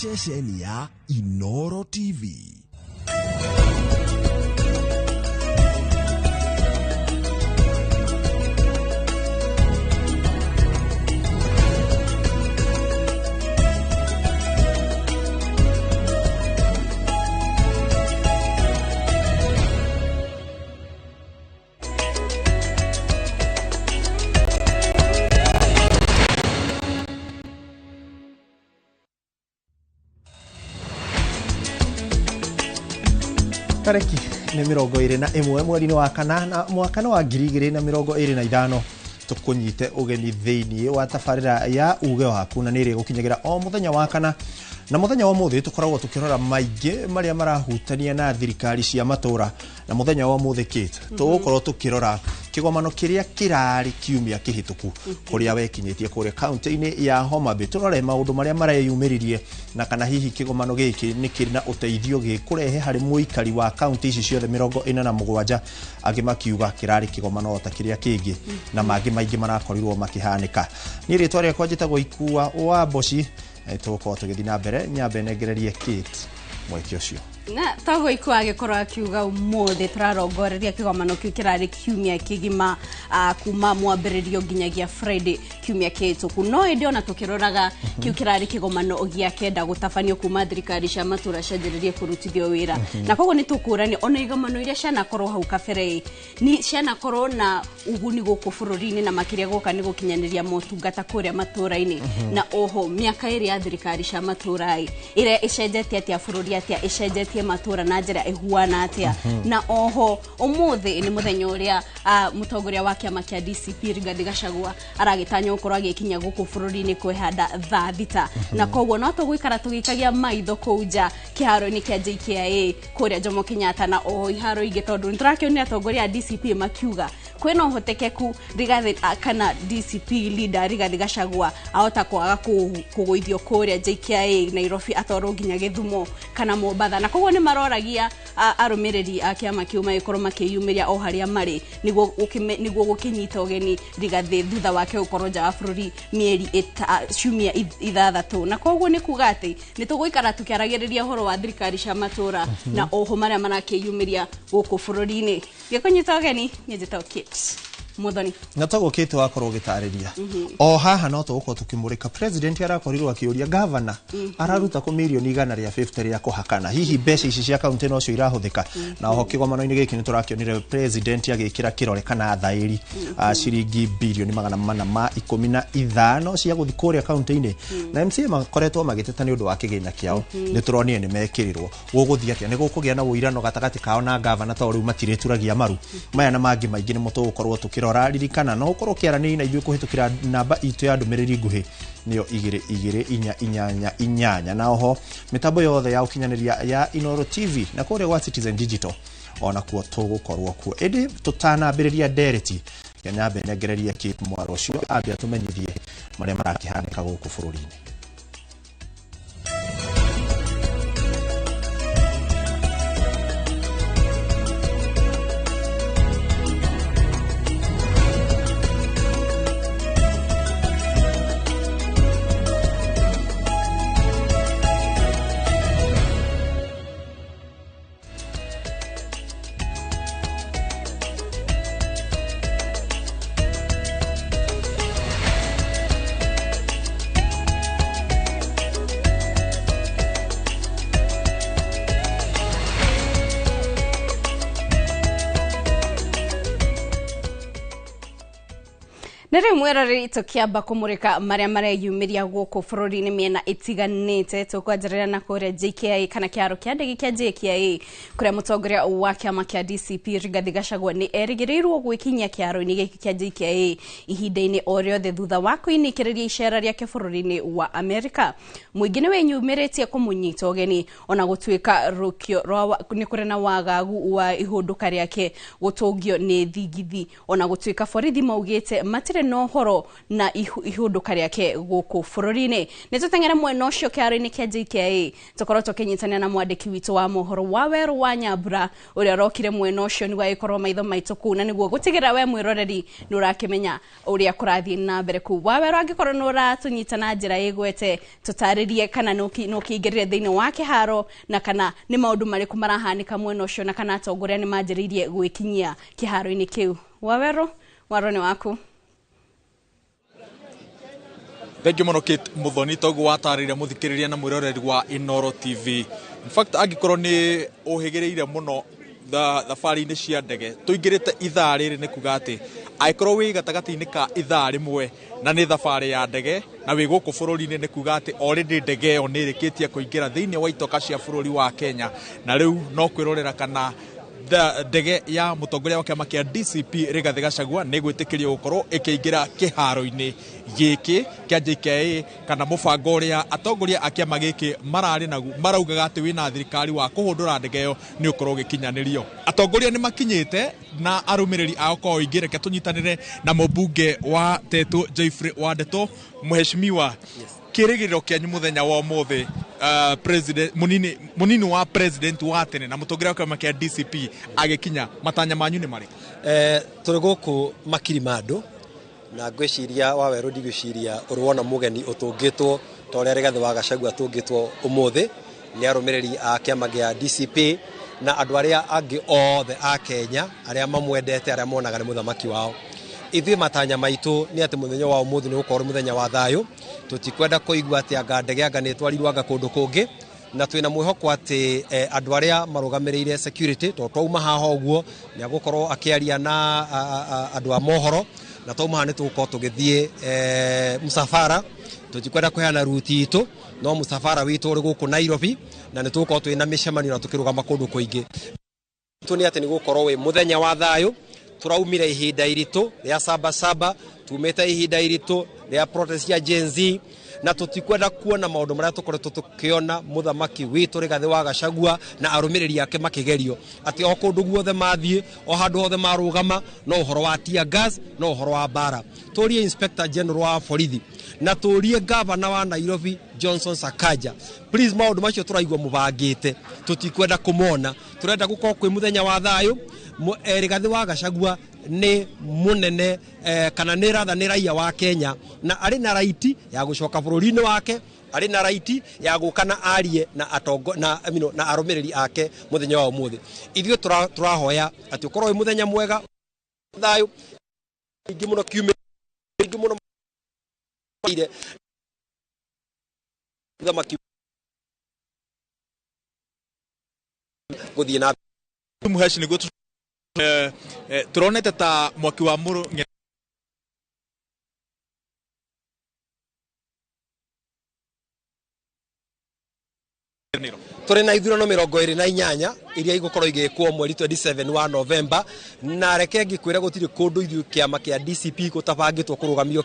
ceceni ya Inooro TV. Tareki ni 21 mweri wa kana na mwaka wa 2025 tukunyite ugeni thiini wa tafarira ya uge waku na niri gukinyagira o muthenya wa kana na muthenya wa muthi tukoragwo tukirora maingi maria marahutania na thirikari cia matura na muthenya wa muthi kit tugukorwo tukirora kigomano kiria kirari kiumia kihituku kuria wekinyitie kuria county-ini ya Homa Bay turore maundu maria mareyumiririe na kana hihi kigomano giki ni kiri na uteithio gikurehe hari muikari wa county ici ciothe 47 agimakiuga kirari kigomano ta kiria kingi na mangi maingi marakorirwo makihanika ni ritwa ria kwajitagwo Ikua wa Boci tuko tugithi na mbere nyambe negererie kit mweki ucio na tago Ikua agikorwo akiuga umuthi turarongoreria kigomano kiu kirari kiumia kigima kuma mwambiririo nginyagia Friday kiumia kituku no indi ona tukiroraga kiu kirari kigomano gia kenda gutafanio kuma thirikari cia matura cianjiririe kurutithio wira na koguo ni tukurani ona igomano iria ciana korwo hau kabere ni ciana korwo na uguni guku bururi-ini na makiria goka ni gukinyaniria motungata kuria matura-ini na oho miaka iri ya thirikari cia matura ire icenjetie atia bururi atia icenjetie matura na njira ihuana atia na oho umuthi ni muthenya uria mutongoria wa kiama kia DCP Rigathi Gachagua aragitanya ukorwo agikinya guku bururi-ini kwehanda thita na koguo no tugwikara tugikagia maitho kuja kiharo-ini kia JKIA kuria Jomo Kenyatta na oho iharo ingi tondu niturakionera atongoria DCP makiuga kwena uhotekeku Rigathi kana DCP leader Rigathi Gachagua ahota kwaga kuguithio kuria JKIA Nairobi atoro nginya Githumo kana Mombatha na koguo ni maroragia arumiriri akiama kiuma ikorwo makiyumiria o haria mari niguo gukinyita ugeni Rigathi thutha wake ukorwo nja wa bururi mieri ciumia ithathatu na koguo ni kuga ati ni tuguikara tukiaragiriria horo wa thirikari cia matura na oho maria marakiyumiria guku bururi-ini gikunyita ugeni njito kit Muthoni na tugukite wakorwo gitariria o haha no tugukorwo tukimurika president arakorirwo akiuria governor araruta ku milioni 150 ria kuhakana hihi mbeca ici cia county no cio irahuthika na oho kigomano-ini giki ni turakionire president agikira kirore kana thairi ciringi bilioni 415 cia guthi kuria county-ini na MCA makoretwo magiteta ni undu wa kigina kiao ni turonire ni mekirirwo guguthia atia ni gukugia na wuirano gatagati kao na governor to riu matireturagia maru maya na mangi maingi ni mutugukorwo tukirora ririkana no ukorwo kiarani na ithuĩ kuhitukira namba itu ya ndumiriri nguhi niyo 2288 na oho mitambo yothe ya ukinyaniria ya Inooro TV na kuria wa Citizen Digital ona kuo tugukorwo kuo indi tutanambiriria dereti ya nyambe negereria Kate Mwaro cio ambia tumenyithie maria marakihanika guku bururi-ini. Nere mwerari tukiamba kumurika maria mareyumiria guku bururi-ini miena itiganite tukwanjirira na kuria JKIA kana kiaro kia ndege kia JKIA kuria mutongoria wa kiama kia DCP Rigathi Gachagua ni erigirirwo gwikinyia kiaro-ini giki kia JKIA ihinda-ini o riothe thutha wa kuinikiriria icera riake bururi-ini wa Amerika muingi ni wenyumiritie kumunyita ugeni ona gutuika rukio ni kuria na wagagu wa ihunduka riake gutungio ni thigithi ona gutuika borithi maugite matire gutirĩ no horo na ihunduka rĩake gũkũ bũrũri-inĩ. Nĩ tũteng'ere mwena ũcio kĩharo-inĩ kĩa JKIA tũkorwo tũkĩnyitania na mwandĩki witũ wa mohoro Waweru wa Nyambura ũrĩa rokire mwena ũcio nĩguo agĩkorwo maitho maitũ kũu na nĩguo gũtigĩrĩra we mwĩroreri nĩ ũrakĩmenya ũrĩa kũrathiĩ na mbere kũu. Waweru angĩkorwo nĩ ũratũnyita na njĩra ĩgwete tũtarĩrie kana nĩ ũkĩingĩrire thĩinĩ wa kĩharo na kana nĩ maũndũ marĩkũ marahanĩka mwena ũcio na kana atongoria nĩ manjĩrĩirie gwĩkinyia kĩharo-inĩ kĩu. Waweru, waro nĩ waku. Thengi mũno Kate Muthoni toguo watarĩire mũthikĩrĩria na mwĩroreri wa Inoro TV. In fact angĩkorwo nĩ ũhĩgĩrĩire mũno thabarĩ-inĩ cia ndege tũingĩrĩte ithaa rĩrĩ nĩ kuga atĩ angĩkorwo wĩ gatagatĩ-inĩ ka ithaa rĩmwe na nĩ thabarĩ ya ndege na wĩ gũkũ bũrũri-inĩ nĩ kuga atĩ already ndege ĩyo nĩ ĩrĩkĩtie kũingĩra thĩinĩ wa itoka cia bũrũri wa Kenya na rĩu no kwĩrorera kana ndege ya mũtongoria wa kĩama kĩa DCP Rigathĩ Gachagua nĩ gwĩtĩkĩrio gũkorwo ĩkĩingĩra kĩharo-inĩ gĩkĩ kĩa JKIA kana mũbango ũrĩa atongoria a kĩama gĩkĩ mararĩ naguo maraugaga atĩ wĩna thirikari wa kũhũndũra ndege ĩyo nĩ ũkorwo ũgĩkinyanĩrio. Atongoria nĩ makinyĩte na arũmĩrĩri ao kwa ũingĩ. Reke tũnyitanĩre na mũmbunge wa Tetu Geoffrey Wandeto. Mheshimiwa, kĩrĩgĩrĩro kĩanyu mũthenya wa ũmũthĩ president munini wa president wa tene na mũtongoria wa kĩama kĩa DCP agĩkinya, matanya manyu nĩ marĩkũ? Tũrĩ gũkũ Makirimando na ngwĩciria Waweru ndigwĩciria ũrĩwona mũgeni ũtũngĩtwo ta ũrĩa Rigathĩ wa Gachagua atũngĩtwo ũmũthĩ nĩ arũmĩrĩri a kĩama gĩa DCP na andũ arĩa angĩ othe a Kenya arĩa mamwendete, arĩa monaga nĩ mũthamaki wao. Ithuĩ matanya maitũ nĩ atĩ mũthenya wa ũmũthĩ nĩ gũkorwo mũthenya wa thayũ. Tũtikwenda kũigua atĩ anga ndege anga nĩ twarirwo anga kũndũ kũngĩ, na twĩna mwĩhoko atĩ andũ arĩa marũgamĩrĩire security to twauma haha ũguo nĩ agũkorwo akĩaria na andũ a mohoro na twauma haha nĩ tũgũkorwo tũgĩthiĩ msafara. Tũtikwenda kũheana ruti itũ, no msafara witũ ũrĩ gũkũ Nairobi na nĩ tũgũkorwo twĩna mĩcemanio na tũkĩrũgama kũndũ kũingĩ. Nĩ atĩ nĩ gũkorwo wĩ mũthenya wa thayũ. Tũraumire ihinda iritũ rĩa Sabasaba, tumĩte ihinda iritũ rĩa protest ya Gen Z na tũtikwenda kuona maũndũ marĩa tũkoretwo tũkĩona mũthamaki witũ Rigathĩ wa Gachagua na arũmĩrĩri ake makĩgerio atĩ o kũndũ guothe mathiĩ, o handũ hothe marũgama no ũhoro wa tear gas, no ũhoro wa mbara. Tũrie Inspector General wa borithi na tũrie Governor wa Nairobi Johnson Sakaja, please maũndũ macio tũraigua mũbangĩte, tũtikwenda kũmona. Tũrenda gũkorwo kwĩ mũthenya wa thayũ. Rigathĩ wa Gachagua nĩ mũnene kana nĩ ratha nĩ raia wa Kenya na arĩ na raiti ya gũcoka bũrũri-inĩ wake, arĩ na raiti ya gũka na arie na atongo na arũmĩrĩri ake mũthenya wa ũmũthĩ. Ithuĩ tũrahoya atĩ ũkorwo wĩ mũthenya mwega thayũ ingĩ mũno kiumia ingĩ mũno ire thamaki gũthiĩ na Mheshi nĩguo turonete ta mwaki wa muru tũrĩ na ithurano 28 iria igũkorwo igĩkwo mweri 27 wa November na reke ngĩkwĩra gũtirĩ kũndũ ithuĩ kĩama kĩa DCP gũtabangĩtwo kũrũgamio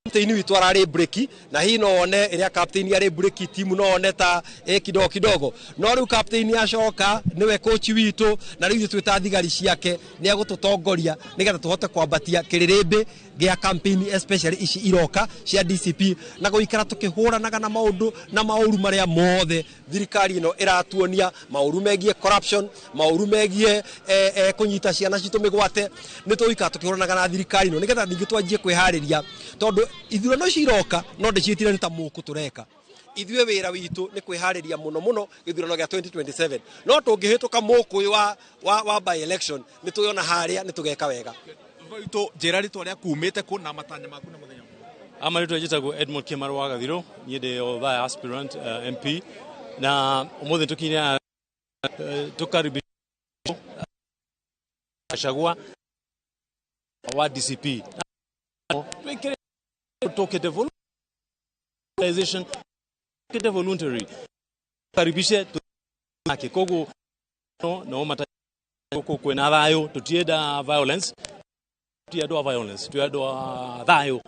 Captain witũ ararĩ breki na hihi no one ĩrĩa captain arĩ breki timu no one ta kidogo kidogo, no rĩu captain acoka nĩwe coach witũ na rĩu twĩ ta thigari ciake nĩ agũtũtongoria nĩgetha tũhote kwambatia kĩrĩrĩmbĩ gĩa campaign especially ici iroka cia DCP na gũikara tũkĩhũranaga na maũndũ na maũru marĩa mothe thirikari ĩno ĩratuonia, maũru megiĩ corruption, maũru megiĩ kũnyita ciana citũ mĩgwate. Nĩ tũikara tũkĩhũranaga na thirikari ĩno nĩgetha ningĩ twanjie kwĩharĩria tondũ ithurano ciroka no ndĩciĩtire nĩ ta mũkũ tũreka. Ithuĩ wĩra witũ nĩ kwĩharĩria mũno gĩthurano gĩa 2027 no tũngĩhĩtũka mũkũ wa by election nĩ tũyona harĩa nĩ tũgeka wega. Vaito njĩra rĩtwa rĩa kumĩte kũ na matanya maku na mũthenya Amarĩtwa njĩtagwo Edmund Kimaru wa Gathirũ, niĩ ndĩ o tha aspirant MP na ũmũthĩ tũkinya tũkaribisha Gachagua wa DCP tũkĩte voluntary karibishe ake koguo no matanya kwĩna thayũ, tũtienda violence, tũtienda violence, tũtienda thayũ.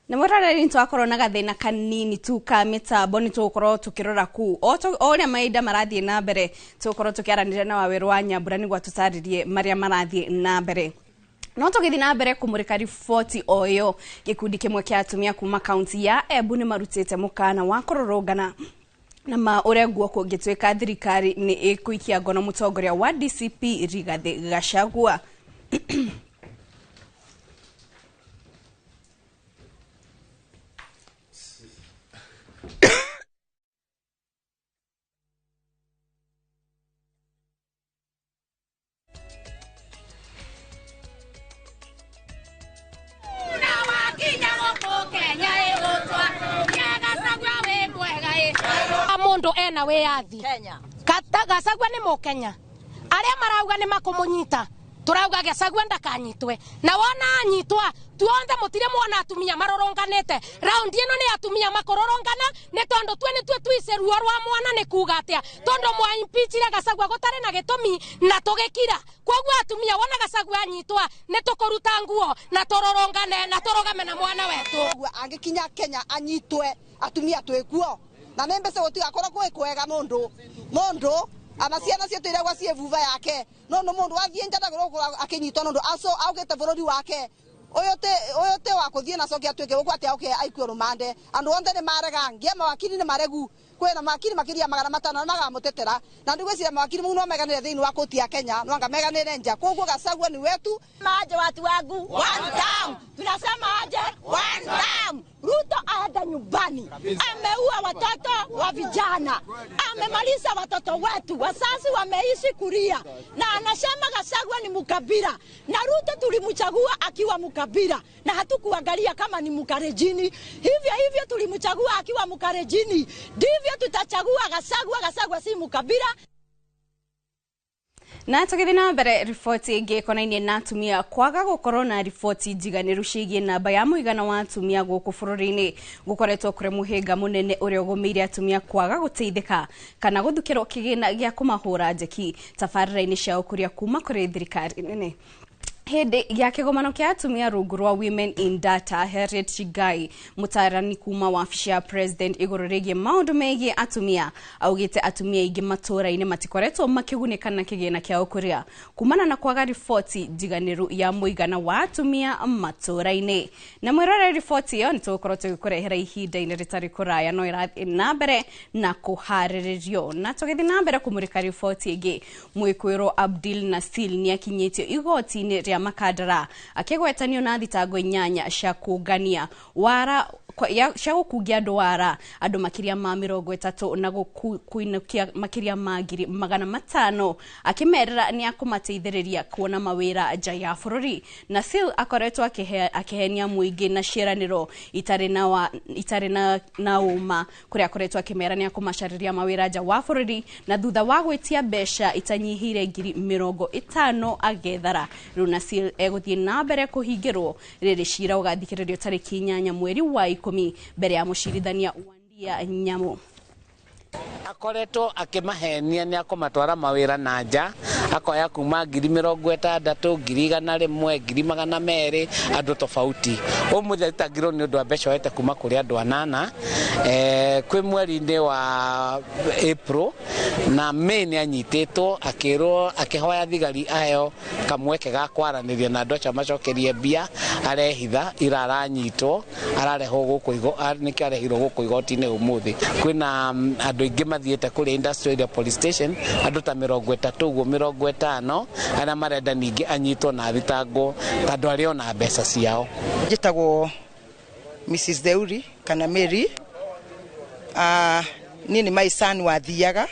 na mwarareri ntwakorwo na gathina kanini tu ka mitambo ni tukorwo tukirora ku oria maida marathie na mbere tukorwo tukiaranira na Waweru wa Nyambura nigwa tutaririe maria marathie na mbere. No tugithi na mbere kumurika riboti oyo gikundi kimwe kia atumia kuma kaunti ya Embu ni marutite mukana wa kurorongana na uria guoko gitweka thirikari ni ikuikia ngono mutongoria wa DCP Rigathi Gachagua. Mundu ena wiathi Gachagua ni Mukenya aria marauga ni makumunyita turauga Gachagua ndakanyitwe na wona anyitwa tuonde mutire mwana atumia maroronganite round ino ni atumia makororongana ni tondo twene twice ruo rwa mwana ni kuga atia tondo mwa impeachira Gachagua gutare na gitumi na tugekira kwoguo atumia wona Gachagua anyitwa ni tukuruta nguo na tororongane na torogame na mwana wetu angikinya Kenya anyitwe atumia twekuo na nembese gutigakora kwega mundu ana ciana cia twiragwa cie vuva yake no mundu athie njata gukura akinyitwo nundu aso augite bururi wake oyote wa kuthie na cokia tweke gukwa atia aikio rumande andu onthe ni marega ngia mawakiri ni maregu kwena makiri makiria magana matano magamutetera na ndigwicira mawakiri muno meganire thiini wa koti ya Kenya no anga meganire nja koguo Gachagua ni wetu maje watu wangu one down tunasema aje one down Ruto aenda nyumbani ameua watoto wa vijana amemaliza watoto wetu wazazi wameishi kulia na anasema Gachagua ni mkabila na Ruto tulimchagua akiwa mkabila na hatukuangalia kama ni mkarejini hivyo tulimchagua akiwa mkarejini ndivyo tutachagua Gachagua si mkabila. Na tugithi na mbere riboti ingi konainie na atumia kwaga gukorwo na riboti njiganiru ciigie namba ya muigana wa atumia guku bururi-ini gukoretwo kuri muhinga munene uria ugumiire atumia kwaga guteithika kana guthukirwo kigina gia kumahura njeki tabarira-ini cia ukuria kuma kuri thirikari nene. Hede ya kigomano kia atumia rungu rwa Women in Data Harriet Chigai mutarani kuma wabici ya president iguru rigie maundu megie atumia augite atumia ingi matura-ini matikoretwo makigunika na kigina kia ukuria kumana na kwaga riboti njiganiru ya muigana wa atumia matura-ini na mwirore riboti iyo nitugukorwo tugikurehera ihinda-ini ritari kuraya no irathi na mbere na kuhariririo na tugithi na mbere kumurika riboti ingi mwikwiro Abdul Nasil ni akinyitio igoti-ini ria makadara akigwetanio na thitango inyanya cia kungania wara cia gukungia andu wara andu makiria ma 30 na kuinukia makiria ma 500 akimerera ni akumateithiriria kuona mawira nja ya bururi na Sil akoretwo akihenia muingi na ciraniro itari na uma kuria akoretwo akimera ni akumacariria mawira nja wa bururi na thutha wa gwitia besha itanyihire 50 agethara runa Sil eguthie na mbere kuhingirwo riri cira ugathikiririo tariki 8 mweri wa 10 mbere ya mucirithania Wandia Nyamu akoretwo akimahenia ni akumatwara mawira na nja akoya kuma 60,000 100,000 200,000 andu tofauti umuthe tagiro ni undu wa mbeca wete kuma kuri andu anana kwi mweri-ini wa April na May ni anyititwo akirwo akihoya thigari ayo kamweke ga kwaraniria na andu acio macokerie mbia arehitha iraranyitwo arareho guku niki arehirwo guku igoti-ini umuthi kwina andu ingi mathiete kuri industrial police station andu ta 30 uguo 50 ana marenda ningi anyitwo na thitango tondu ario na mbeca ciao njitagwo Mrs Deuri kana Mary nini my son wathiaga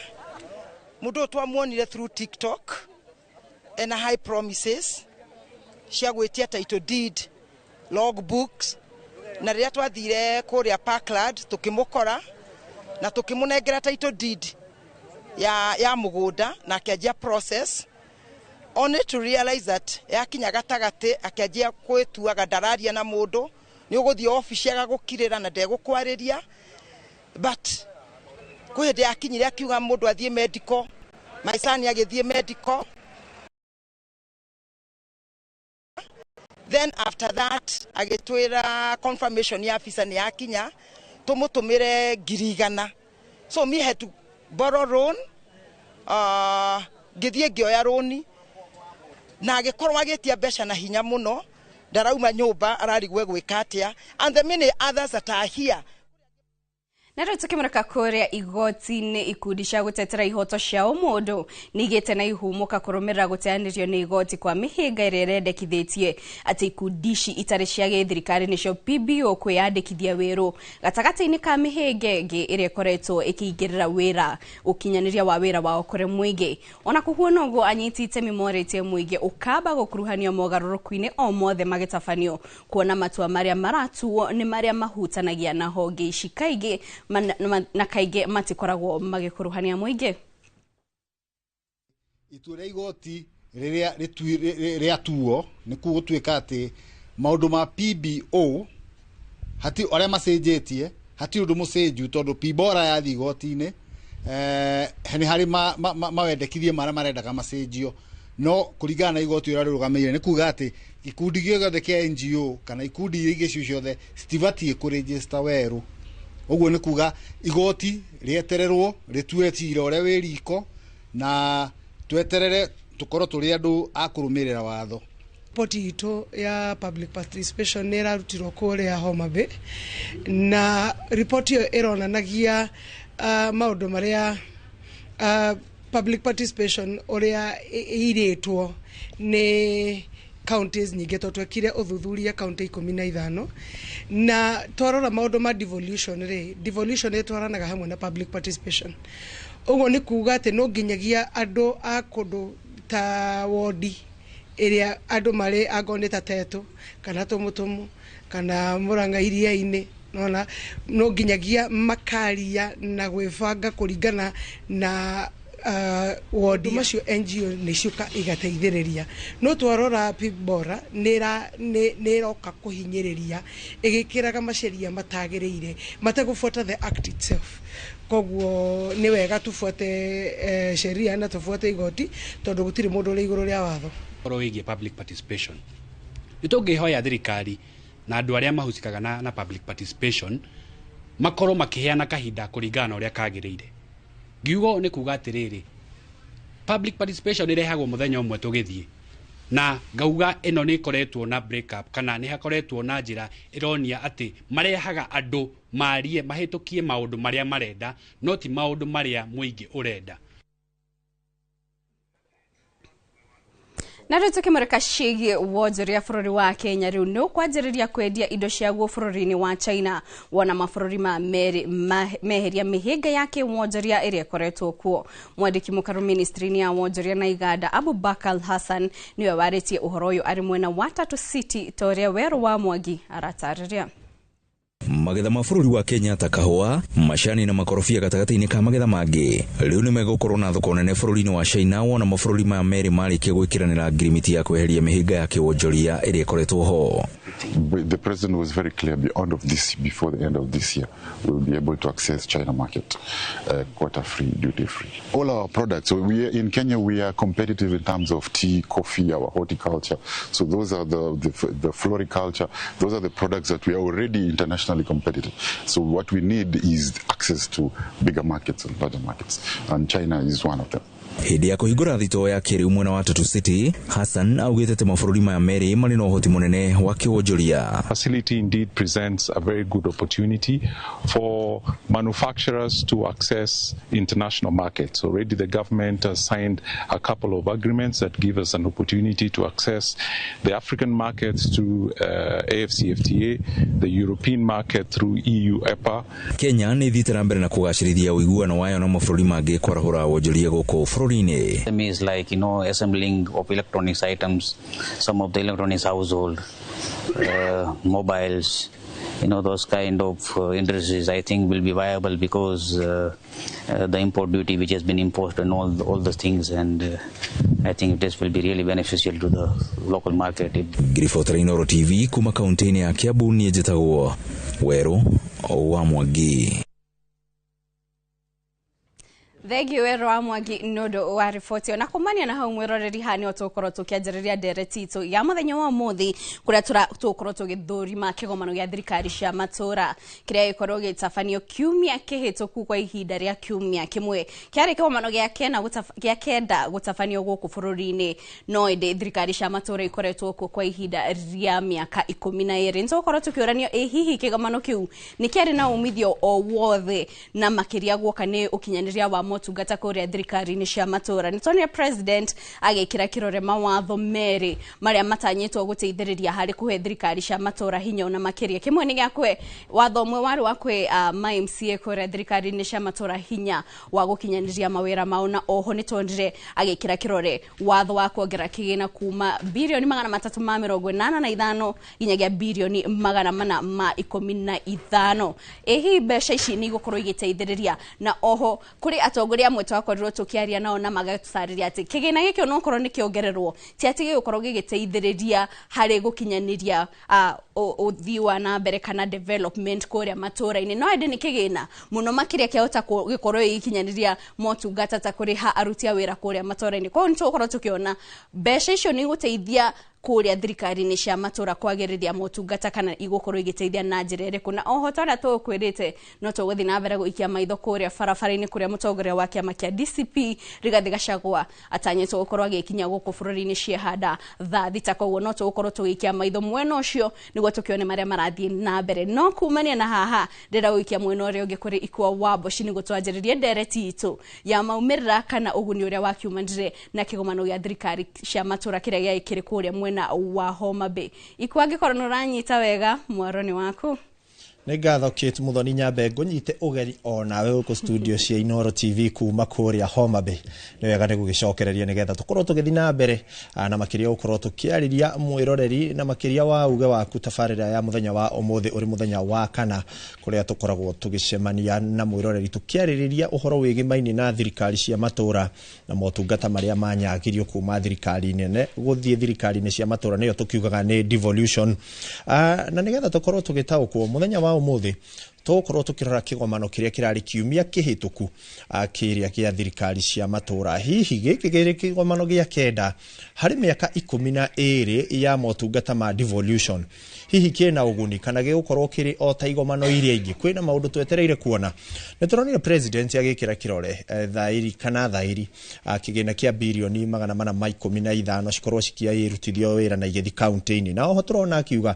mundu twamuonire through TikTok and high promises cia gwitia title deed logbooks na riria twathire kuria Parkland tukimukora na tukimunengera title deed ya mugunda na akianjia process only to realize that yakinya gatagati akianjia kwituaga ndararia na mundu ni uguthie office agagukirira na ndegukwariria but kwende yakinyire akiuga mundu athie medical my son agithie medical then after that agitwira confirmation ya afisa ni yakinya tumutumire girigana. So me had to borrow loan githie ngioya roni na agikorwa agitia besha na hinya muno ndarauma nyumba ararigwe gwika atia, and the many others that are here. Naro tukimuraka korea igoti-ini ikundi cia gutetera ihoto cia umundu nigite na ihumuka kurumira guteanirio ni igoti kwa mihinga iria irendekithitie ati ikundi ici itari cia githirikari nicio PBO kwiyandikithia wiru gatagati-ini ka mihinga ingi iria ikoretwo ikiingirira wira ukinyaniria wa wira wao kuri muingi. Ona kuhuona uguo anyiti itemi moretie muingi ukaba gukuruhanio mogaruruku-ini o mothe magitafanio kuona matua maria maratuo ni maria mahutanagia na honge ici kaingi na kaige matikoragwo magikuruhania muingi. Itua igoti riria tuo ni kugutwika ati maundu ma PBO hati aria macenjetie hati undu mucenju tondu PBO ya igoti-ini ni hari mawendekithie maria marendaga macenjio no kuringana na igoti ria rirugameire ni kuga ati ikundi giothe kia NGO kana ikundi iria ciothe citibatie kuregister weru. Uguo ni kuga igoti rietererwo ritue cira uria wiriko na tweterere tukorwo turi andu akurumirira watho. Ripoti ito ya public participation nera rutirwo kuria Homa Bay na ripoti iyo ironanagia maundu maria public participation uria iritwo ni counties nyingi twekire uthuthuria county 15 na twarora maundu ma devolution itwaranaga hamwe na public participation. Uguo ni kuga ati no nginyagia andu a kundu ta wodi iria andu mari agone ta Teto kana Tumutumu kana Muranga iria-ini no nginyagia makaria na gwibanga kuringana na wodi macio NGO niciuka igateithiriria no twarora Pibora niroka kuhinyiriria igikiraga maceria matagiriire matagufuata the act itself. Koguo ni wega tufuate sheria na tufuate igoti tondu gutiri mundu uri iguru ria watho. Oroigie public participation nitungihoya thirikari na andu aria mahusikaga na public participation makoro makiheana kahinda kuringana uria kagiriire. Giugo ni kuga atiriri public participation irehagwo muthenya umwe tugithie na ngauga eno ni ikoretwo na break up kana ni hakoretwo na njira ironia ati marehaga andu marie mahitukie maundu maria marenda no ti maundu maria muingi urenda. Naro tukimurika shigi wonjoria bururi wa Kenya riu no kwanjiriria kwendia indo cia guo bururi-ini wa China wona mabũrũri ma meri meheria mihinga yake wonjoria iria koretwo kuo. Mwandiki mukaru ministry-ini ya wonjoria na iganda Abubakar Hassan niwe waritie uhoro uyu ari mwena wa Tatu City toria Weru wa Mwangi aratariria. Magetha mabũrũri wa Kenya ta kahũa, macani na makorobia gatagati-ini ka magetha mangi riu ni megukorwo na thoko nene bũrũri-ini wa China wona mabũrũri ma meri marikia gwikiranira ngirimiti ya kweheria mihinga ya kiwonjoria iria ikoretwo ho. The president was very clear before the end of this year we will be able to access China market quota free, duty free. All our products, so in Kenya we are competitive in terms of tea, coffee, our horticulture. So those are the floriculture, those are the products that we are already internationally competitive. So what we need is access to bigger markets and larger markets, and China is one of them. Hindi ya kuhingura thito ya kiriu mwena wa Tatu City, Hassan augite te mabũrũri ma meri mari na uhoti munene wa kiwonjoria. Facility indeed presents a very good opportunity for manufacturers to access international markets. Already the government has signed a couple of agreements that give us an opportunity to access the African markets through AFCFTA, the European market through EU EPA. Kenya ni thitira mbere na kugacirithia uiguano wayo na mabũrũri mangi kwarahura wonjoria guku is like, assembling of electronics items, some of the electronics household, mobiles, those kind of industries I think will be viable because the import duty which has been imposed on all those things, and I think this will be really beneficial to the local market. Grifotra Inoro TV kuma kaunti ya Kiambu ni jetagwo Weru wa Mwangi. Thegi wero wa Mwangi nodo wa riboti ona kumania na hau mwiroreri hani otokoro tukianjiriria ndereti itu ya muthenya wa muthi kuria tukoro tugithurima kigomano gia thirikari cia matura kiria gikorwo gitafanio kiumia kihituku kwa ihinda ria kiumia kimwe kiari kigomano gia kenda gutafanio guku bururi-ini no indi thirikari cia matura ikoretwo kwa ihinda ria miaka 12 ntokoro tukiuranio hihi kigomano kiu ni kiari na umithio o wothe na makiria guoka ni ukinyaniria wa motungata kuria thirikari-ini cia matura nitonia president agekira kirore mawatho meri maria matanyitwo guteithiriria hari kuhe thirikari cia matura hinya ona makiria kimwe ni giakwe watho mwe wari wakwe MCA kuria thirikari-ini cia matura hinya wa gukinyaniria mawira mao na oho nitondire agekira kirore watho wa kuongera kigina kuma bilioni 385 ginyagia bilioni 415 ehi mbeca ici ni gukorwo igiteithiriria na oho kuri atongoria amwe twakorirwo tukiaria nao na magatariria ati kigina gikio no korwo ni kiongererwo ti ati gikorwo gigiteithiriria hari gukinyaniria uthiwa na mbere kana development kuria matura-ini no ende ni kigina muno makiria kiahota gikorwo ikinyaniria motungata ta kuriha aruti a wira kuria matura-ini kwa nito korwo tukiona mbeca icio ni guteithia kuria thirikari-ini cia matura kwagiriria motungata kana igukorwo igiteithia na njira iriku na oho twana tukwirite no tuguthi na mbere guikia maitho kuria barabara-ini kuria mutongoria wa kiama kia DCP Rigathi Gachagua atanyitwo gukorwo agikinya guku bururi-ini cia handa tha thita koguo no tugukorwo tugiikia maitho mwena ucio niguo tukione maria marathie na mbere no kumania na haha ndira guikia mwena uria ungi kuri ikwa Wamboci niguo twanjiririe ndereti itu ya maumirira kana uguni uria wakiumandire na kigomano gia thirikari cia matura kiria giaikire kuria mwena wa Homa Bay ikwangikorwo nuranyita wega mwaroni waku nĩ ngatho Kate Muthoni Nyambe ngũnyite ũgeri onawe gũkũ studio cia Inoro TV kuma kũrĩa Homa Bay nĩ wega nĩ gũgĩcokereria nĩgetha tũkorwo tũgĩthiĩ na mbere na makĩria gũkorwo tũkĩarĩria mwĩroreri na makĩria wa uge waku tabarĩra ya mũthenya wa ũmũthĩ ũrĩ mũthenya wa kana kũrĩa tũkoragwo tũgĩcemania na mwĩroreri tũkĩarĩrĩria ũhoro wĩgĩmaini na thirikari cia matũra na motungata marĩa manyagirio kuma thirikari nene gũthiĩ thirikari-inĩ cia matũra nĩyo tũkiugaga nĩ devolution na nĩgetha tũkorwo tũgĩtaũkwo mũthenya wa umuthi tukorwo tukirora kigomano kiria kirari kiumia kihituku kiria kia thirikari cia matura hihi giki kigomano gia kenda hari miaka 12 ya motungata ma devolution hihi kina uguni kana gigukorwo kiri o ta igomano iria ingi kwina maundu twetereire kuona nituronire president agikira kirore thairi kana thairi kigina kia bilioni 415 cikorwo cikiairutithio wira na igethi county-ini na oho turona akiuga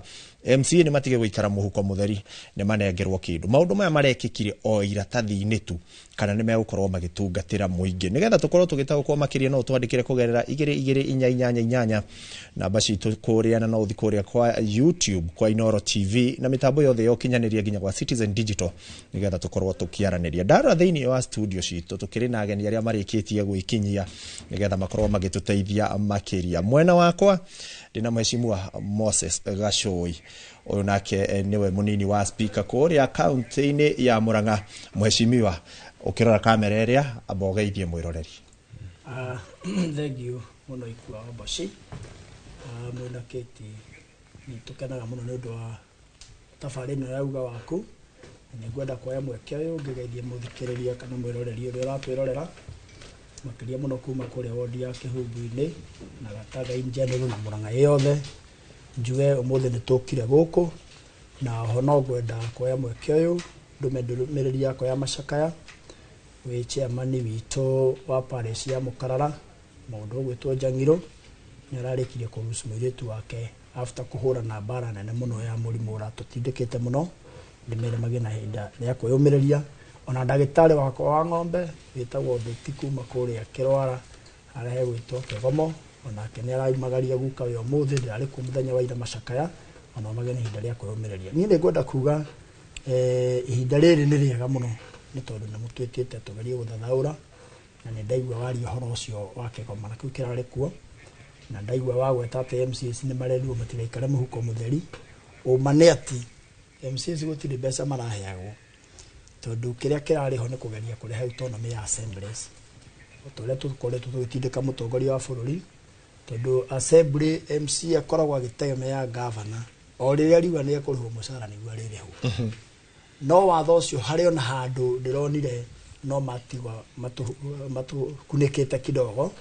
MCA ni matige guikara muhuko mutheri ni manengerwo kindu maundu maya marekikire o iratathi-ini tu kana ni megukorwo magitungatira muingi nigetha tukorwo tugitagwo makiria no twandikire kugerera 2288 namba citu kuria na no uthi kuria kwa YouTube kwa Inoro TV na mitambo yothe yokinyaniria ginya kwa Citizen Digital nigetha tukorwo tukiaraniria ndara thiini wa studio citu tukiri na ageni aria marikitie gwikinyia nigetha makorwo magituteithia makiria mwena wakwa ndina mheshimiwa Moses Gachoi uyu nake niwe munini wa speaker kuria county-ini ya Murang'a mheshimiwa ukirora kamera iria abogeithie mwiroreri thank you muno ikwa Wamboci mwena Kate ni tukanaga muno ni undu wa tabarĩra ya uga waku ni ngwenda kuoya mweke uyu ngigeithie muthikiriria kana mwiroreri uria uratwirorera makiria muno kuma kuria wodi ya Kihumbu-ini na Gataga in general na Murang'a yothe njuge umuthi ni tukire guku na ho no ngwenda kuoya mweke uyu ndumereria yakwa ya macakaya wi chairman witu wa parish ya Mukarara maundu gwitwo Njang'iro ni ararikirie kuruhusu mwiritu wake after kuhura na bara nene muno ya murimu uratutindikite muno ndimere magina hinda ya kwiyumireria ona ndagitari wakwa wa ng'ombe witagwo Nditi kuma kuria Kirwara arehe gwitwo Kigomo ona kene araimagaria guka we umuthi ndirari ku muthenya wa ira macakaya ona magene hinda ria kwiyumireria ni ngwenda kuga ihinda riri ni riega muno ni tondu ni mutwikite tugerie guthathaura na ni ndaigua wari uhoro ucio wa kigomana kiu kirari kuo na ndaigua wagweta ati MCAs ni marenduo matigaikare muhuko mutheri umane ati MCAs gutiri mbeca maraheagwo tondu kiria kirari ho ni kugeria kurehe autonomy ya assemblies turia tukoretwo tugitindika mutongoria wa bururi tondu assembly MC akoragwo agitegemea governor o riria riuga ni ekurihwo mucara niguo ririho no watho ucio hari ona handu ndironire no matigwa matukunĩkĩte kidogo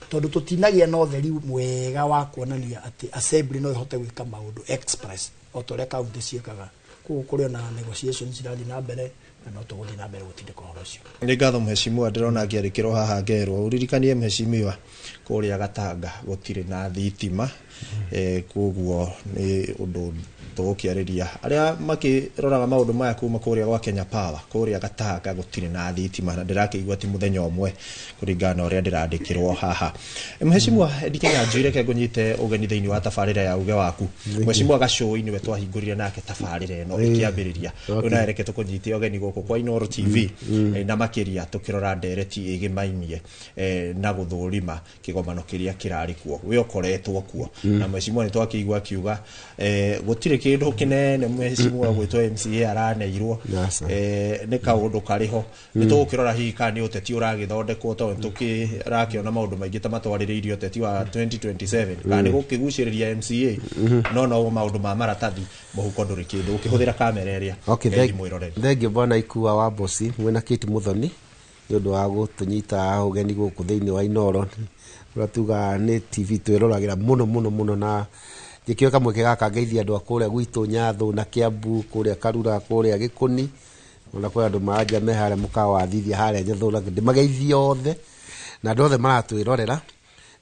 tondu tutinagia na ũtheri mwega wa kuonania atĩ assembly no ihote gwĩka maũndũ express o ta ũrĩa kaunti ciĩkaga koguo kũrĩ na negotiations cirathiĩ na mbere na no tũgũthiĩ na mbere gũtindĩka ũhoro ũcio. Nĩ ngatho mheshimiwa ndĩrona ngĩarĩkĩrwo haha ngerwo uririkanie mheshimiwa kũrĩa Gatanga gũtirĩ na thitima koguo nĩ ũndũ tũgũkĩarĩria arĩa makĩroraga maũndũ maya kuma kũrĩa gwa Kenya Power kũrĩa Gatanga gũtirĩ na thitima na ndĩrakĩigua ti mũthenya ũmwe kũringana na ũrĩa ndĩrandĩkĩrwo haha. Mheshimiwa ndikenya njũire ke ngũnyite ũgeni thĩinĩ wa tabarĩra ya uge waku. Mheshimiwa Gacũi nĩwe twahingũrire nake tabarĩra ĩno ĩkĩambĩrĩria ona ereke tũkũnyite ũgeni gũkũ kwa Inoro TV na makĩria tũkĩrora ndereti ĩgĩmainie na gũthũrima kĩgomano kĩrĩa kĩrarĩ kuo we ũkoretwo kuo na mheshimiwa nĩ twakĩigua kiuga gũtirĩ kĩndũ kĩnene mheshimiwa gwĩtwo MCA araneirwo nĩ kaũndũ karĩho nĩ tũgũkĩrora hihi kana nĩ ũteti ũragĩthondekwo tondũ tũkĩrakĩona maũndũ maingĩ ta matwarĩrĩirio ũteti wa 2027 kana nĩ gũkĩgucĩrĩria MCA no maũndũ ma maratathi mũhuko ndũrĩ kĩndũ ũkĩhũthĩra kamera ĩrĩa thengiũ bwana Ikua wa Bosi mwena Kate Muthoni nĩ ũndũ wa gũtũnyita ũgeni gũkũ thĩinĩ wa Inoro uratuga nĩ TV twĩroragĩra mũno na gĩkĩo kamwe gaka ngeithia andũ akũrĩa gwitũ Nyathu na Kiambu kũrĩa Karura kũrĩa Gĩkũni ona kwa andũ manja me harĩa mũkawa thithia harĩa Nyathu na ndĩmageithia othe na andũ othe maratwĩrorera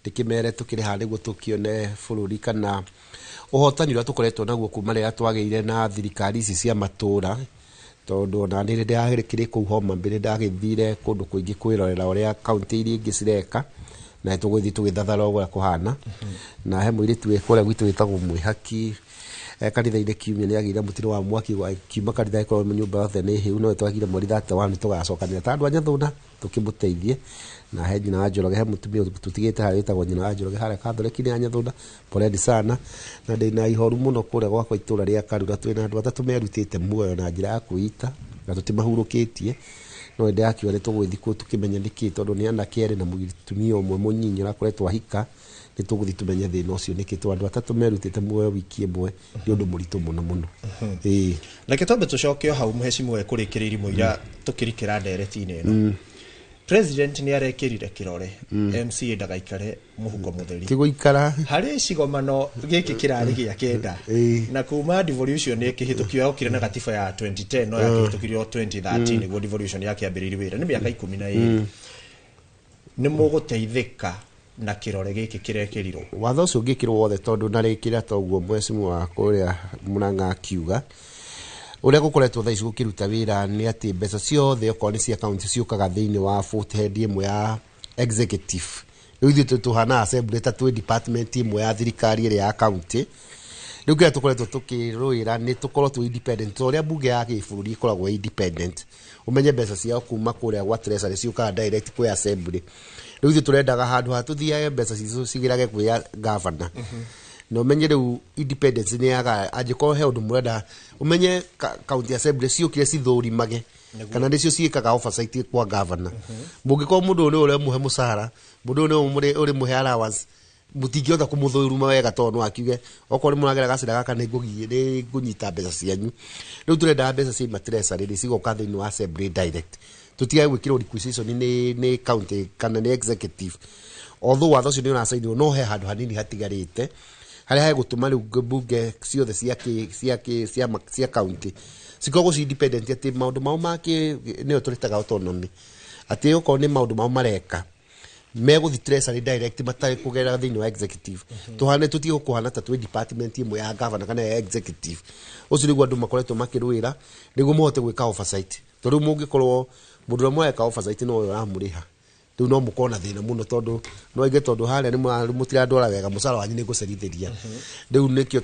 ndĩkĩmere tũkĩrĩ harĩa nĩguo tũkĩone bũrũri kana ũhotani ũrĩa tũkoretwo naguo kuma rĩrĩa twagĩire na thirikari ici cia matũra tondu ona nĩ ndagĩrĩkĩrĩ kũu Homa Bay ndagĩthire kũndũ kũingĩ kwĩrorera ũrĩa kaunti iria ingĩ cireka na tũgũthiĩ tũgĩthathara ũguo kũhana na he mũirĩtu wĩkũrĩa gwitũ wĩtagwo Mwĩhaki kanitha-inĩ kiumia nĩ agĩire mũtino wa mwaki kiuma kanitha ĩkorwo nyũmba yothe nĩ hĩu no twagire mweri 31 nĩ tũgacokanĩra ta andũ a Nyathũna tũkĩmũteithie na he nyina wa Njoroge he mũtumia tũtigĩte harĩa wĩtagwo nyina wa Njoroge harĩa Kathoreki-inĩ ya Nyathũna poleni sana na ndĩna ihoru mũno kũrĩa gwakwa itũra rĩa Karura twĩna andũ atatũ merutĩte muoyo na njĩra ya kwĩita na tũtimahurũkĩtie no ndĩ akiuga nĩ tũgũthiĩ kuo tũkĩmenya nĩkĩ tondũ nĩ anake erĩ na mũtumia ũmwe mũnyinyi ũrakoretwo ahika nĩ tũgũthiĩ tũmenye thĩna ũcio nĩkĩ tondũ andũ atatũ merutĩte muoyo wiki ĩmwe nĩ ũndũ mũritũ mũno reke twambe tũcoke hau mheshimiwa kũrĩkĩrĩri mũira tũkĩrikĩra ndereti-inĩ ĩno president nĩ arekĩrire kĩrore MCA ndagaikare mũhuko mũtheri tigũikara harĩ cigomano gĩkĩ kĩrarĩ gĩa kenda na kuma devolution ĩkĩhĩtũkio yokire na gatiba ya 2010 no yakĩhĩtũkirio 2013 nĩguo devolution yakĩambĩrĩirie wĩra nĩ mĩaka 12 nĩ mũgũteithĩka na kĩrore gĩkĩ kĩrekĩrirwo watho ũcio ũngĩkĩrwo wothe tondũ narĩkĩra toguo mheshimiwa kũrĩa Mũrang'a akiuga ũrĩa gũkoretwo thaa ici gũkĩruta wĩra nĩ atĩ mbeca ciothe okorwo nĩ cia kaunti ciũkaga thĩinĩ wa foothead ĩmwe ya executive rĩu ithuĩ tũhana assembly ta twĩ department ĩmwe ya thirikari ĩrĩa ya kaunti rĩu kĩrĩa tũkoretwo tũkĩrũĩra nĩ tũkorwo twĩ independent ũrĩa mbunge ya gĩbũrũri ĩkoragwo independent ũmenye mbeca ciao kuma kũrĩa gwa treasury ciũkaga direct kwĩ assembly rĩu ithuĩ tũrendaga handũ ha tũthiage mbeca citũ cigĩrage kwĩ governor no menye rĩu independence nĩ yaga angĩkorwo he ũndũ mũrenda ũmenye county assembly ciũkire cithũrimage kana nĩcio ciĩkaga oversight kwa governor mũngĩkorwo mũndũ ũyũ ũrĩa mũhe mũcara mũndũ ũyũ ũrĩ mũhe allowance mũtingĩhota kũmũthũruma wega tondũ no akiuge okorwo nĩ mũragera gacĩra gaka nĩ ngũnyita mbeca cianyu rĩu tũrenda mbeca cia treasury rĩ cigoka thĩinĩ wa assembly direct tũtigae gwĩkĩrwo requisition nĩ county kana nĩ executive although watho ũcio nĩ ũracainirwo no he handũ hanini hatigarĩte harĩa hegũtũma rĩu mbunge ciothe cia county cikoragwo ci independent atĩ maũndũ mao nĩyo tũrĩtaga autonomy atĩ okorwo nĩ maũndũ mao mareka megũthi treasury direct matarĩ kũgerera thĩinĩ wa executive tũhane tũtige kũhana ta twĩ department ĩmwe ya governor kana ya executive ũcio nĩguo andũ makoretwo makĩrũĩra nĩguo mũhote gwĩka oversight tondũ mũngĩkorwo mũndũ ũrĩa mweka oversight no ũyũ ũramũrĩha rĩu no mũkorwo na thĩna mũno tondũ no ige tondũ harĩa nĩ mũtirandwara wega mũcara wanyu nĩ gũcerithĩria rĩu nĩkĩo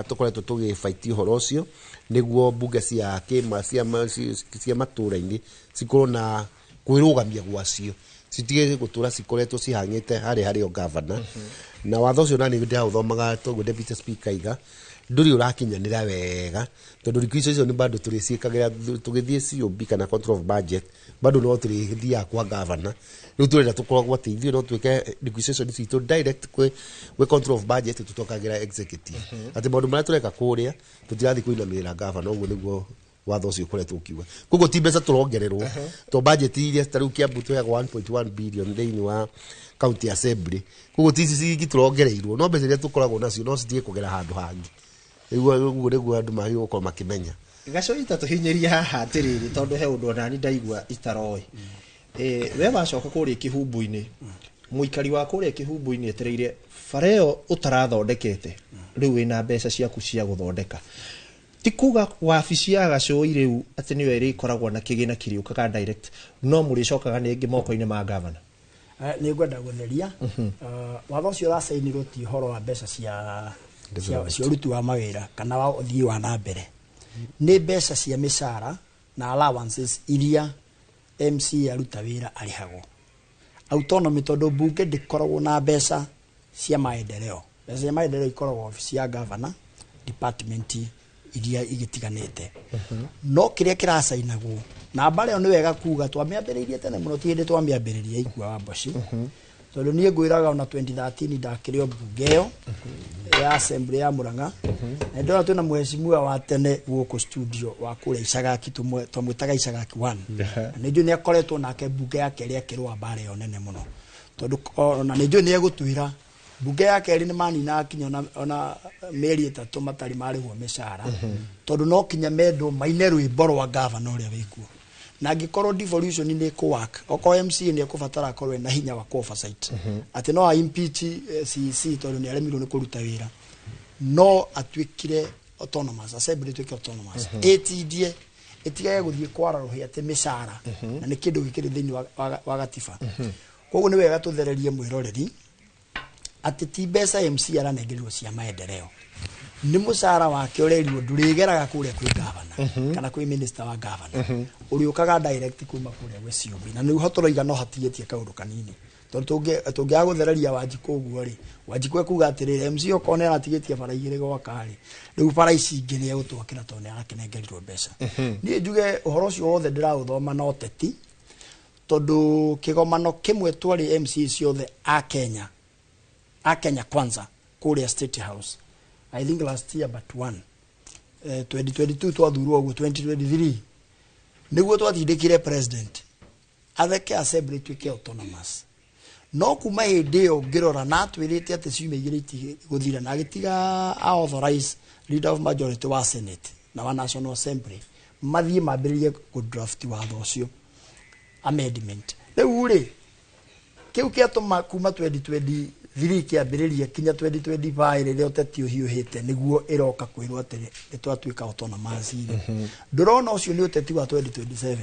tũkoretwo tũgĩbaiti ũhoro ũcio nĩguo mbunge cia matũra-inĩ cikorwo na kwĩrũgamia gwacio citige gũtũra cikoretwo cihang'ĩte harĩ o governor na watho ũcio nani ndĩraũthomaga toguo deputy speaker iga ndũrĩ ũrakinyanĩra wega tondũ requisition nĩ bado tũrĩciĩkagĩra tũgĩthiĩ COB kana control of budget bado no tũrĩthiaga kwa governor rĩu tũrenda tũkoragwo atĩ ithuĩ no twĩke requisition citũ direct kwĩ control of budget tũtokagĩra executive atĩ maũndũ marĩa tũreka kũrĩa tũtirathiĩ kũinamĩrĩra governor ũguo nĩguo watho ucio ukoretwo ukiuga koguo ti mbeca turongererwo to budget iria tariu Kiambu tuheagwo 1.1 billion thĩinĩ wa county assembly koguo ti cici turongereirwo no mbeca iria tukoragwo nacio no citige kugera handu hangi nĩguo andũ magĩrĩirwo gũkorwo makĩmenya Gacoi tatuhinyiria haha atiriri tondu he undu onani ndaigua itaroi we wacoka kuria kihumbu-ini muikari wa kuria kihumbu-ini etereire fareo utarathondekete riu wina mbeca ciaku cia guthondeka ti kuga wabici ya Gacoi riu ati niwe iri ikoragwo na kigina kiriukaga direct no muricokaga ningi moko-ini ma governor ni ngwenda gutheria watho ucio urasainirwo ti horo wa mbeca cia uruti wa mawira kana wa uthii wa na mbere ni mbeca cia mishara na allowances iria MC aruta wira arihagwo autonomy tondu bunge ndikoragwo na mbeca cia maendeleo mbeca cia maendeleo ikoragwo ofisi ya governor department iria igitiganite no kiria kirasainagwo na mbare ni wega kuga twamiambiririe tene muno ti hindi twamiambiririe ikua wa Mboci tondu nie ngwiraga ona 2013 ndakirio bunge yo ya assembly ya Murang'a na ndora twina mheshimiwa wa tene guku studio wa kuria Icagaki tumwitaga Icagaki 1 ninju ni akoretwo nake bunge yake ria kirwa mbare yo nene muno tondu ona ninju ni egutwira bunge yake ri ni manina akinya ona meri 3 matari marigwo mishara tondu no kinya mendo maine rwimbo rwa governor uria wikuo na gikorwo devolution ni ku work oko MC ni kubatara korwe na hinya wa oversight ati no impeach CC tondu ni aremirwo ni kuruta wira no atwikire autonomous assembly twike autonomous etidie etigaya guthie kwara ruhi ati mishara na ni kindu gikiri thini wa gatiba koguo ni wega tuthererie mwiroreri ati ti mbeca MC aranengerirwo cia maendeleo ni musara wake urerirwo ndurigeraga kuria kwi governor kana kwi minister wa governor uriukaga direct kuma kuria gwe ciumbi na ni hotoroiga no hatietie kaundu kanini tondu tungiaguthereria Wanjiku uguo ri Wanjiku ekuga atirire MC okone aratigetie bara igire gwaka ri riu bara ici ingi ni egutwakira tondu arakenengerirwo mbeca ni njuge uhoro ucio wothe ndiraũthoma no teti tondu kigomano kimwe twari MC ciothe a Kenya kwanza kuria State House I think last year but one 2022 twathurwo uguo 2023 niguo twathindikire president atheke assembly twike autonomous no kuma hindi yo ngirora na twirite ati ciume igiriti guthira na gitiga authorize leader of majority wa senate na wa national assembly mathie mambiririe ku draft wa thosio amendment riu ri kiu kiatuma kuma 2023 kiambiriria kinya 2025 riria uteti uhiuhite niguo iroka kwirwo atiri nitwatuika autonomous ndurona ucio ni uteti wa 2027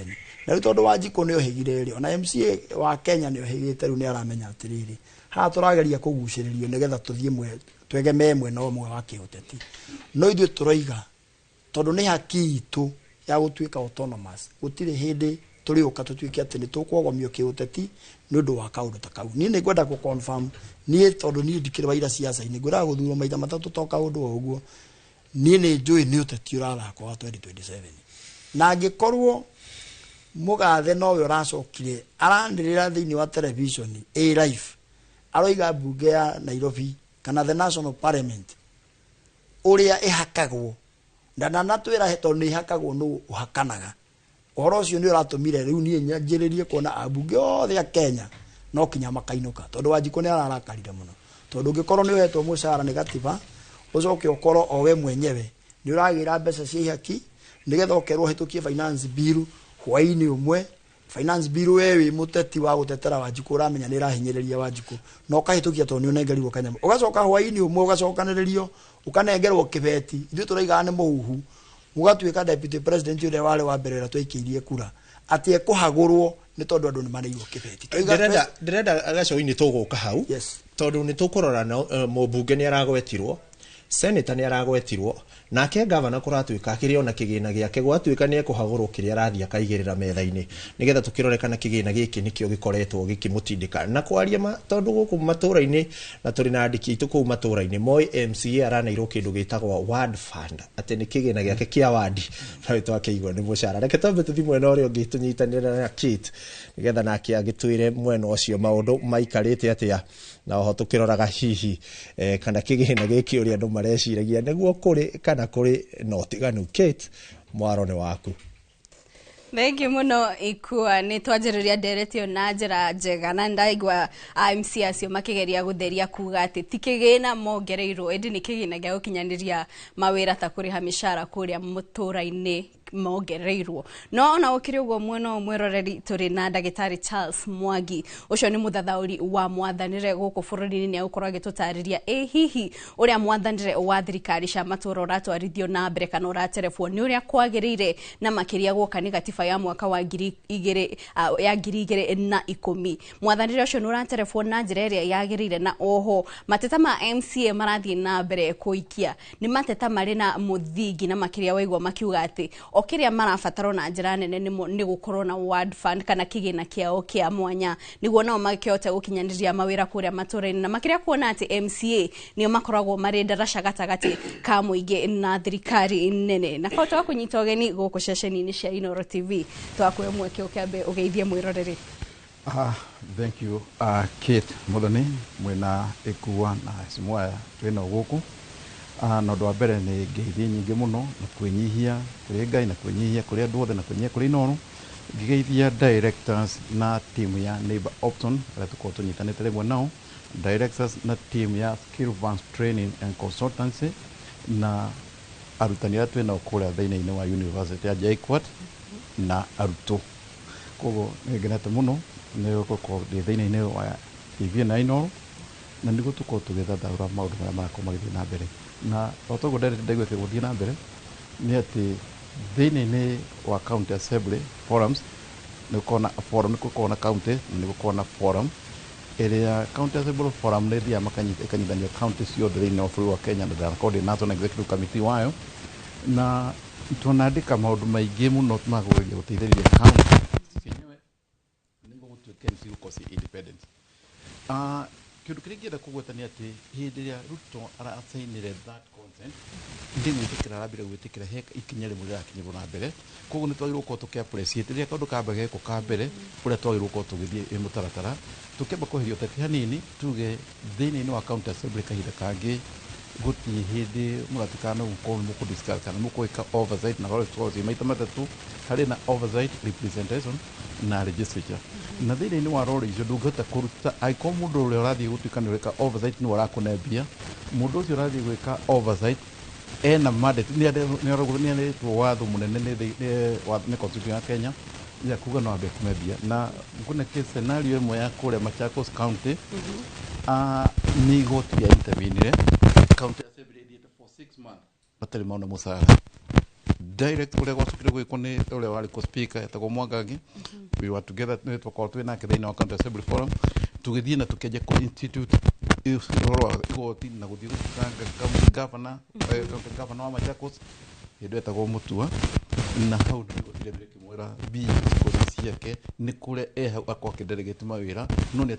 na riu tondu Wanjiku ni ohigire ri ona MCA wa Kenya ni ohigite riu ni aramenya atiriri ha turageria kuguciririo nigetha tuthie twegeme mwena umwe wa kiuteti no ithuĩ turoiga tondu ni haki itu ya gutuika autonomous gutire hindi turiuka tutuike ati ni tukwogomio kiuteti ni undu wa kaundu ta kau ni ngwenda ku confirm ni tondu ni ndikire waira siasa ni ngwenda guthurwo maita matatu toka undu uguo ni njui ni uteti urathako wa 2027 na ngikorwo mugathe nowe uracokire arandirira thiini wa television live aroiga bunge ya Nairobi kana the national parliament uria ihakagwo ndanatwira heto ni ihakagwo no uhakanaga uhoro ucio ni uratumire riu ni nyanjiririe kuona abunge othe ya Kenya no kinya makainuka tondu Wanjiku ni ararakarire muno tondu ngikorwo ni wetwo mucara ni gatiba ucoke ukorwo o we mwenyewe ni uragira mbeca cia haki nigetha ukerwo hitukie finance bill hwaini umwe finance bill wewe muteti wa gutetera Wanjiku uramenya ni rahinyiriria Wanjiku no kahitukia tondu ni unengerirwo Kenya ugacoka hwaini umwe ugacokaniririo ukanengerwo kibeti ithu turaiga ni muhu mugatuika deputy president ule wale wa mbere twaikirie kura ati ekuhagurwo ni tondu andu ni maneirwo kibeti ndirenda Gacoi ni tuguka hau tondu ni tukurora mubunge ni aragwetirwo senator ni aragwetirwo nake governor kuratuika akirio na kigina giake gwatuika ni ekuhagurwo kiria arathia akaigirira metha-ini nigetha tukirore kana kigina giki nikio gikoretwo gikimutindika na kwaria tondu guku matura-ini na turi na andiki itu ku matura-ini Moi MCA aranairwo kindu gitagwo ward fund ati ni kigina giake kia ward na twake igwa ni mucara reke tombe tuthi mwena uria ungi tunyitanira na kit nigetha nake agitwire mwena ucio maundu maikarite atia na oho tukiroraga hihi kana kigina giki uria andu mareciragia niguo kuri kana kuri notiganu Kate mwaro nĩ waku. Thengi muno ikua ni twanjĩrĩria nderetio na njĩra njega na ndaigua MC acio makigeria gutheria kuga ati ti kĩgĩna mongereirwo ĩndĩ nĩ kĩgĩna gĩa gũkinyanĩria mawĩra ta kũrĩha mĩcara kũrĩa mũtũra-inĩ mongereirwo. No ona gũkĩrĩ ũguo mwena mwĩroreri tũrĩ na ndagĩtarĩ Charles Mwangi, ũcio nĩ mũthathaũri wa mwathanĩre gũkũ bũrũri-inĩ, nĩ agũkorwo agĩtũtarĩria hihi ũrĩa mwathanĩre wa thirikari cia matũra ũratwarithio na mbere kana ũraterebwo nĩ ũrĩa kwagĩrĩire, na makĩria gũka nĩ gatiba ya mwaka wa 2010. Mwathanĩre ũcio nĩ ũraterebwo na njĩra ĩrĩa yagĩrĩire, na oho mateta ma MCA marathiĩ na mbere kũikia nĩ mateta marĩ na mũthingi, na makĩria waigua makiuga atĩ o kĩrĩa marabatarwo na njĩra nene nĩ gũkorwo na ward fund kana kĩgĩna kĩao kĩa mwanya nĩguo nao makĩhote gũkinyanĩria mawĩra kũrĩa matũra-inĩ, na makĩria kuona atĩ MCA nĩo makoragwo marĩ ndaraca gatagatĩ ka mũingĩ na thirikari nene. Na kwa kũnyita ũgeni gũkũ ceceni-inĩ cia Inooro TV, twakwĩra mweke ũkĩambe ũgeithie mwĩroreri. Thank you Kate Muthoni mwena ikua na Simwaya twĩna gũkũ. Na ũndũ wa mbere nĩ ngeithie nyingĩ mũno na kwĩnyihia kũrĩ Ngai na kwĩnyihia kũrĩ andũ othe na kwĩnyihia kũrĩ Inooro, ngĩgeithia directors na team ya Neighbor Opton arĩa tũkorwo tũnyitanĩte rĩmwe nao, directors na team ya Skillvance Training and Consultancy na arutani arĩa twĩnao kũrĩa thĩinĩ wa University ya JKUAT na arutwo. Koguo nĩ ngenete mũno nĩ gũkorwo ndĩ thĩinĩ wa TV na Inooro, na nĩguo tũkorwo tũgĩthathaũra maũndũ marĩa marakorwo magĩthiĩ na mbere. Na otoguo ndaigua gũthiĩ na mbere nĩ atĩ thĩinĩ wa county assembly forums nĩ gũkorwo na forum, nĩ gũkorwo na county na nĩ gũkorwo na forum ĩrĩa county assembly forum nĩ thiaga makanyitithania county ciothe thĩinĩ wa bũrũri wa Kenya, na ndanakorwo ndĩ national executive committee wayo, na tũnaandĩka maũndũ maingĩ mũno magũgeria gũteithĩrĩria county cienyewe nĩguo gũtuĩke nĩ cigũkorwo ci independent. Kĩndũ kĩrĩa ingĩenda kũgweta nĩ atĩ hĩndĩ ĩrĩa Ruto arasainire that consent ndĩ gwĩtĩkĩra arambire gwĩtĩkĩra he ikinya rĩmwe rĩrakinyĩrwo na mbere. Koguo nĩ twagĩrĩirwo gũkorwo tũkĩ-appreciate rĩrĩa kaũndũ kamba geko ka mbere ũrĩa twagĩrĩirwo gũkorwo tũgĩthiĩ mũtaratara, tũkĩamba kweheria ũteti hanini, tuge thĩinĩ wa county assembly kahinda kangĩ gũtirĩ hĩndĩ mũratukana gũkorwo mũkũ-discuss kana mũkũĩka oversight, na gũkorwo maita matatũ harĩ na oversight, representation na legislature. Na thĩinĩ wa role icio ndũngĩhota kũruta angĩkorwo mũndũ ũrĩa ũrathiĩ gũtuĩka nĩ ũreka oversight nĩ ũrakũne mbia, mũndũ ũcio ũrathiĩ gwĩka oversight ena mandate nĩ arĩtwo watho mũnene nĩ constitution ya Kenya ya kuga no ambe kũme mbia. Na kuna scenario ĩmwe ya kũrĩa Machakos County nĩ igoti rĩa intervenire county assembly ĩthiĩte for 6 months matarĩ maona mũcara. Direct ũrĩa gwacokire gwĩkwo nĩ ũrĩa warĩ ko speaker etagwo Mwangangi, we were together nĩ twakorwo twĩ nake thĩinĩ wa county assembly forum, tũgĩthiĩ na tũkĩanjia ku institute ũhoro wa igoti na gũthiĩ gũthanga governor wa Machakos hĩndĩ etagwo Mutua, na hau nĩgũtire mbere kĩmwĩra mbia ciake nĩ kũrĩa hau akorwo akĩdelegate mawĩra, no nĩ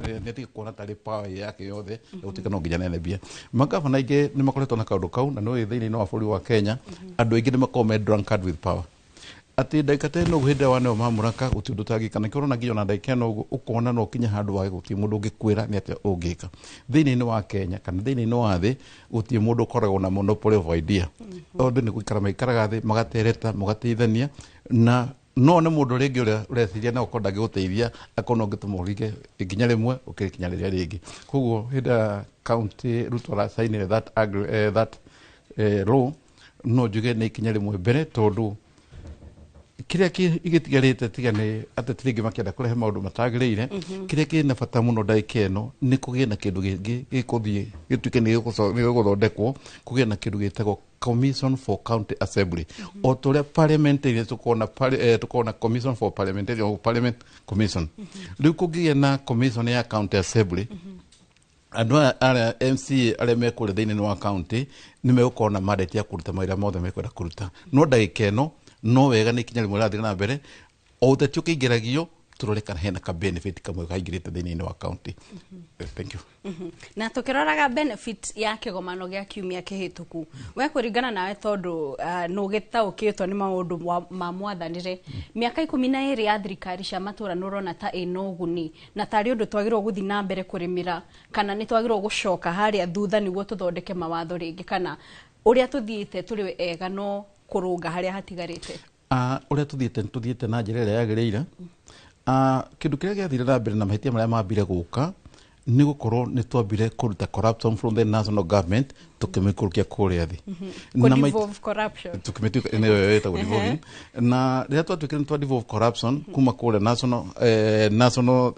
nĩ kuona tarĩ power yake yothe gũtuĩka no nginya nene mbia. Magavana aingĩ nĩ makoretwo na kaũndũ kau, na nĩ thĩinĩ wa bũrũri wa Kenya andũ aingĩ nĩ makoragwo me drunkard with power. Atĩ ndagĩka ta ĩno hĩndĩ wa nĩo mamũraka gũtirĩ ũndũ ũtangĩka, na kĩrona nginya ona ndagĩka ĩno ũguo ũkona no kinya handũ wage gũtirĩ mũndũ ũngĩkwĩra nĩ atĩa ũngĩka. Thĩinĩ wa Kenya kana thĩinĩ wa thĩ gũtirĩ mũndũ ũkoragwo na monopoly of idea. Othe nĩ gũikara maikaraga thĩ magatereta mũgateithania, na no nĩ mũndũ rĩngĩ ũrĩa ũreciria no ũkorwo ndangĩgũteithia akorwo no ũngĩtũma ũringe ikinya rĩmwe ũkĩrĩ ikinya rĩrĩa rĩngĩ. Koguo hĩndĩ county Ruto arasainire that law no njuge nĩ ikinya rĩmwe mbere, tondũ kĩrĩa gĩtigarĩte tiga nĩ ateti rĩngĩ makĩenda kũrehe maũndũ matagĩrĩire. Kĩrĩa kĩna bata mũno ndagĩka ĩno nĩ kũgĩa na kĩndũ gĩkĩ gĩkũthiĩ gĩtuĩke nĩ gĩgũthondekwo, kũgĩa na kĩndũ gĩtagwo Commission for County Assembly. O tũrĩa parliamentary tũkorwo na Commission for Parliamentary or Parliament Commission, rĩu kũngĩgĩa na Commission ya County Assembly, andũ arĩa MCA arĩa mekũrĩa thĩinĩ wa county nĩ megũkorwo na mandate ya kũruta mawĩra mothe mekwenda kũruta. No ndagĩka ĩno no wega nĩ ikinya rĩmwe rathiĩ na mbere, o ũteti ũkĩingĩragio tũrore kana hena ka benefit kamwe kaingĩrĩte thĩinĩ wa county. Thank you. Na tũkĩroraga benefit ya kĩgomano gĩa kiumia kĩhĩtũku, we kũringana nawe tondũ nũgĩtaũkĩtwo nĩ maũndũ ma mwathanĩre, mĩaka 12 ya thirikari cia matũra nũrona ta ĩna ũguni na tarĩ ũndũ twagĩrĩirwo gũthiĩ na mbere kũrĩmĩra, kana nĩ twagĩrĩirwo gũcoka harĩa thutha nĩguo tũthondeke mawatho rĩngĩ, kana ũrĩa tũthiĩte tũrĩ ega no kurunga haria hatigarite uria tuthiete na njira ĩrĩa yagĩrĩire kĩndũ kĩrĩa gĩathire na mbere na mahĩtia marĩa mambire gũka nĩ gũkorwo nĩ twambire kũruta corruption from the national government tukĩmĩkũrũkia kũrĩa thĩ tukĩmĩtuĩka nĩyo ĩtagwo devolving na rĩrĩa twatuĩkire nĩ twa devolve corruption kuma kũrĩa national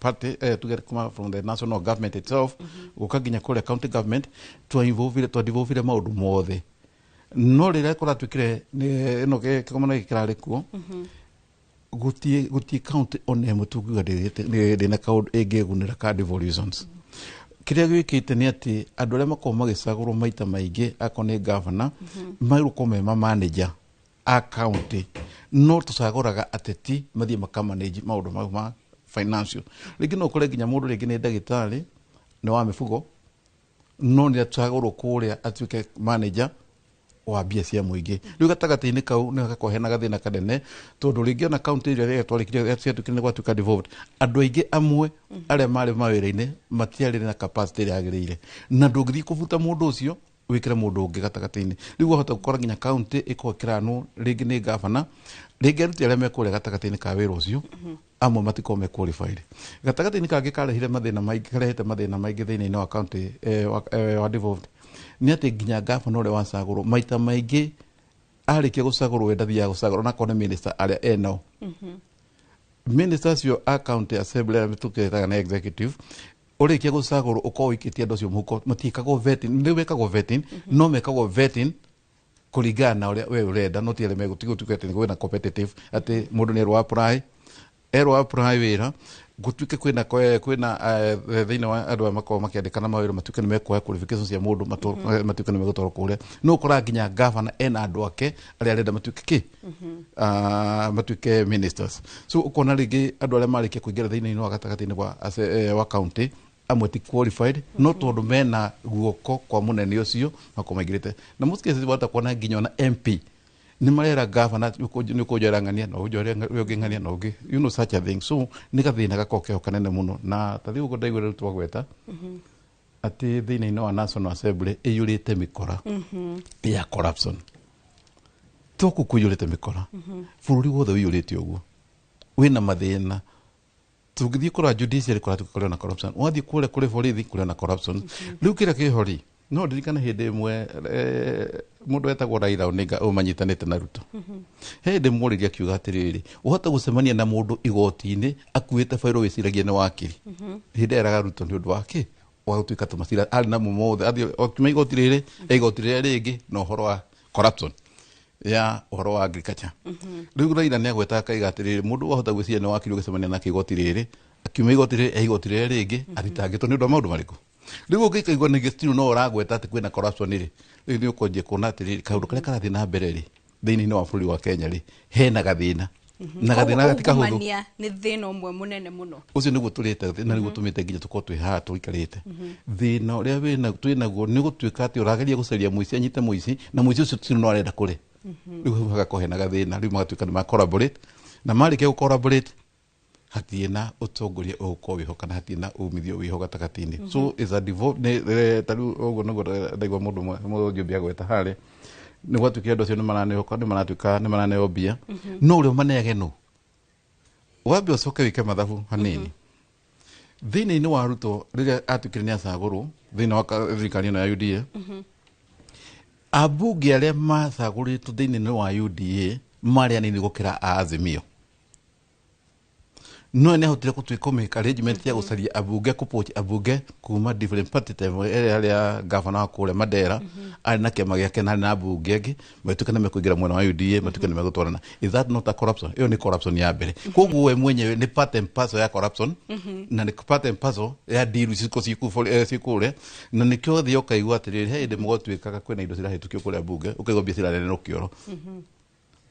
party tuge kuma from the national government itself gũka nginya kũrĩa county government twa devolvire maũndũ mothe no rĩrĩa kũratuĩkire ĩno kĩgomano gĩkĩ kĩrarĩ kuo gutie county ona ĩmwe tugiuga ndĩna kaũndũ ĩngĩgunĩra ka devolutions kĩrĩa gĩkĩte nĩ atĩ andũ arĩa makoragwo magĩcagũrwo maita maingĩ akorwo nĩ governor magĩrũkorwo me manager a county no tũcagũraga ateti mathiĩ makamanage maũndũ mau ma financial rĩngĩ no ũkore nginya mũndũ rĩngĩ nĩ ndagĩtarĩ nĩ wa mĩbugo no nĩ atũcagũrwo kũrĩa atuĩke manager wa mbia cia mũingĩ rĩu gatagatĩ-inĩ kau nĩ hagakorwo hena gathĩna kanene tondũ rĩngĩ ona county ĩrĩa twarĩkire ciatuĩkire nĩ gwatuĩka devolved andũ aingĩ amwe arĩa marĩ mawĩra-inĩ matiarĩ na capacity ĩrĩa yagĩrĩire na ndũngĩthiĩ kũbuta mũndũ ũcio wĩkĩre mũndũ ũngĩ gatagatĩ-inĩ rĩu wahota gũkora nginya county ĩkorwo ĩkĩranwo rĩngĩ nĩ governor rĩngĩ aruti arĩa mekũrĩa gatagatĩ-inĩ ka wĩra ũcio amwe matikorwo me qualified gatagatĩ-inĩ kangĩ karehire mathĩna maingĩ karehete mathĩna maingĩ thĩinĩ wa county wa devolved nĩ atĩ nginya governor ũrĩa wacagũrwo maita maingĩ arĩkia gũcagũrwo we ndathiaga gũcagũrwo na akorwo nĩ minister arĩa enao minister acio a county assembly arĩa tũkĩtaga na executive ũrĩkia gũcagũrwo ũkorwo ũikĩtie andũ acio mũhuko matiĩkagwo vetting nĩ wekagwo vetting no mekagwo vetting kũringana na ũrĩa we ũrenda no ti arĩa megũtuĩka atĩ kwĩna competitive atĩ mũndũ nĩ erwo apply wĩra gũtuĩke kwĩna thĩinĩ wa andũ makorwo makĩandĩkana mawĩra matuĩke nĩ mekuoya qualifications cia mũndũ matuĩke nĩ megũtwarwo kũrĩa no ũkora nginya governor ena andũ ake arĩa arenda matuĩke matuĩke ministers so ũkona rĩngĩ andũ arĩa marĩkia kũingĩra thĩinĩ wa gatagatĩ-inĩ wa county amwe ti qualified no tondũ mena guoko kwa mũnene ũcio makorwo maingĩrĩte na most cases wata kuona nginya na MP nĩ marera governor nĩ ũkũnjoera ng'ania na ũnjoere ng'ania na ũngĩ you know such a thing so nĩ gathĩna gakorwo kanene mũno na ta rĩu ũguo ndaigua rĩu twagweta atĩ thĩinĩ wa National Assembly ĩiyũrĩte mĩkora ya corruption toku kũiyũrĩte mĩkora bũrũri wothe ũiyũrĩte ũguo wĩna mathĩna tũngĩthiĩ kũrora judiciary kũrĩa na corruption wathiĩ kũrĩa borithi kũrĩa na corruption rĩu kĩrĩa kĩhori no ndirikana hĩndĩ ĩmwe mũndũ wetagwo Raila Odinga ũmanyitanĩte na Ruto hĩndĩ mũrĩria akiuga atĩrĩrĩ ũhota gũcemania na mũndũ igoti-inĩ akuĩte bairo wĩciragia nĩ wakiri hĩndĩ eraga Ruto nĩ ũndũ wake wa gũtuĩka tũmacira arĩ na mothe akiuma igoti rĩrĩ igoti rĩrĩa rĩngĩ na ũhoro wa corruption ya ũhoro wa agriculture rĩu Raila nĩ agweta akaiga atĩrĩrĩ mũndũ wahota gwĩciria nĩ wakiri ũgĩcemania na igoti rĩrĩ akiuma igoti rĩrĩa rĩngĩ athitangĩtwo nĩ ũndũ wa maũndũ marĩkũ rĩu ũngĩkaigua nĩ gĩstiru no ũragweta atĩ kwĩna corruption rĩ rĩu nĩ ũkwanjia kuona atĩrĩrĩ kaũndũ karĩa karathiĩ na mbere rĩ thĩinĩ wa bũrũri wa Kenya rĩ hena gathĩna na gathĩna gatikahũthũ nĩ thĩna ũmwe mũnene mũno ũcio nĩguo tũrĩte na nĩguo tũmĩte nginya tũkorwo twĩ haha tũikarĩte thĩna ũrĩa twĩnaguo nĩ gũtuĩka atĩ ũrageria gũcaria mũici anyite mũici na mũici ũcio tũtirĩ no arenda kũrĩ rĩu hagakorwo hena gathĩna rĩu magatuĩka nĩ ma collaborate na marĩkia gũ collaborate hatirĩ na ũtongoria ũgũkorwo wĩho kana hatirĩ na umithio wĩho gatagatĩ-inĩ so is a devolve ta rĩu ũguo nĩguo ndaigua mũndũ mũjũmbi agweta harĩ nĩ gwatuĩka andũ acio nĩ maraneo mbia no ũrĩa maneage no wambe ũcoke wĩke mathabu hanini thĩinĩ wa Ruto rĩrĩa atuĩkire nĩ acagũrwo thĩinĩ wa thirikari ĩno ya UDA ambunge arĩa macagũrĩtwo thĩinĩ wa UDA marĩ anini gũkĩra a Azimio no nĩ ahotire gũtuĩka make arrangement ya gũcaria abunge kũpoach abunge kuma different party time ĩrĩa governor wa kũrĩa Mandera arĩ na kĩama gĩake na na abunge angĩ matuĩka nĩ mekũingĩra mwena wa UDA matuĩka nĩ megũtwarana is that not a corruption ĩyo nĩ corruption ya mbere koguo we mwenyewe nĩ part and parcel ya corruption na nĩ part and parcel ya deal cikũrĩa na nĩkĩo thĩ ũkaigua atĩrĩrĩ hĩndĩ mũgũtuĩkaga kwĩna indo cirahĩtũkio kũrĩa bunge ũkaigua mbia ciranenwo kĩoro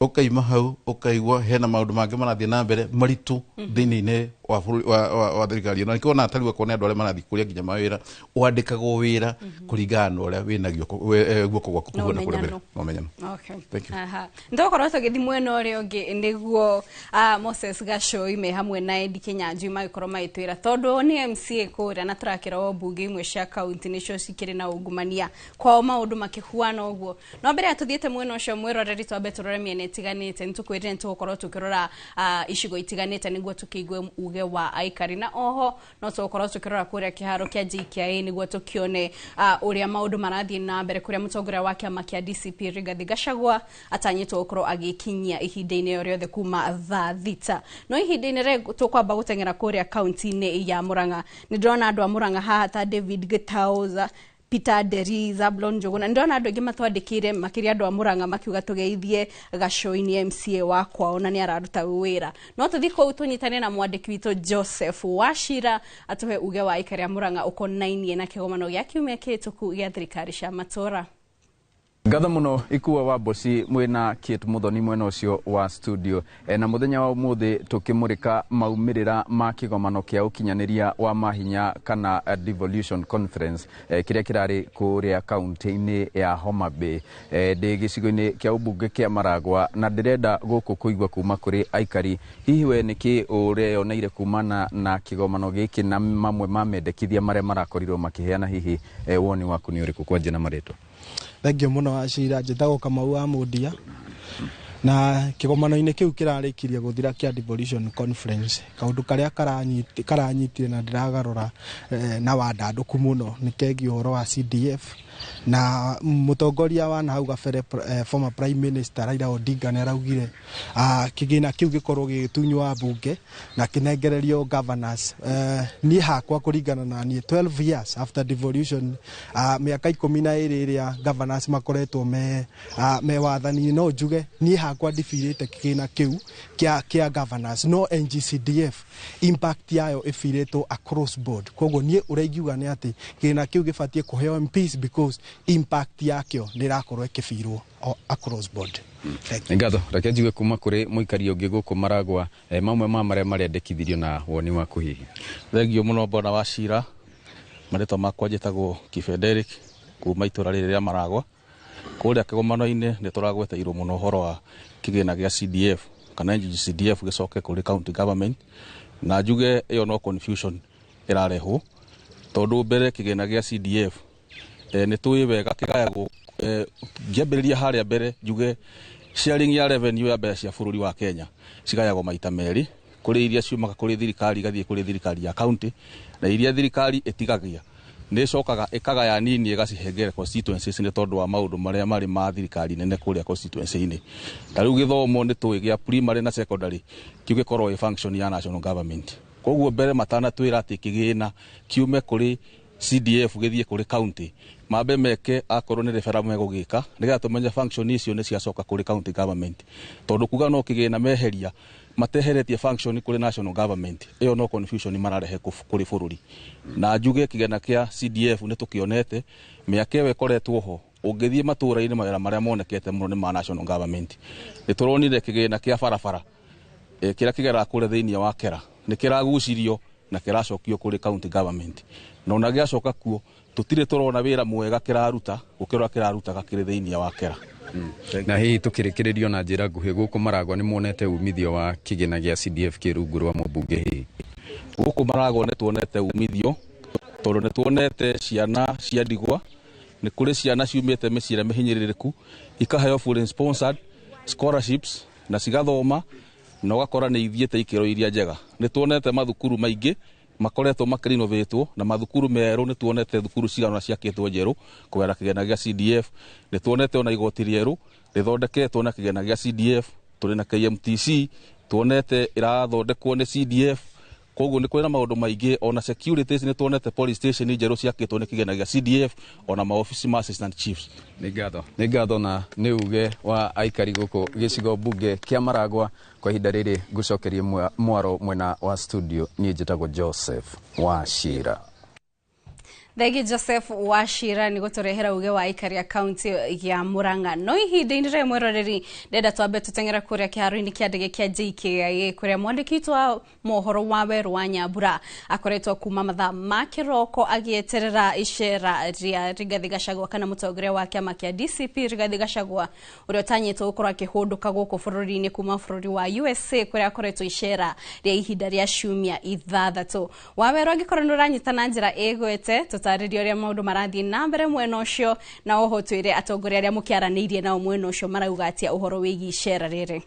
ũkaima hau ũkaigua hena maũndũ mangĩ marathiĩ na mbere maritũ thĩinĩ wa thirikari na nikona atari kwa andå arĩa marathi kũrĩa nginya mawĩra wandĩkagwo wĩra kũringana na ũrĩa wĩna guoko gwaku kuona kũrĩa mbere ũmenyano. Okay. Thank you. Ndokorwo tũgĩthi mwena ũrĩa ũngĩ nĩguo Moses Gacoi me hamwe na Eddie Kinyanjui magĩkorwo magĩtwĩra tondũ nĩ MCA kũrĩa na tũrakĩra o mbunge imwe cia kaunti nĩcio cikĩrĩ na ungumania kwao maũndũ makĩhuana ũguo. No mbere ya tũthiĩte mwena ũcio mwĩroreri twambe tũrore mĩena ĩtiganĩte nĩtũkwĩrire nĩtũgũkorwo tũkĩrora icigo itiganĩte nĩguo tũkĩigue uge wa aikari na oho no tũgũkorwo tũkĩrora kũrĩa kĩharo kĩa JKIA nĩguo tũkĩone ũrĩa maũndũ marathiĩ na mbere kũrĩa mũtongoria wa kĩama kĩa DCP Rigathi Gachagua atanyĩtwo gũkorwo agĩkinyia ihinda-inĩ o rĩothe kuma thaa thita. No ihinda-inĩ rĩu tũkwamba gũteng'era kũrĩa kaunti-inĩ ya Murang'a nĩndĩrona andũ a Murang'a haha ta David Gitauza, Peter Nderi, Zablon Njuguna ndona andũ aingĩ matwandĩkĩire makĩria andũ a Murang'a makiuga tũgeithie Gachoi nĩ MCA wa kwao na nĩ araruta wĩra. No tũthi kũu tũnyitane na mwandĩki witũ Joseph Wachira atũhe uge wa aikari a Murang'a ũkonainie na kĩgomano gĩa kiumia kĩhĩtũku gĩa thirikari cia matũra. Ngatho muno Ikua wa Bosi mwena Kate Muthoni mwena ucio wa studio na muthenya wa umuthi tukimurika maumirira ma kigomano kia ukinyaniria wa mahinya kana devolution conference kiria kirari kuria kaunti-ini ya Homa Bay ndi gicigo-ini kia ubunge kia Maragwa na ndirenda guku kuigwa kuma kuri aikari hihi we niki ureyoneire kumana na kigomano giki na mamwe ma mendekithia maria marakorirwo makiheana hihi woni waku ni uriku kwa njena mareto. Thengio muno Wachira njĩtagwo Kamau wa Mũndia na kĩgomano-inĩ kĩu kĩrarĩkirie gũthira kĩa devolution conference kaũndũ karĩa karanyitire na ndĩragarũra na wandandũku mũno nĩ kegiĩ ũhoro wa CDF na mũtongoria wa nahau gabere former prime minister Raila Odinga nĩ araugire kĩgĩna kĩu gĩkorwo gĩgĩtunywo bunge na kĩnengererio governors niĩ hakwa kũringana na niĩ 12 years after devolution mĩaka 12 ĩrĩa governors makoretwo me wathani no njuge niĩ hakwa ndibirĩte kĩgĩna kĩu kĩa governors no NGCDF impact yayo ĩbirĩtwo across board koguo niĩ ũrĩa ingiuga nĩ atĩ kĩgĩna kĩu gĩbatiĩ kũheo MPs because impact yakio ndirakorwo ikibirwo across board. Ngatho reke njigue kuma kuri muikari ungi guku Maragwa mamwe ma maria marendekithirio na woni waku hihi. Thengio muno Bwana Wachira marĩtwa makwa njĩtagwo Kibenderick kuma itura rĩrĩ rĩa Maragwa kũrĩa kĩgomano-inĩ nĩ tũragweteirwo mũno ũhoro wa kĩgĩna gĩa CDF kana CDF gĩcoke kũrĩ county government na njuge ĩyo no confusion ĩrarehwo tondũ mbere kĩgĩna gĩa CDF nĩ tũĩ wega kĩgayagwo ngĩambĩrĩria harĩa mbere njuge sharing ya revenue ya mbeca cia bũrũri wa Kenya cigayagwo maita merĩ kũrĩ iria ciumaga kũrĩ thirikari igathiĩ kũrĩ thirikari ya county na iria thirikari ĩtigagia nĩ cokaga ĩkagaya nini ĩgacihengere constituencies nĩ tondũ wa maũndũ marĩa marĩ ma thirikari nene kũrĩa constituency-inĩ. Ta rĩu gĩthomo nĩ tũĩ gĩa primary na secondary kĩu gĩkorwo ĩ function ya national government. Koguo mbere matanatwĩra atĩ kĩgĩna kiume kũrĩ CDF gĩthiĩ kũrĩ county mambe meke akorwo nĩ referendum megũgĩka nĩgetha tũmenye function icio nĩ ciacoka kũrĩ county government tondũ kuga no kĩgĩna meheria mateheretie function kũrĩ national government ĩyo no confusion mararehe kũrĩ bũrũri na njuge kĩgĩna kĩa CDF nĩ tũkĩonete mĩaka ĩyo ĩkoretwo ho ũngĩthiĩ matũũra-inĩ mawĩra marĩa monekete mũno nĩ ma national government nĩ tũronire kĩgĩna kĩa barabara kĩrĩa kĩgeraga kũrĩa thĩinĩ wa Kera nĩ kĩragucirio na kĩracokio kũrĩ county government na ona gĩacoka kuo tũtirĩ tũrona wĩra mwega kĩraruta gũkĩrora kĩrarutaga kĩrĩ thĩinĩ wa Kera. Na hihi tukĩrĩkĩrĩrio na njĩra nguhĩ gũkũ Maragwa nĩ muonete umithio wa kĩgĩna gĩa CDF kĩrungu rwa mũmbunge hihi? Gũkũ Maragwa nĩ tuonete umithio tondũ nĩ tuonete ciana cia ndigwa nĩ kũrĩ ciana ciumĩte mĩciĩ ĩrĩa mĩhinyĩrĩrĩku ikaheo foreign sponsored scholarships na cigathoma na ũgakora nĩ ithiĩte ikĩro iria njega. Nĩ tuonete mathukuru maingĩ makoretwo makĩrinovetwo na mathukuru merũ nĩ tuonete thukuru cigana ciakĩtwo njerũ kũgerera kĩgĩna gĩa CDF. Nĩ tuonete ona igoti rĩerũ rĩthondeketwo na kĩgĩna gĩa CDF. Tũrĩ na KMTC tuonete ĩrathondekwo nĩ CDF. Koguo nĩ kwĩna maũndũ maingĩ ona securities nĩ tuonete police station njerũ ciakĩtwo nĩ kĩgĩna gĩa CDF ona maofici ma assistant chiefs. Nĩ ngatho na nĩ uge wa aikari gũkũ gĩcigo bunge kĩa Maragwa kwa ihinda rĩrĩ ngũcokerie mwaro mwena wa studio niĩ njĩtagwo Joseph Wachira. Thegi Joseph Wachira ni guturehera uge wa Ikaria County ya Murang'a no ihinda-inĩ rĩa mwĩroreri ndenda twambe tuteng'era kuria kĩharo-inĩ kĩa ndege kĩa JKIA kuria mwandĩki wa mohoro wa Weru wa Nyambura akoretwo kuma mathaa ma kĩroko agĩeterera icera rĩa Rigathi Gachagua kana mũtongoria wa kĩama kĩa DCP Rigathi Gachagua ũrĩa ũtanyĩtwo gũkorwo akĩhũndũka gũkũ bũrũri-inĩ kuma bũrũri wa USA kuria akoretwo icera rĩa ihinda rĩa ciumia 6 wa Weru angĩkorwo nĩũranyitana njĩra ĩgwete taririo ria maundu marathie na mbere mwena ucio na oho twire atongoria aria mukiaraniirie nao mwena ucio marauga atia uhoro wigi icera riri.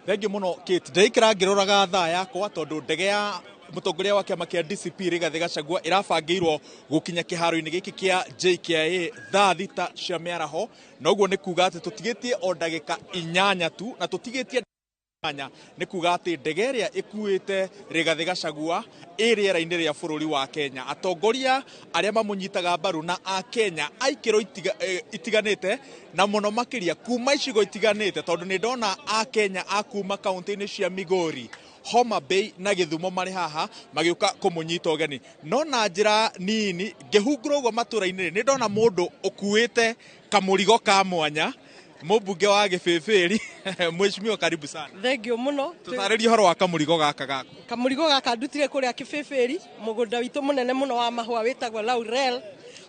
Thengi muno Kate ndeikira ngiroraga thaa yakwa tondu ndege ya mutongoria wa kiama kia DCP Rigathi Gachagua irabangirwo gukinya kiharo-ini giki kia JKIA thaa thita cia miaraho noguo ni kuga ati tutigitie o ndagika 8 tu na tutigitie ni kuga ati ndege ĩrĩa ĩkuĩte Rigathi Gachagua ĩrĩera-inĩ rĩa bũrũri wa Kenya. Atongoria arĩa mamunyitaga mbaru na a Kenya aikĩro itiganĩte na mũno makĩria kuma icigo itiganĩte tondu nĩ ndona a Kenya akuma kaunti-inĩ cia Migori, Homa Bay na Githumo marĩ haha magĩũka kũmũnyita ũgeni. No na njĩra nini ngĩhungũra ũguo matũra-inĩ nĩ ndona mũndũ ũkuĩte kamũrigo ka mwanya, Mũmbunge wa Gĩbĩbĩri. Mheshimiwa, karibu sana. Thengio muno. Tutarĩrie ũhoro wa kamũrigo gaka gako. Kamũrigo gaka ndutire kũrĩa Gĩbĩbĩri, mũgũnda witũ mũnene mũno wa mahũa wĩtagwo Laurel,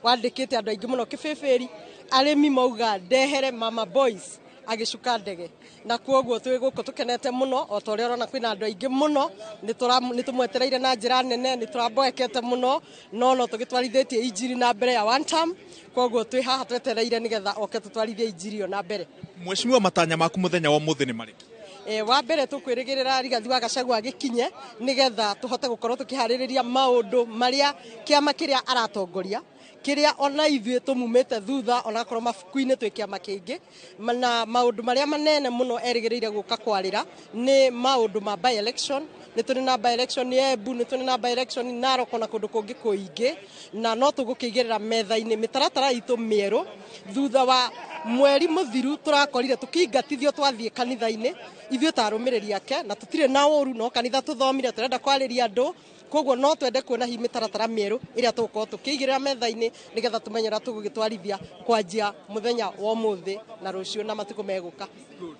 wandĩkĩte andũ aingĩ mũno Gĩbĩbĩri. Arĩmi mauga ndehere Mama Boys agĩcuka ndege. Na kuoguo twĩ gũkũ tũkenete mũno o ta ũrĩa ũrona kwĩna andũ aingĩ mũno nĩtũmwetereire na njĩra nene nĩtũramboekete mũno no tũgĩtwarithĩtie injiri na mbere ya one term kuoguo twĩ haha twetereire nĩgetha oke tũtwarithie injiri yo na mbere. Mheshimiwa, matanya maku mũthenya wa mũthĩ nĩ marĩkũ? Wa mbere tũkwĩrĩgĩrĩra Rigathi wa Gachagua gĩkinye nĩgetha tũhote gũkorwo tũkĩharĩrĩria maũndũ marĩa kĩama kĩrĩa aratongoria kiria ona ithuĩ tũmumĩte thutha ona korwo mabuku-inĩ twĩ kĩama kĩngĩ na maũndũ marĩa manene mũno erĩgĩrĩire gũka kwarĩra nĩ maũndũ ma by election. Nĩ tũrĩ na by election Embu, nĩ tũrĩ na by election Narok na kũndũ kũngĩ kũingĩ na no tũgũkĩigĩrĩra metha-inĩ mĩtaratara itũ mĩerũ. Thutha wa mweri mũthiru tũrakorire tũkĩingatithio twathiĩ kanitha-inĩ ithuĩ ta arũmĩrĩri ake na tũtirĩ na ũru no kanitha tũthomire tũrenda kwarĩria andũ koguo no twende kuona hi mĩtaratara mĩerũ ĩrĩa tũgũkorwo tũkĩigĩrĩra metha-inĩ nĩgetha tũmenyera tũgũgĩtwarithia kwanjia mũthenya wa ũmũthĩ na rũciũ na matukũ megũka.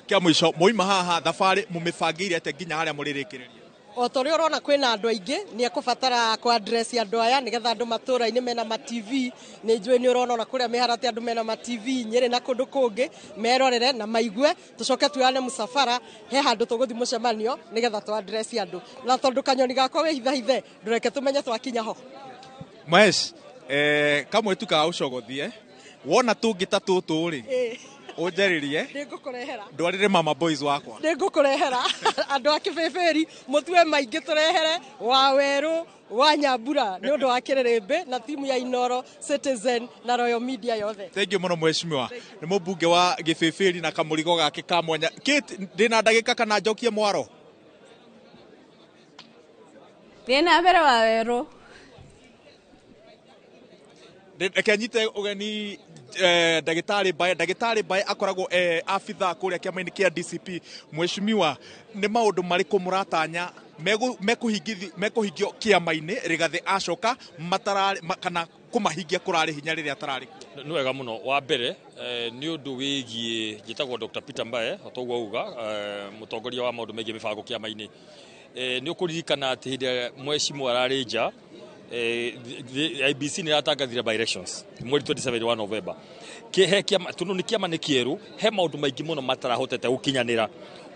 Kĩa mũico moima haha thabarĩ mũmĩbangĩire atĩa nginya harĩa mũrĩrĩkĩrĩria? O ta ũrĩa ũrona kwĩna andũ aingĩ nĩ ekũbatara kwa address andũ aya nĩgetha andũ matũra-inĩ mena ma TV nĩ njũĩ nĩ ũrona ona kũrĩa mĩharatĩ andũ mena ma TV Nyĩrĩ na kũndũ kũngĩ merorere na maigue tũcoke tuoyane mũcabara he handũ tũgũthiĩ mũcemanio nĩgetha tũ address andũ na tondũ kanyoni gakwa wĩ hithe ndũreke tũmenye twakinya ho. Mwesh, kamwe tu ka ũcogothie wona tũngĩ ta tũtũ rĩ ũnjarĩrie ndwarĩre Mama Boys wakwa nĩngũkũrehera andũ a Gĩbĩbĩri mũtue maingĩ tũrehere wa Weru wa Nyambura nĩ ũndũ wa Kĩrĩrĩmbĩ na timu ya Inoro, Citizen na Royal Media yothe. Thengiũ mũno Mheshimiwa. Nĩ mũmbunge wa Gĩbĩbĩri na kamũrigo gake ka mwanya. Kate, ndĩna ndagĩka kana njokie mwaro? Thiĩ mbere wa Weru. Reke nyite ũgeni Ndagĩtarĩ Mbae akoragwo abitha kũrĩa kĩama-inĩ kĩa DCP. Mheshimiwa, nĩ maũndũ marĩkũ mũratanya mekũhingio kĩama-inĩ Rigathi acoka kana kũmahingia kũrarĩ hinya rĩrĩa atararĩ? Nĩ wega mũno. Wa mbere nĩ ũndũ wĩgiĩ njĩtagwo Dr. Peter Mbae toguo uga mũtongoria wa maũndũ megiĩ mĩbango kĩama-inĩ. Nĩ ũkũririkana atĩ hĩndĩ Mheshimiwa ararĩ nja IBC nĩ iratangathire by elections mweri 27 wa November. Tondũ nĩ kĩama nĩ kĩerũ he maũndũ maingĩ mũno matarahotete gũkinyanĩra.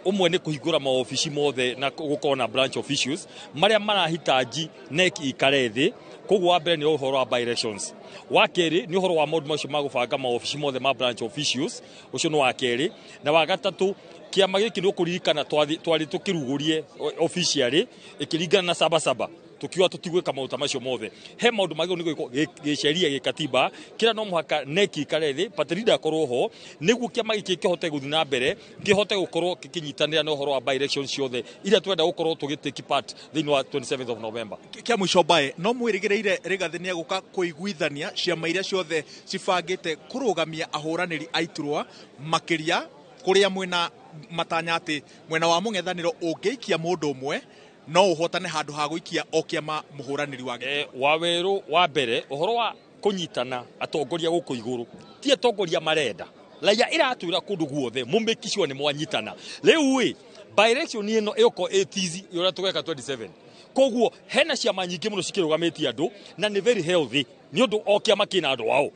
Ũmwe nĩ kũhingũra maobici mothe na gũkorwo na branch officials marĩa marahitaji NEC ikare thĩ. Koguo wa mbere nĩ ũhoro wa by elections. Wa kerĩ nĩ ũhoro wa maũndũ macio ma gũbanga maobici mothe ma branch officials, ũcio nĩ wa kerĩ. Na wa gatatũ kĩama gĩkĩ nĩ ũkũririkana twarĩ tũkĩrugũrie officially ĩkĩringana na Sabasaba tukiwa tutigwĩka maũndũ macio mothe. He maũndũ magĩrĩirwo nĩ gwĩkwo gĩceria gĩkatiba kĩrĩa no mũhaka NEC ikare thĩ Patrida akorwo ho nĩguo kĩama gĩkĩ kĩhote gũthiĩ na mbere kĩhote gũkorwo gĩkĩnyitanĩra na ũhoro wa by elections ciothe iria twenda gũkorwo tũgĩtake part thĩinĩ wa 27th of November. Kĩa mũico Mbae, no mwĩrĩgĩrĩire Rigathi nĩ egũka kũiguithania ciama iria ciothe cibangĩte kũrũgamia ahũranĩri a iturwa makĩria kũrĩa mwena matanya atĩ mwena wa mũng'ethanĩro ũngĩikia mũndũ ũmwe no uhotane handu ha guikia o kiama muhuraniri wa Waweru wa mbere uhoro wa kunyitana atongoria guku iguru ti atongoria marenda raya iratwira kundu guothe mumekishwa ni mwanyitana riu by election ino eko etizi yora tugeka 27 koguo hena ciama nyingi muno cikirugametie andu na ni very healthy ni undu o kiama kina andu wao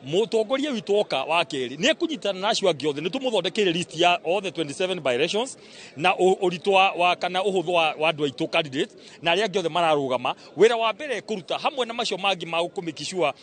mutongoria witu oka wa keri ni kunyitana nacio angi othe ni tumuthondekere list ya all the 27 by elections na uritwa wa kana uhuthu wa andu aitu candidate na aria angi othe mararugama wira wa mbere kuruta hamwe na macio mangi ma ukumikishwa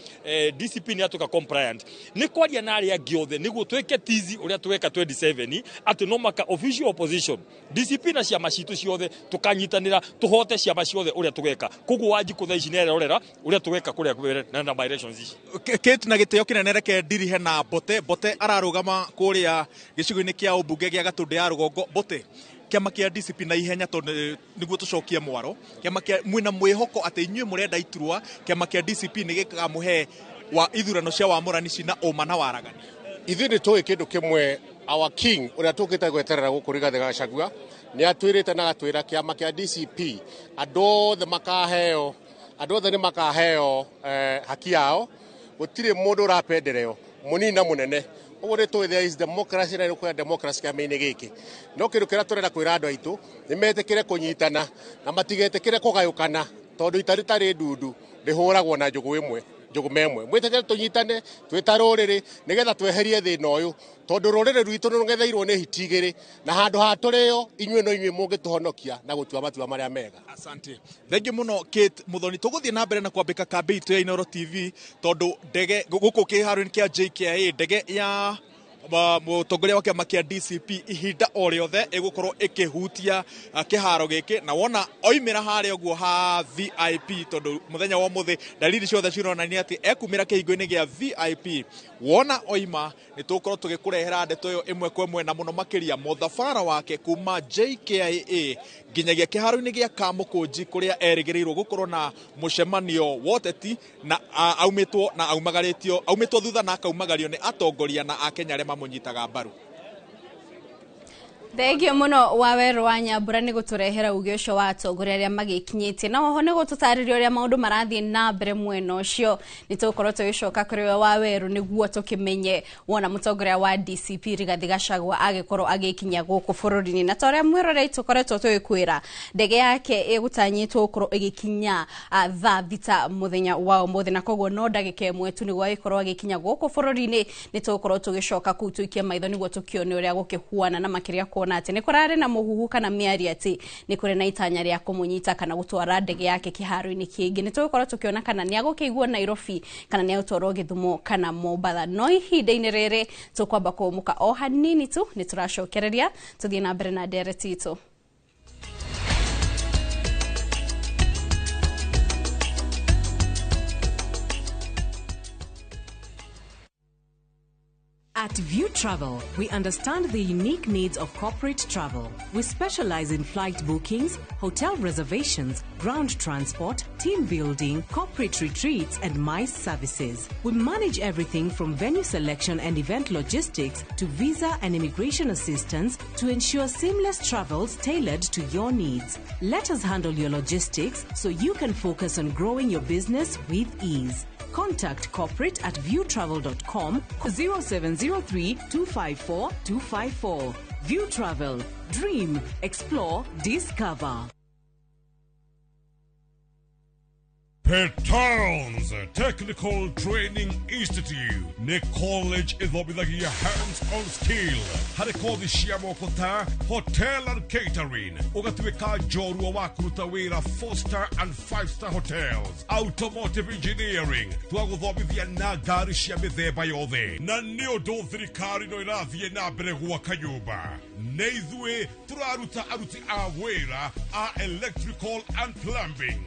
DCP ni atuka compliant ni kwaria na aria angi othe niguo tweke tizi uria tweka 27 ati no maka official opposition DCP na ciama citu ciothe tukanyitanira tuhote ciama ciothe uria tugeka koguo wanji kuthaici ne rorera uria tugeka kuria na by elections ici Kate na giteo kinene ke ndirihe na bote ararugama kuria gicigo-ini kia ubunge gia Gatundu ya rugongo bote kiama kia DCP na ihenya to niguo tucokie mwaro kiama kia mwina mwihoko ati inyue murenda iturwa kiama kia DCP ni gikaga muhe wa ithurano cia wamurani cina uma na waragani ithuĩ nĩ tũĩ kĩndũ kĩmwe our king ũrĩa tũkĩte gweterera gũkũ Rigathĩ Gachagua nĩ atwĩrĩte na gatwĩra kĩama kĩa DCP andũ othe nĩ makaheo haki yao gũtirĩ mũndũ ũrapendereo mũnini na mũnene ũguo nĩ tũĩ there is democracy na nĩkwenda democracy kĩama-inĩ gĩkĩ no kĩndũ kĩrĩa tũrenda kwĩra andũ aitũ nĩ metĩkĩre kũnyitana na matigetĩkĩre kũgayũkana tondũ ita rĩtarĩ ndundu rĩhũragwo na njũgũ ĩmwe njũgũ memwe mwĩtĩkĩre tũnyitane twĩta rũrĩrĩ nĩgetha tweherie thĩna ũyũ tondũ rũrĩrĩ rwitũ nĩ rũgetheirwo nĩ hiti igĩrĩ na handũ ha tũrĩo inyuĩ no inyuĩ mũngĩtũhonokia na gũtua matua marĩa mega. Asante thengi muno Kate Muthoni tuguthie na mbere na kwambika kambi itu ya Inooro TV tondu ndege guku kiharu-ini kia JKIA ndege ya mutongoria wa kiama kia DCP ihinda o riothe igukorwo ikihutia kiharo giki na wona oimira haria uguo ha VIP tondu muthenya wa muthi dalili ciothe cironania ati ekumira kihingo-ini gia VIP wona oima ni tukorwo tugikurehera ndeto yo imwe kwa imwe na muno makiria muthabara wake kuma JKIA nginyagia kiharo-ini gia Kamukunji kuria erigirirwo gukorwo na mucemanio woteti na aumitwo thutha na akaumagario ni atongoria na akenya rema munyitaga mbaru. Thengio muno Waweru wa Nyambura ni guturehera uge ucio wa atongoria aria magikinyitie na oho ni gututariria uria maundu marathie na mbere mwena ucio ni tukorwo tugicoka kuri we Waweru niguo tukimenye wona mutongoria wa DCP Rigathĩ Gachagua agikorwo agikinya guku bururi-ini na toria mwirore tukoretwo tugikwira ndege yake igutanyitwo gukorwo igikinya thaa thita muthenya wa umuthi na koguo no ndagika imwe tu niguo agikorwo agikinya guku bururi-ini ni tukorwo tugicoka kuu tuikie maitho niguo tukione uria gukihuana na makiria kuona ati ni kurare na muhuhu kana miari ati ni kuri na itanya ria kumunyita kana gutwara ndege yake kiharo-ini kingi ni tukorwo tukiona kana ni agukigwa Nairobi kana ni agutwarwo Githumo kana Mombatha no ihinda-ini riri tukwamba kumuka o hanini tu ni turacokereria tuthie na mbere na ndereti itu. At View Travel, we understand the unique needs of corporate travel. We specialize in flight bookings, hotel reservations, ground transport, team building, corporate retreats, and MICE services. We manage everything from venue selection and event logistics to visa and immigration assistance to ensure seamless travels tailored to your needs. Let us handle your logistics so you can focus on growing your business with ease. Contact corporate at viewtravel.com 0703 254 254. View Travel. Dream, explore, discover. Petowns Technical Training Institute ni college ithomithagia hands-on skill harĩ kothi cia moko ta hotel and catering ũgatuĩka njorua wa kũruta wĩra 4-star and 5-star hotels, automotive engineering twagũthomithia na ngari cia mĩthemba yothe na nĩ ũndũ thirikari no ĩrathiĩ na mbere gwaka nyũmba na ithuĩ tũraruta aruti a wĩra a electrical and plumbing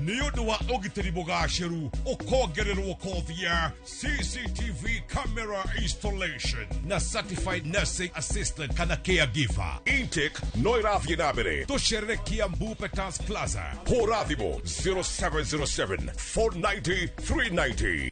nĩ ũndũ wa ũgitĩri mũgacĩru ũkongererwo kothi ya CCTV camera installation na certified nursing assistant kana caregiver. Intake no ĩrathiĩ na mbere tũcerere Kiambu Petans Plaza hũra thimũ 0707 490 390.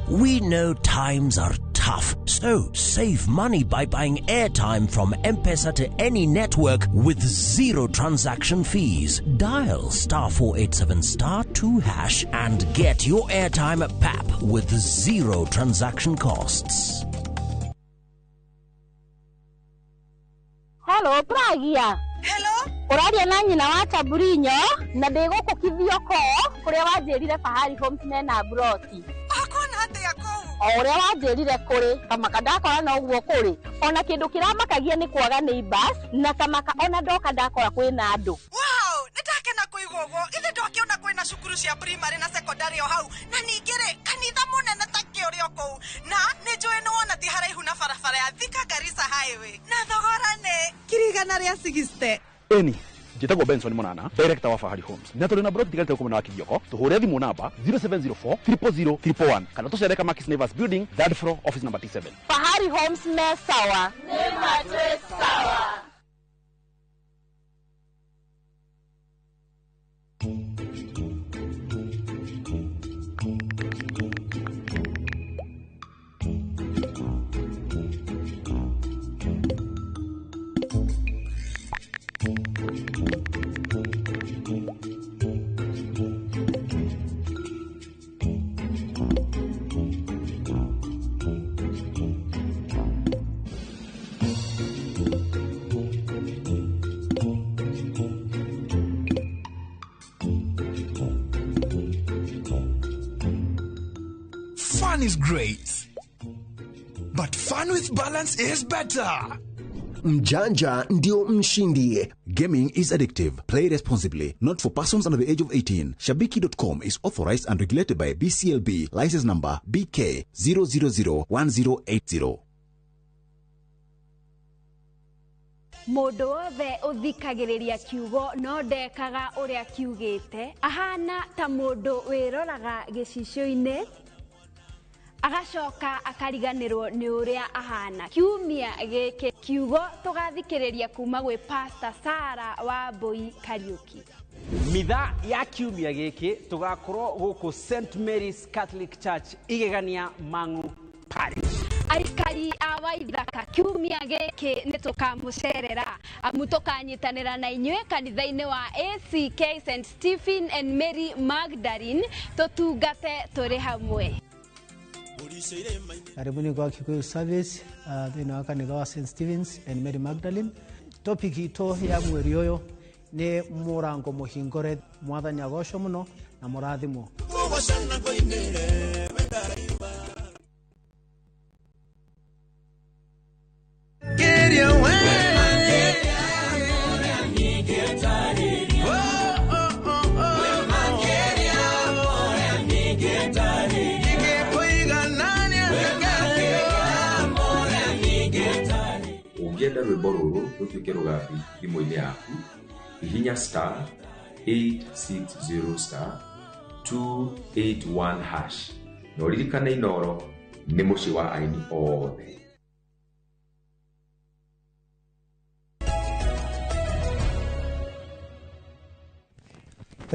We know times are tough tough. So save money by buying airtime from M-Pesa to any network with zero transaction fees. Dial *487*2# and get your airtime PAP with zero transaction costs. Hello, Pragia. Hello. Uraria na nyina wa Taburinyo na ndigukukithio ko kuria wanjirire Fahari Homes mena broti. Akona atia ko? Uria wanjirire kuri kamaka ndakora na uguo kuri. Ona kindu kiramakagia ni kwaga neighbors na kamaka ona ndoka ndakora kwina andu. Wow, nitakena kuigwa uguo. Ithe ndokiona kwina cukuru cia primary na secondary o hau. Na ningire kanitha munene ta kiurio ko. Na nijoe no ona ti haraihu na barabara ya Thika Garissa Highway. Na thogora ne kirigana ria 60. Eni njitagwo Benson Monana, director wa Fahari Homes. Na tuli na broti tigalite kumena wa Kivyoko. Tuhure thimu namba 0704 000 111 kana tucereka Makis Nevers Building, 3rd floor, office number T7. Fahari Homes me sawa. Nema tre sawa. Fun is great, but fun with balance is better. Mjanja ndio mshindi. Gaming is addictive. Play responsibly. Not for persons under the age of 18. Shabiki.com is authorized and regulated by BCLB. License number BK 0001080. Mundu wothe uthikagiriria kiugo no ndekaga uria kiugite ahana ta mundu wiroraga gicicio-ini agacoka akariganirwo ni uria ahana. Kiumia giki kiugo tugathikiriria kuma gwi Pastor Sarah Wambui Kariuki. Mitha ya kiumia giki tugakorwo guku St Mary's Catholic Church igegania Mang'u Parish. Aikari a Waithaka kiumia giki nitukamucerera amutukanyitanira na inywe kanitha-ini wa ACK St Stephen and Mary Magdalene tutungate turi hamwe. Karibuni kwa Kikuyu service thina wa kanitha wa St Stephen's and Mary Magdalene. Topic ito ya mweri uyu ni murango muhingore. Mwathani agocwo muno na murathimwo. Ukienda rwimbo ruru rutuike rugathi thimu-ini yaku ihinya *860*281# na uririkane inoro ni muci wa aini othe.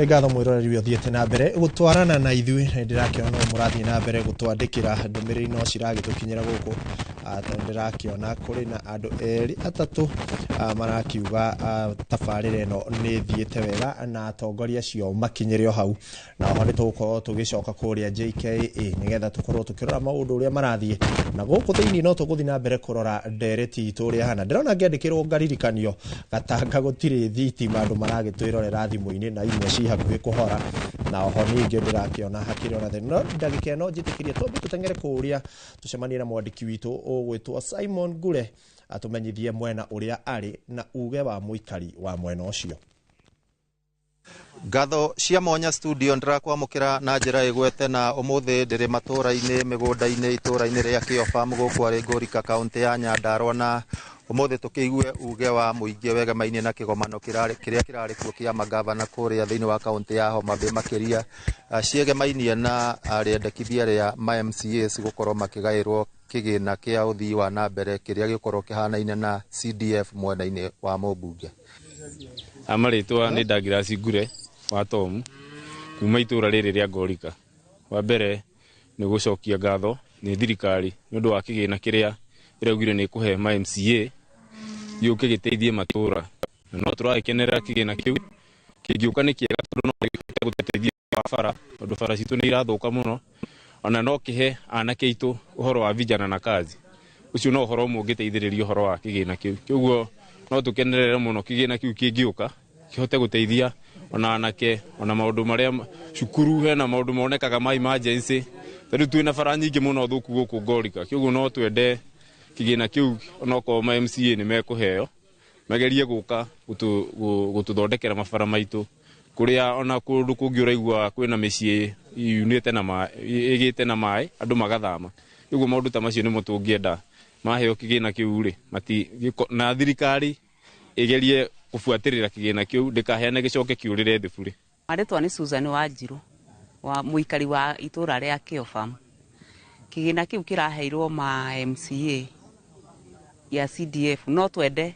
Ngatho mwiroreri uthiete na mbere gutwarana na ithui ndirakiona murathi na mbere gutwandikira ndumiriri no ciragitukinyira guku ndirakiona kuri na andu eri atatu marakiuga tabarire no ni thiete wega na atongoria cio makinyire hau na ho nitugukorwo tugicoka kuria JKA nigetha tukorwo tukirora maundu uria marathie na guku thiini no tuguthi na mbere kurora ndereti itu uria hana. Ndirona ngiandikirwo ngaririkanio gatanga gutiri thitima andu maragitwirorera thimu-ini na imwe ci hakuhi kuhora na oho ningi ndirakiona hakiri ona thina ndagika ino njitikirie tombe tutengere kuria tucemanie na mwandiki witu ugwitwo Simon Gure atumenyithie mwena uria ari na uge wa muikari wa mwena ucio. Ngatho cia monya studio ndirakwamukira na njira igwete na umuthi ndiri matura-ini migunda-ini itura-ini ria Kiofa muguku ari Ngorika kaunti ya Nyandarua na umuthi tukiigue uge wa muingi wegamaine na kigomano kiria kirari kuo kia magavana kuria thiini wa kaunti ya Homa Bay makiria ciegemainie na riendekithia ria MCAs gukorwo makigairwo kigina kia uthii wa na mbere kiria gikorwo kihanaine na CDF mwena-ini wa Mubunge. Amaritwa ni Ndagirasi Ngure wa Tomu kuma itura riri ria Ngorika. Wa mbere ni gucokia ngatho nĩ thirikari nĩ ũndũ wa kĩgĩna kĩrĩa ĩraugire nĩ kũhe ma MCA gĩũke gĩteithie matũra, na no tũragĩkenerera kĩgĩna kĩu kĩngĩũka nĩ kĩega tondũ no gĩhote gũteithia bara, tondũ bara citũ nĩ irathũka mũno, ona no kĩhe anake aitũ ũhoro wa vijana na kazi. Ũcio no ũhoro ũmwe ũngĩteithĩrĩria ũhoro wa kĩgĩna kĩu. Kĩoguo no tũkenerere mũno kĩgĩna kĩu kĩngĩũka kĩhote gũteithia ona anake, ona maũndũ marĩa cukuru hena maũndũ monekaga ma emergency. Tondũ twĩna bara nyingĩ mũno thũku gũkũ Ngorika. Kĩoguo no twende kĩgĩna kĩu onokorwo ma MCA nĩ mekũheo magerie gũka gũtũthondekera mabara maitũ, kũrĩa ona kũndũ kũngĩ ũraigua kwĩna mĩciĩ yunĩte na ĩgĩte na maĩ andũ magathama. Kĩoguo maũndũ ta macio nĩmo tũngĩenda maheo kĩgĩna kĩu rĩ, na thirikari ĩgerie gũbuatĩrĩra kĩgĩna kĩu ndĩkaheane gĩcoke kĩũrĩre thĩ bure. Marĩtwa nĩ Susan Wanjiru wa mũikari wa itũra rĩa Kĩofarm. Kĩgĩna kĩu kĩraheirwo ma MCA ya CDF, no twende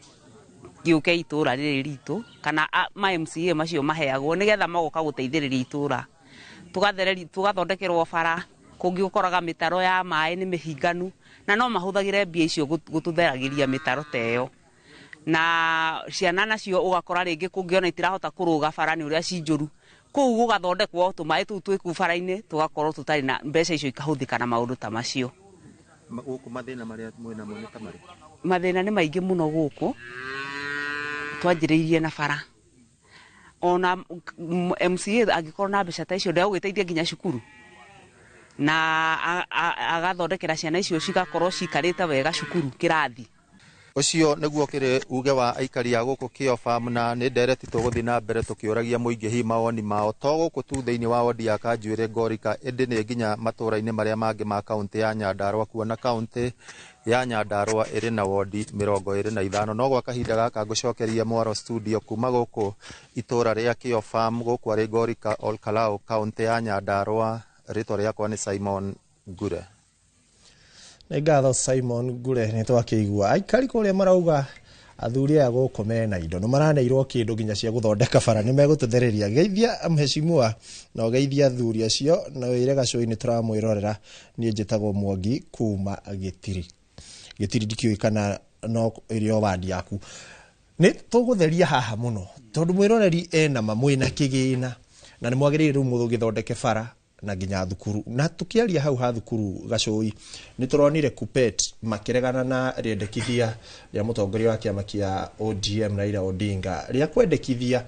gĩũke itũra rĩrĩ ritũ, kana ma MCA macio maheagwo nĩgetha magoka gũteithĩrĩria itũra, tũgathondekerwo bara, kũngĩ ũkoraga mĩtaro ya maĩ nĩ mĩhinganu, na no mahũthagĩre mbia icio gũtũtheragĩria mĩtaro ta ĩyo. Na ciana nacio ũgakora rĩngĩ kũngĩona itirahota kũrũga bara nĩ ũrĩa cinjũru, kũu gũgathondekwo tũmaĩ tũu twĩkuu bara-inĩ, tũgakorwo tũtarĩ na mbeca icio ikahũthĩka na maũndũ ta macio. Gũkũ mathĩna marĩa mwĩna mo nĩ ta marĩ? Mathĩna nĩ maingĩ mũno gũkũ, twanjĩrĩirie na bara. Ona MCA angĩkorwo na mbeca ta icio ndegũgĩteithia nginya cukuru, na agathondekera ciana icio cigakorwo cikarĩte wega cukuru kĩrathi. Ũcio nĩguo kĩrĩ uge wa aikari a gũkũ Kĩofarm, na nĩ ndereti tũgũthiĩ na mbere tũkĩũragia mũingĩ hi mawoni mao to gũkũ tu thĩinĩ wa wodi ya Kanjuĩrĩ Ngorika, ĩndĩ nĩ nginya matũra-inĩ marĩa mangĩ ma kaũntĩ ya Nyandarua, kuona kaũntĩ ya Nyandarua ĩrĩ na wodi 25. No gwa kahinda gaka ngũcokeria Mwaro studio kuma gũkũ itũra rĩa Kĩofarm gũkũ arĩ Ngorika Ol Kalou, kaũntĩ ya Nyandarua. Rĩtwa rĩakwa nĩ Simon Ngure. Nĩ ngatho Simon Ngure. Nĩ twakĩigua aikari kũrĩa marauga athuri aya gũkũ mena indo nĩ maraneirwo kĩndũ nginya cia gũthondeka bara, nĩ megũtũthereria. Geithia mheshimiwa na ũgeithia athuri acio na wĩre gacũi-inĩ tũramwĩrorera. Niĩ njĩtagwo Mwangi kuma Gĩtiri. Gĩtiri ndikĩũĩ kana no ĩrĩ o wadi yaku. Nĩ tũgũtheria haha mũno tondũ mwĩroreri ena mwĩna kĩgĩna na nĩ mwagĩrĩire rĩu mũgĩthondeke bara na nginya thukuru. Na tukiaria hau ha thukuru gacũi, nĩ tũronire Kuppet makĩregana na rĩendekithia rĩa mũtongoria wa kĩama kĩa ODM Raila Odinga rĩa kwendekithia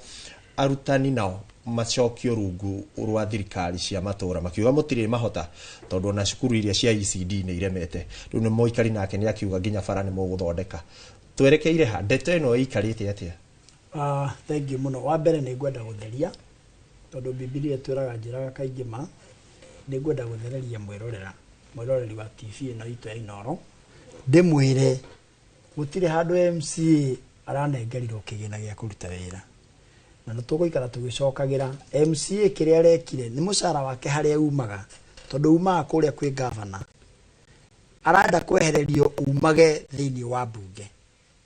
arutani nao macokio rungu rwa thirikari cia matũra, makiuga mũtirĩ mahota tondũ ona cukuru iria cia ECD nĩ iremete. Rĩu nĩ mũikari nake nĩ akiuga nginya bara nĩ mũgũthondeka. Twerekeire ha ndeto ĩno ĩikarĩte atĩa? Thank you mũno. Wa mbere nĩ ngwenda gũtheria tondũ Biblia twĩraga njĩraga kaingĩ ma nĩ ngwenda gũthereria mwĩroreri wa TV ĩno itũ ya Inooro, ndĩmwĩre gũtirĩ handũ MCA aranengerirwo kĩgĩna gĩa kũruta wĩra, na nĩ tũgũikara tũgĩcokagĩra MCA kĩrĩa arekire nĩ mũcara wake harĩa umaga, tondũ umaga kũrĩa kwĩ gavana, arenda kwehererio umage thĩinĩ wa mbunge.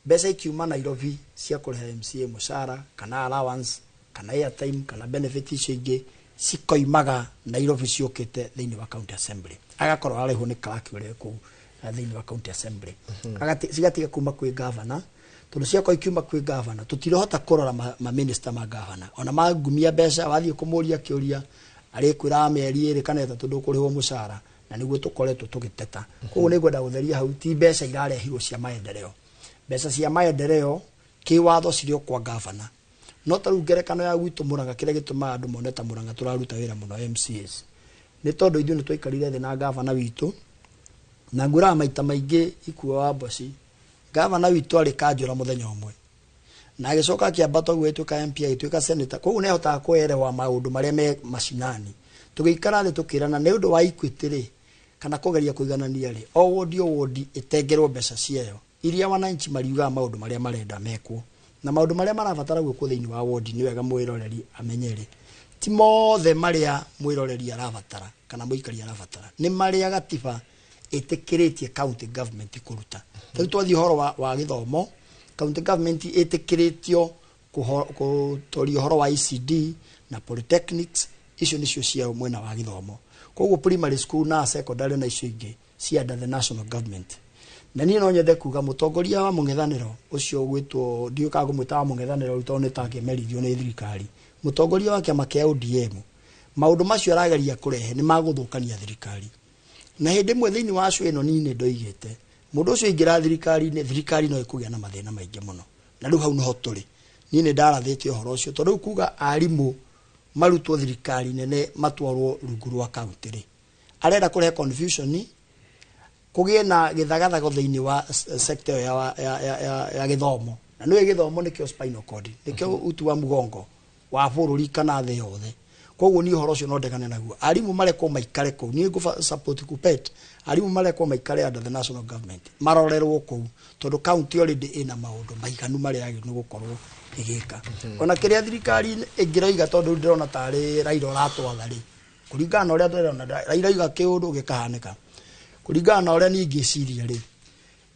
Mbeca ikiuma Nairobi cia kũrĩha MCA mũcara kana allowance kana airtime kana benefit icio ingĩ cikoimaga Nairobi ciũkĩte thĩinĩ wa county assembly, agakorwo arĩhwo nĩ clerk ũrĩa kũu thĩinĩ wa county assembly. Cigatiga kuma kwĩ gavana, tondũ ciakwa ikiuma kwĩ gavana tũtirahota kũrora ma minister ma gavana, ona magumia mbeca wathiĩ kũmũria kĩũria arĩkwĩra mĩeri 2 kana 3 ndũkũrĩhwo mũcara, na nĩguo tũkoretwo tũgĩteta. Koguo nĩ ngwenda gũtheria hau, ti mbeca irarehirwo cia maendeleo. Mbeca cia maendeleo kĩwatho cirĩ kwa gavana, no ta rĩu ngerekano ya gwitũ Mũrang'a, kĩrĩa gĩtũmaga andũ mone ta Mũrang'a tũraruta wĩra mũno MCAs nĩ tondũ ithuĩ nĩ twaikarire thĩ na gavana witũ, na ngũraga maita maingĩ ikuo wa Mboci, gavana witũ arĩ Kanjũra mũthenya ũmwe na agĩcoka akĩambata ũguo agĩtuĩka MP agĩtuĩka senator. Koguo nĩ ahotaga kwerewa maũndũ marĩa me mashinani. Tũgĩikara thĩ tũkĩrana nĩ ũndũ wa Equity rĩ kana kũgeria kũiganania rĩ, o wodi ĩtengerwo mbeca ciayo iria wananchi mariugaga maũndũ marĩa marenda mekwo, na maũndũ marĩa marabatara gwĩkwo thĩinĩ wa wodi nĩ wega mwĩroreri amenyere ti mothe marĩa mwĩroreri arabatara kana mũikari arabatara, nĩ marĩa gatiba ĩtĩkĩrĩtie county government kũruta. Rĩu twathiĩ ũhoro wa gĩthomo, county government ĩtĩkĩrĩtio gũtũria ũhoro wa ECD na polytechnics, icio nĩcio ciao mwena wa gĩthomo. Koguo primary school na secondary na icio ingĩ cia under the national government na niĩ no nyende kuga mũtongoria wa mũng'ethanĩro ũcio gwĩtwo ndiũkaga kũmwĩta wa mũng'ethanĩro tondũ nĩ ta akĩmerithio nĩ thirikari mũtongoria wa kĩama kĩa ODM maũndũ macio arageria kũrehe nĩ magũthũkania thirikari na hĩndĩ ĩmwe thĩinĩ wa acio ĩno niĩ ndoigĩte mũndũ ũcio ingĩra thirikari no ĩkũgĩa na mathĩna maingĩ mũno na rĩu hau nĩho tũrĩ niĩ nĩ ndarathĩtie ũhoro ũcio tondũ rĩu kuga arimũ marutwo thirikari nene matwarwo rungu rwa kaunti rĩ arenda kũrehe confusion kũgĩe na gĩthagathago thĩinĩ wa sector ya gĩthomo na nĩwe gĩthomo nĩkĩo spinal cord nĩkĩo uti wa mũgongo wa bũrũri kana thĩ yothe koguo niĩ ũhoro ũcio no ndegane naguo arimũ marekwo maikare kũu niĩ ngũ support Kuppet arimũ marekwo maikare under the national government marorerwo kũu tondũ county already ĩna maũndũ maiganu marĩa agĩrĩirwo nĩ gũkorwo ĩgĩka ona kĩrĩa thirikari ĩngĩroiga tondũ ndĩrona tarĩ Raila ũratwatha rĩ kũringana na ũrĩa ndĩrona Raila oiga kĩũndũ gĩkahanĩka kũringana na ũrĩa niĩ ngĩciria rĩ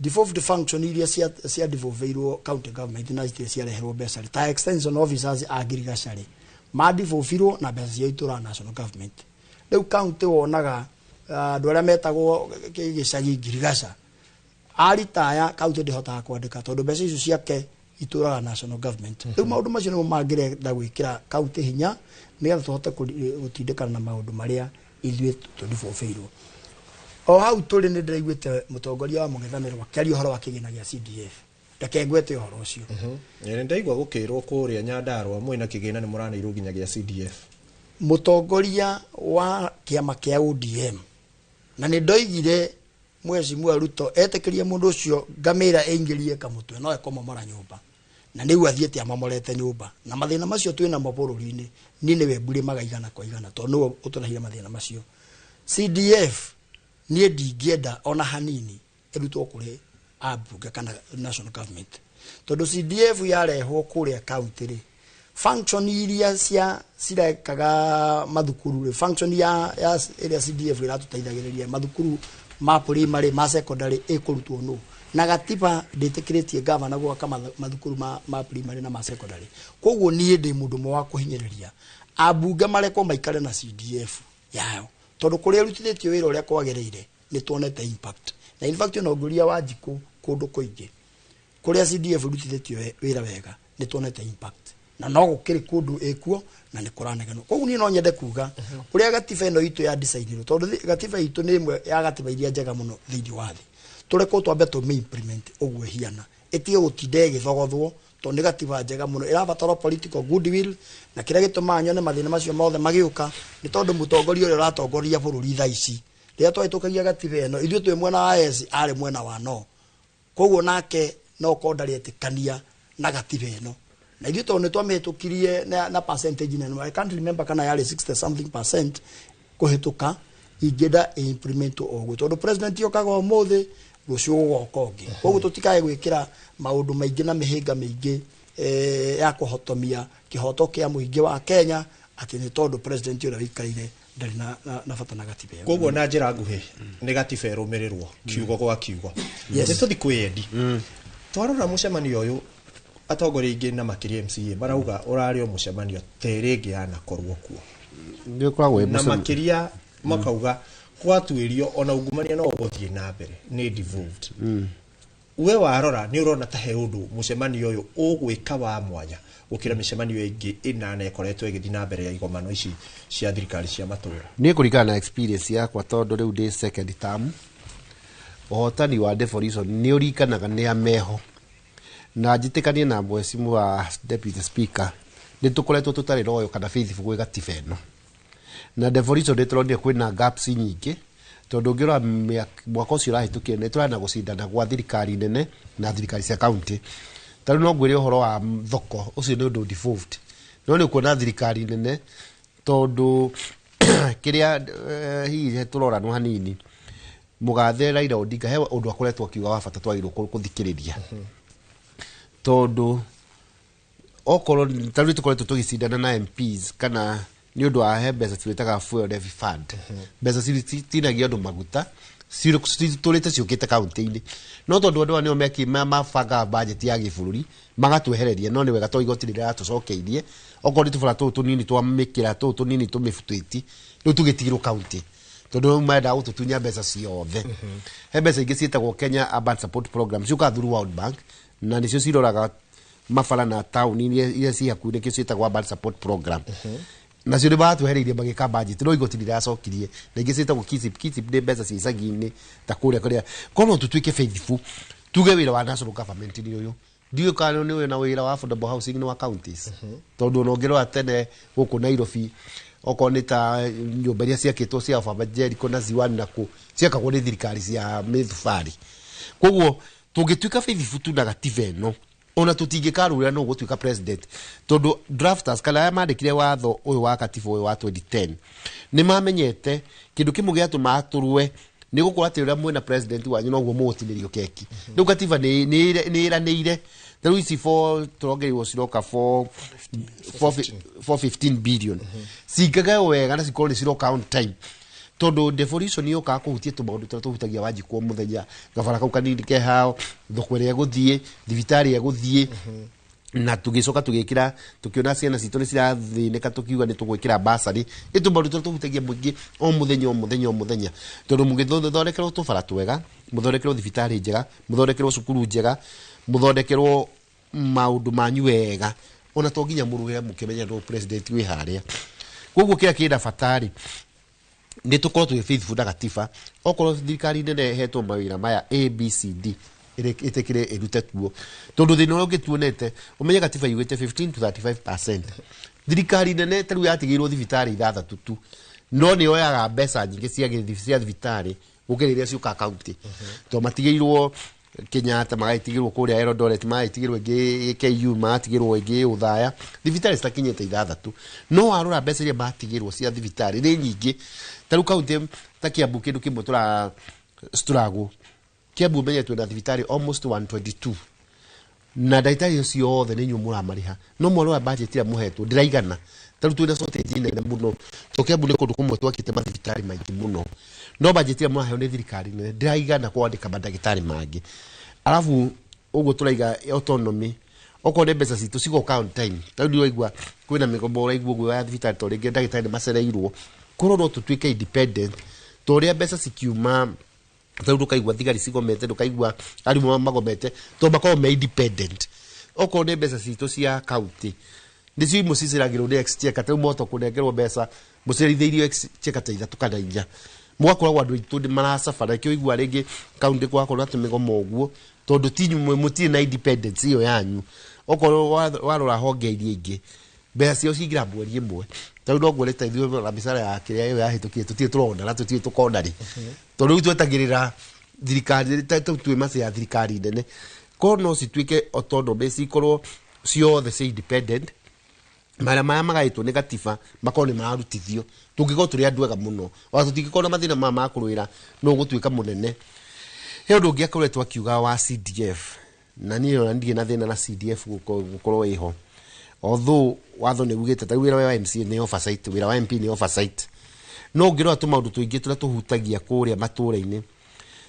devolved function iria cia devolveirwo county government na itirĩ ciareherwo mbeca rĩ ta extension officers a ngirigaca rĩ madevolvirwo na mbeca cia itũra national government rĩu county wonaga andũ arĩa metagwo gĩcagi ngirigaca aritaya county ndĩhotaga kwandĩka tondũ mbeca icio ciake itũraga national government rĩu maũndũ macio nĩmo mangĩrenda gwĩkĩra county hinya nĩgetha tũhote gũtindĩkana na maũndũ marĩa ithuĩ tũdevolveirwo o hau tũrĩ nĩ ndĩraiguĩte mũtongoria wa mũng'ethanĩro akĩaria ũhoro wa kĩgĩna gĩa CDF reke ngwete ũhoro ũcio nĩ ndaigua gũkĩrwo kũrĩa Nyandarua mwĩna kĩgĩna nĩ mũranĩirwo nginya gĩa CDF mũtongoria wa kĩama kĩa ODM na nĩ ndoigire Mheshimiwa Ruto etĩkĩrie mũndũ ũcio ngamĩra ĩingĩrie kamũtwe no ekomomora nyũmba na nĩu athiĩte amomorete nyũmba na mathĩna macio twĩna mabũrũri-inĩ niĩ nĩwe mbũrĩ magaigana kwa igana tondũ nĩwe ũtũrahire mathĩna macio CDF niĩ ndingĩenda ona hanini ĩrutwo kũrĩ ambunge kana national government tondũ CDF yarehwo kũrĩa county rĩ function iria cirekaga mathukuru rĩ function ya ĩrĩa CDF ĩratũteithagĩrĩria mathukuru ma primary ma secondary ĩkũrutwo no na gatiba ndĩtĩkĩrĩtie gavana gwaka mathukuru ma primary na ma secondary koguo niĩ ndĩ mũndũ mwe wa kũhinyĩrĩria ambunge marekwo maikare na CDF yao tondũ kũrĩa rutithĩtio wĩra ũrĩa kwagĩrĩire nĩ tuonete impact na in fact no nguria wa Njikũ kũndũ kũingĩ kũrĩa CDF rutithĩtio wĩra wega nĩ tuonete impact na no gũkĩrĩ kũndũ ĩkuo na nĩ kũraneganwo koguo niĩ no nyende kuga ũrĩa gatiba ĩno itũ ya design tondũ gatiba itũ nĩ ĩmwe ya gatiba iria njega mũno thĩinĩ wa thĩ tũrekwo twambe tũmĩ implement ũguo hiana ĩtige gũtinda ĩgĩthogothwo tondũ nĩ gatiba njega mũno ĩrabatara political goodwill na kĩrĩa gĩtũmaga nyone mathĩna macio mothe magĩũka nĩ tondũ mũtongoria ũrĩa ũratongoria bũrũri thaa ici rĩrĩa twahĩtũkagia gatiba ĩno ithuĩ twĩ mwena wa yes arĩ mwena wa no koguo nake no kondarĩ etĩkania na gatiba ĩno na ithuĩ tondũ nĩ twamĩhĩtũkirie na percentage nene I can't remember kana yarĩ 60 something percent kũhĩtũka ingĩenda implement ũguo tondũ president yokaga ũmũthĩ rũciũ gũgoka ũngĩ koguo tũtikae gwĩkĩra maũndũ maingĩ na mĩhĩnga mĩingĩ ya kũhotomia kĩhoto kĩa mũingĩ wa Kenya atĩ nĩ tondũ president ũrĩa wĩikarĩire ndarĩ na bata na gatiba ĩyo koguo na njĩra nguhĩ nĩ gatiba ĩrũmĩrĩrwo kiugo gwa kiugo nĩ tũthi kwĩendi twarora mũcemanio ũyũ atongoria aingĩ na makĩria MCA marauga ũrarĩ o mũcemanio terĩngĩ yanakorwo kuo na makĩria makauga gwatuĩrio ona ungumania no gũthiĩ na mbere nĩ devolved we warora nĩ ũrona ta he ũndũ mũcemanio ũyũ ũgwĩka wa mwanya gũkĩra mĩcemanio ĩngĩ ĩnana ĩkoretwo ĩgĩthiĩ na mbere ya igomano ici cia thirikari cia matũũra niĩ kũringana na experience yakwa tondũ rĩu ndĩ second term ũhotani wa devolution nĩ ũringanaga nĩ ameho na njĩtĩkanie na Mheshimiwa Deputy Speaker nĩ tũkoretwo tũtarĩ royo kana faithful gwĩ gatiba ĩno na devolution ndĩtũronire kwĩna gaps nyingĩ tondũ ngĩrora mwaka ũcio ũrahĩtũkire nĩ tũrarĩ na gũcindana gwa thirikari nene na thirikari cia county tarĩu no ngwĩre ũhoro wa thoko ũcio nĩ ũndũ devolved no nĩ kuona thirikari nene tondũ kĩrĩa hihi tũrora no hanini mũgathe Raila Odinga he ũndũ akoretwo akiuga wa bata twagĩrĩirwo gũthikĩrĩria tondũ okorwo tarĩu tũkoretwo tũgĩcindana na MPs kana nĩ ũndũ wa he mbeca twĩtaga fuel levy fund mbeca citinagia andũ maguta tũrĩte ciũkĩte kaunti-inĩ no tondũ andũ nĩo mabanga budget ya gĩbũrũri magatwehereria no nĩ wega tondũ igoti rĩrĩa ratũcokeirie okorwo nĩ tũbara tũu tũnini twamĩkĩra tũu tũnini tũmĩbutĩti rĩu tũgĩtigĩrwo kaunti tondu maenda gututunya mbeca ciothe he mbeca ingĩ ciĩtagwo Kenya Urban Support Program ciuka through World Bank na nicio ciroraga mabara na town iria ci hakuhĩ nĩkĩo ciĩtagwo Urban Support Program nacio nĩ batwehereirie magĩka budget no igoti riracokirie na ingĩ ciĩtagwo KISIP nĩ mbeca ci icagi-inĩ ta kũrĩa kono tutuĩke faithful tuge wĩra wa national government ni ũyũ ndiyo kana nĩ na wĩra wa affordable housing ni wa counties tondu no ngero atene gũkũ Nairobi okorwo nĩ ta nyũmba iria ciakĩtwo cia Baba Jericho na Ziwani na kũ ciakagwo nĩ thirikari cia mĩthubari koguo tũngĩtuĩka faithful tu na gatiba ĩno ona tũtingĩkarũrĩra no gũtuĩka president tondu drafters kana aya mandĩkire watho ũyũ wa katiba ũyũ wa 2010 nĩ mamenyete kĩndũ kĩmwe gĩatũma tũrũe nĩ gũkorwo atĩ ũrĩa mwena president wanyu noguo mũgũtinĩrio keki rĩu katiba nĩ iranĩire the ici tũrongereirwo ciroka 415 billion cingaga wega na cikorwo nĩ ciroka on time tondu devolution yoka kuhutie tũmaũndũ tũrĩa tũhutagia Wanjikũ mũthenya gabara kau kanini ke hao thoko ĩrĩa gũthiĩ thibitarĩ gũthiĩ na tũgĩcoka tũgĩkĩra tũkĩona ciana citũ nĩ cirathĩnĩka tũkiuga nĩ tũgwĩkĩra basari tũmaũndũ tũrĩa tũhutagia mũingĩ o mũthenya tondu mũgĩthondekerwo tũbara twega mũthondekerwo thibitarĩ njega mũthondekerwo cukuru njega mũthondekerwo maũndũ manyu wega ona to nginya mũrũgĩre mũkĩmenya no president wĩ harĩa koguo kĩrĩa kĩrĩ batari nĩ tũkorwo tũgĩ faithful na gatiba okorwo thirikari nene hetwo mawĩra maya ABCD ĩtekĩre ĩrute tuo tondu thĩna ũrĩa ũngĩtuonete ũmenye gatiba yugĩte 15 to 35%. Thirikari nene tarĩu yatigĩirwo thibitarĩ 6 tu no nĩ yoyaga mbeca nyingĩ cia thibitarĩ gũkĩra iria ciũka county to matigĩirwo Kenyatta magaitigĩrwo kũrĩa Eldoret magaitigĩrwo ĩngĩ KU magatigĩrwo ĩngĩ Uthaya thibitarĩ citakinyĩte 6 no warora mbeca iria matigĩirwo cia thibitarĩ nĩ nyingĩ tarĩu county ta Kiambu kĩndũ kĩmwe struggle Kiambu menye twĩna thibitarĩ almost 122 na ndagĩtarĩ ũcio othe nĩ inyuĩ mũramariha no mwarora budget ĩrĩa mũhetwo ndĩraigana tarĩu twĩna shortage nene mũno to Kiambu nĩ kũndũ kũmwe twakĩte mathibitarĩ maingĩ mũno no budget ĩrĩa mũraheo nĩ thirikari nene ndĩraigana kwandĩka mandagĩtarĩ mangĩ alafu ũguo tũraiga autonomy okorwo nĩ mbeca citũ cigoka on time tarĩu ndĩraigua kwĩna mĩgombo ũraigua ũguo ya thibitarĩ to rĩngĩ ndagĩtarĩ nĩ macereirwo korwo no tũtuĩke independent to ũrĩa mbeca cikiuma tarĩu ndũkaigua thigari cigomete ndũkaigua arimũ magomete to makorwo me independent okorwo nĩ mbeca citũ cia county nĩcio imwe ciciragĩrwo nĩ exchequer tarĩu moto kũnengerwo mbeca mũcerithĩirio exchequer ta 3 kana 4 mũgakoragwo andũ aitũ nĩ maracabara kĩo igua rĩngĩ kaunti kwakorwo atĩ mĩgomo ũguo tondu ti nyumwe mũtirĩ na independence iyo yanyu okorwo warora honge iria ingĩ mbeca cio cingĩra mweri ĩmwe tarĩu no ngwĩrĩte ithuĩ na mĩcara ya kĩrĩa ĩyo yahĩtũkire tũtirĩ tũrona na tũtirĩ tũkona rĩ tondu rĩu twetagĩrĩra thirikari twĩ mace ya thirikari nene korwo no cituĩke autonomy cikorwo ciothe ci independent mara maya magaitwo nĩ gatiba makorwo nĩ mararutithio tũngĩkorwo tũrĩ andũ ega mũno o tũtingĩkorwo na mathĩna ma kũrũĩra no gũtuĩka mũnene he ũndũ ũngĩ akoretwo akiuga wa CDF na niĩ ona ndirĩ na thĩna na CDF gũkorwo ĩho although watho nĩ ugĩte ta wĩra wa MCA nĩ oversight wĩra wa MP nĩ oversight no ngĩrora tũmaũndũ tũingĩ tũrĩa tũhutagia kũrĩa matũũra-inĩ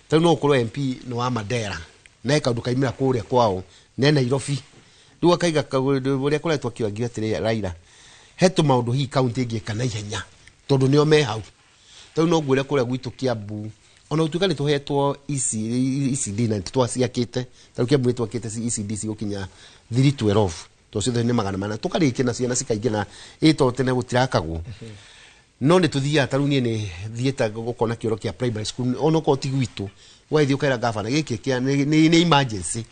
tarĩu no ũkorwo MP nĩ wa Mandera na kaũndũ kaimĩra kũrĩa kwao nĩ Nairobi rĩu akaiga ũrĩa kũretwo akĩoigire atĩrĩ Raila he tũmaũndũ hihi kaunti ĩngĩka na ihenya tondu nĩo me hau tarĩu no ngwĩre kũrĩa gwitũ Kiambu ona ũtuĩka nĩ tũhetwo ECD na twaciakĩte tarĩu Kiambu twakĩte ECD cigũkinya 312 to ciothe nĩ 400 tũkarĩkia na ciana cikaingĩ ĩto tene gũtirakagwo no nĩ tũthiaga tarĩu niĩ nĩ thiĩte gũkona kĩoro kĩa primary school onokorwo ti gwitũ waithio kaira gavana gĩkĩ kĩa nĩ emergency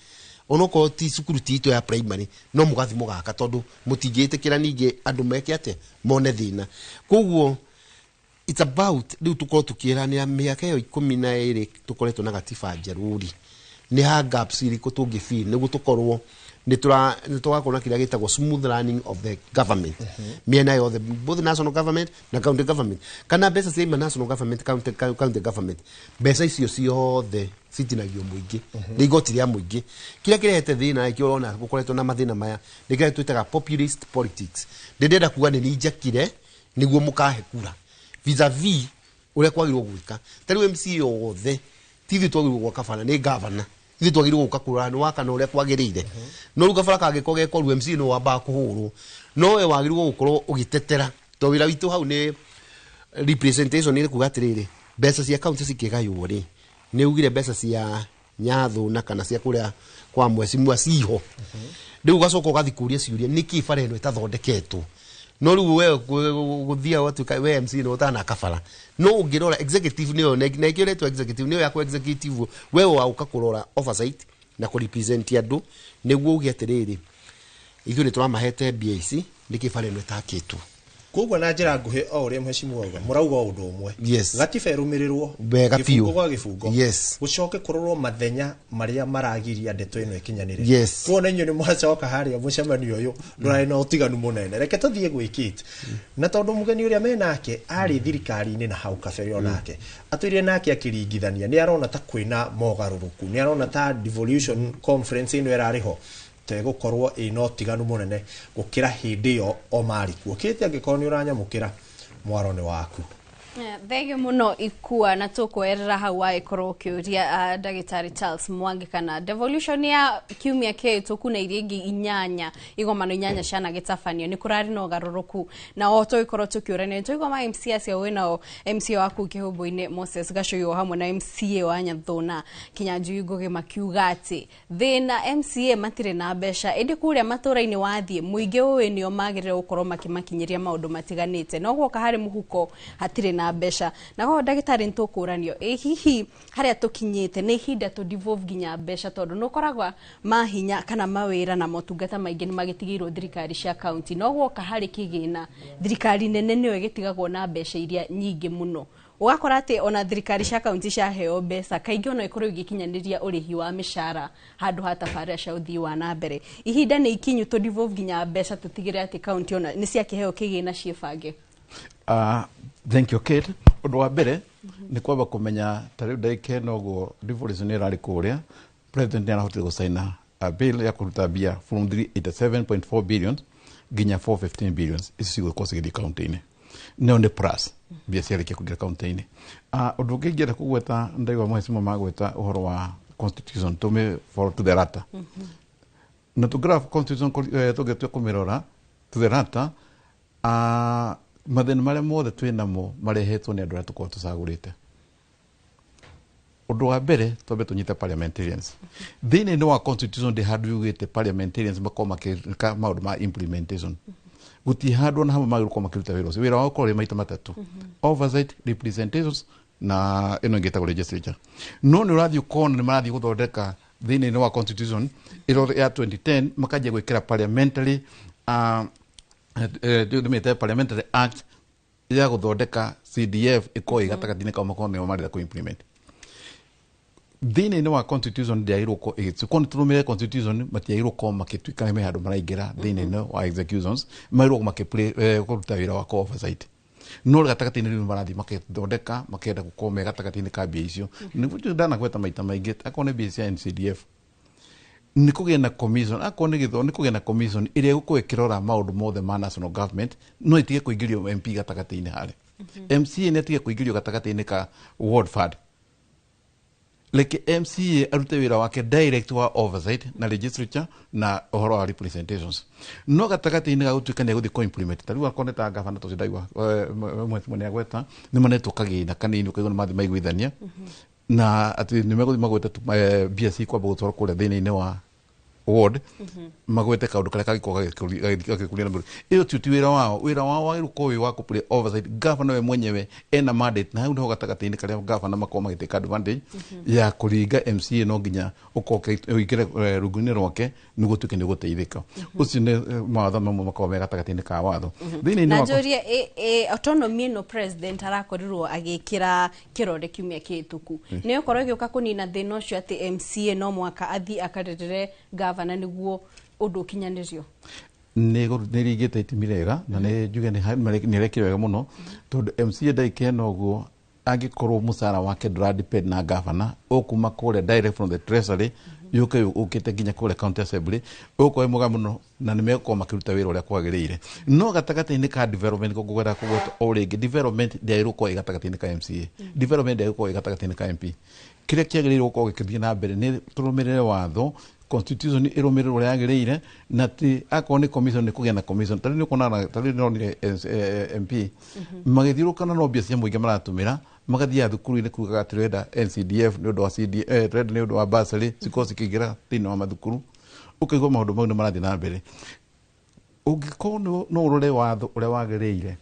onokorwo ti cukuru tito ya primary no mũgathi mũgaka tondu mũtingĩtĩkĩra ningĩ andũ meke atĩ mone thĩna koguo it's about rĩu tũkorwo tũkĩeranĩra mĩaka ĩyo 12 tũkoretwo na gatiba njerũ-rĩ nĩ ha gaps irĩkũ tũngĩfill nĩguo tũkorwo nĩ tũgakorwo na kĩrĩa gĩtagwo smooth running of the government mĩena yothe both national government na county government kana mbeca cia national government county government mbeca icio ciothe citinagio mũingĩ nĩ igoti rĩa mũingĩ kĩrĩa kĩrehete thĩna kĩo ũrona gũkoretwo na mathĩna maya nĩ kĩrĩa twĩtaga populist politics ndĩrenda kuga nĩ njakire nĩguo mũkahe kura vis-a-vis ũrĩa kwagĩrĩirwo gwĩka tarĩu MCA wothe ti ithuĩ twagĩrĩirwo gwaka bara nĩ gavana ithuĩ twagĩrĩirwo gũka kũrora nĩ wakana ũrĩa kwagĩrĩire no rĩu gabara kangĩkorwo gekorwo MCA no wambaga kũhũrwo no we wagĩrĩirwo gũkorwo ũgĩtetera to wĩra witũ hau nĩ representation nĩ kuga atĩrĩrĩ mbeca cia kaunti cikigaywo ri ni ugire mbeca cia nyathu na kana cia kuria kwa mwecimwa ciho riu gacoka ugathikuria ciuria niki bara ino itathondeketwo no riu we guthia watu we MC no utana kabara no ungirora executive niyo na ikiretwo executive niyo yakwa executive we wauka kurora oversight na ku represent andu niguo ugie atiriri ithu ni turamahete BIC niki bara ino itakitwo koguo na njira nguhi o uria mheshimiwa uga murauga undu umwe gatiba irumirirwo gifungo gwa gifungo gucoke kurorwo mathenya maria maragiria ndeto ino ikinyanire kuona inyo ni mwacoka haria mucemanio uyu ndurai no utiganu munene reke tuthie gwikite na tondu mugeni uria menake ari thirikari-ini na hau kabere onake atwire nake akiringithania ni arona ta kwina mogaruruku ni arona ta devolution conference ino irariho tegukorwo ino tiganu munene gukira hindi yo o mari kuo kiti angikorwo ni uranyamukira mwarone waku thege muno ikua na tukwerera hau aikorwo kiuria ndagitari Charles Mwangi kana devolution ya kiumia ketu kuna iria ingi inyanya igomano inyanya shana gitafanio ni kurari no garuruku na oto ikorwo tukiurania tuigoma MCA cia winao MCA waku kihumbu-ini Moses Gachoyo hamwe na MCA wa Nyathuna Kinyanjui Ngugi makiuga ati thina MCA matire na besha indi kuria matura-ini wathie muingi uyu nio magirire gukorwo makimakinyiria maundu matiganite no gwoka hari muhuko hatire na besha na go ndagitari ntukuranio hihi haria tukinyite ni hinda to devolve ginya besha tondu no koragwa mahinya kana mawira na motungata maingi ni magitigirwo thirikari cia county no gwoka hari kigina thirikari nene niyo igitigagwo na besha iria nyingi muno ugakora ati ona thirikari cia county cia heo besha kaingi ona ikorwo igikinyaniria urihi wa mishara handu hatafaria cia uthii wa na mbere ihinda ni ikinyu to devolve ginya besha tutigire ati county ona ni cia kiheo kigina ciebange Thank you, Kate. Undu wa mbere ni kwamba kumenya tariu ndaike noguo devolution irari kuria president ni arahotire gusaina a bill ya kuruta bia from 387.4 billion ginya 415 billion ici cigũkorwo cigĩthiĩ kaunti-inĩ no nĩ plus bia ciarĩkia kũingĩra kaunti-inĩ ũndũ ũngĩ ingĩenda kũgweta ndaigua mheshimiwa magweta ũhoro wa constitution tũmĩ follow to the rata na tũngĩra constitution tũngĩtua kũmĩrora to the rata mathĩna marĩa mothe twĩnamo marehetwo nĩ andũ arĩa tũkorwo tũcagũrĩte ũndũ wa mbere twambe tũnyite parliamentarians thĩinĩ wa constitution ndĩ handũ yugĩte parliamentarians makorwo makĩka maũndũ ma implementation gũtirĩ handũ ona hamwe magĩrĩirwo gũkorwo makĩruta wĩra ũcio wĩra wao ũkorwo maita matatũ oversight representations na ĩno ĩngĩ ĩtagwo legislature no nĩ ũrathiĩ ũkona nĩ marathiĩ gũthondeka thĩinĩ wa constitution ĩro ya 2010 makanjia gwĩkĩra parliamentary parliamentary act ya guthondeka CDF iko igatagatine ka makono ne marira ku implement thini wa constitution dia iroko igitsuko nturumire constitution matiairo ko makitwika me handu maraingira thini wa executions mairo makiplay kuruta wira wa oversight no gatagatine ri marathi makithondeka makenda gukome gatagatine ka bia icio nivutu ndana kweta maita maingi akone bia cia CDF ni kugena commission akone githo ni kugena commission iria gukwekirora maundu mothe ma national government no itige kuingirio MP gatagati-ini hare MCA ne itige kuingirio gatagati-ini ka ward fund like MCA arute wira wake direct wa oversight na legislature na ohoro wa representations no gatagati-ini ga gutuikania guthi ko implement tari wa koneta gavana to cidaigwa mwe agweta ni maneto kagina kanini ukaigona mathi maiguithania na ati ni meguthi magweta BSC kwa bogotoro kule thini-ini wa ward magwete kaundu kare kagiko gagikuria na mbere iyo tuti wira wao iruko wa kupule oversight governor we mwenyewe ena mandate na ndio gatagati-ini kare governor makoma magiteka advantage ya kuringa MCA no nginya ukoke uikire ruguni rwake nigutuke ni guteithika ucio ni mawatho mamwe makoma gatagati-ini ka watho thini ni najoria autonomy no president arakorirwo agikira kirode kiumia kituku ni ukorwo gioka kunina thina ucio ati MCA no mwaka athi akarerere gavana niguo undu kinyanirio nĩ rigĩte itimi rĩega na nĩ njuge nĩ rekire wega mũno tondũ MCA ndaike noguo angĩkorwo mũcara wake ndũradepend na gavana ũkuma kũrĩa direct from the treasury yuke ukite nginya kũrĩa county assembly ũkoe mũga mũno na nĩ megũkorwo makĩruta wĩra ũrĩa kwagĩrĩire no gatagati-inĩ ka development kũgweta o rĩngĩ development ndĩagĩrĩirwo gatagati-inĩ ka MCA development ndĩagĩrĩirwo gatagati-inĩ ka MP kĩrĩa kĩagĩrĩirwo gũkorwo gĩkĩthiĩ na mbere nĩ tũrũmĩrĩre watho constitution irumire uria yagireire na ti akorwo ni commission ni kugia na commission tari ni kona tari no ni MP magithirukana no mbia cia muingi maratumira magathia thukuru ni kugaga atirenda NCDF ni undu wa CDF red ni undu wa bursary sikosi kigira thini wa mathukuru ukaigwa maundu mau ni marathi na mbere ungikorwo no urore watho uria wagireire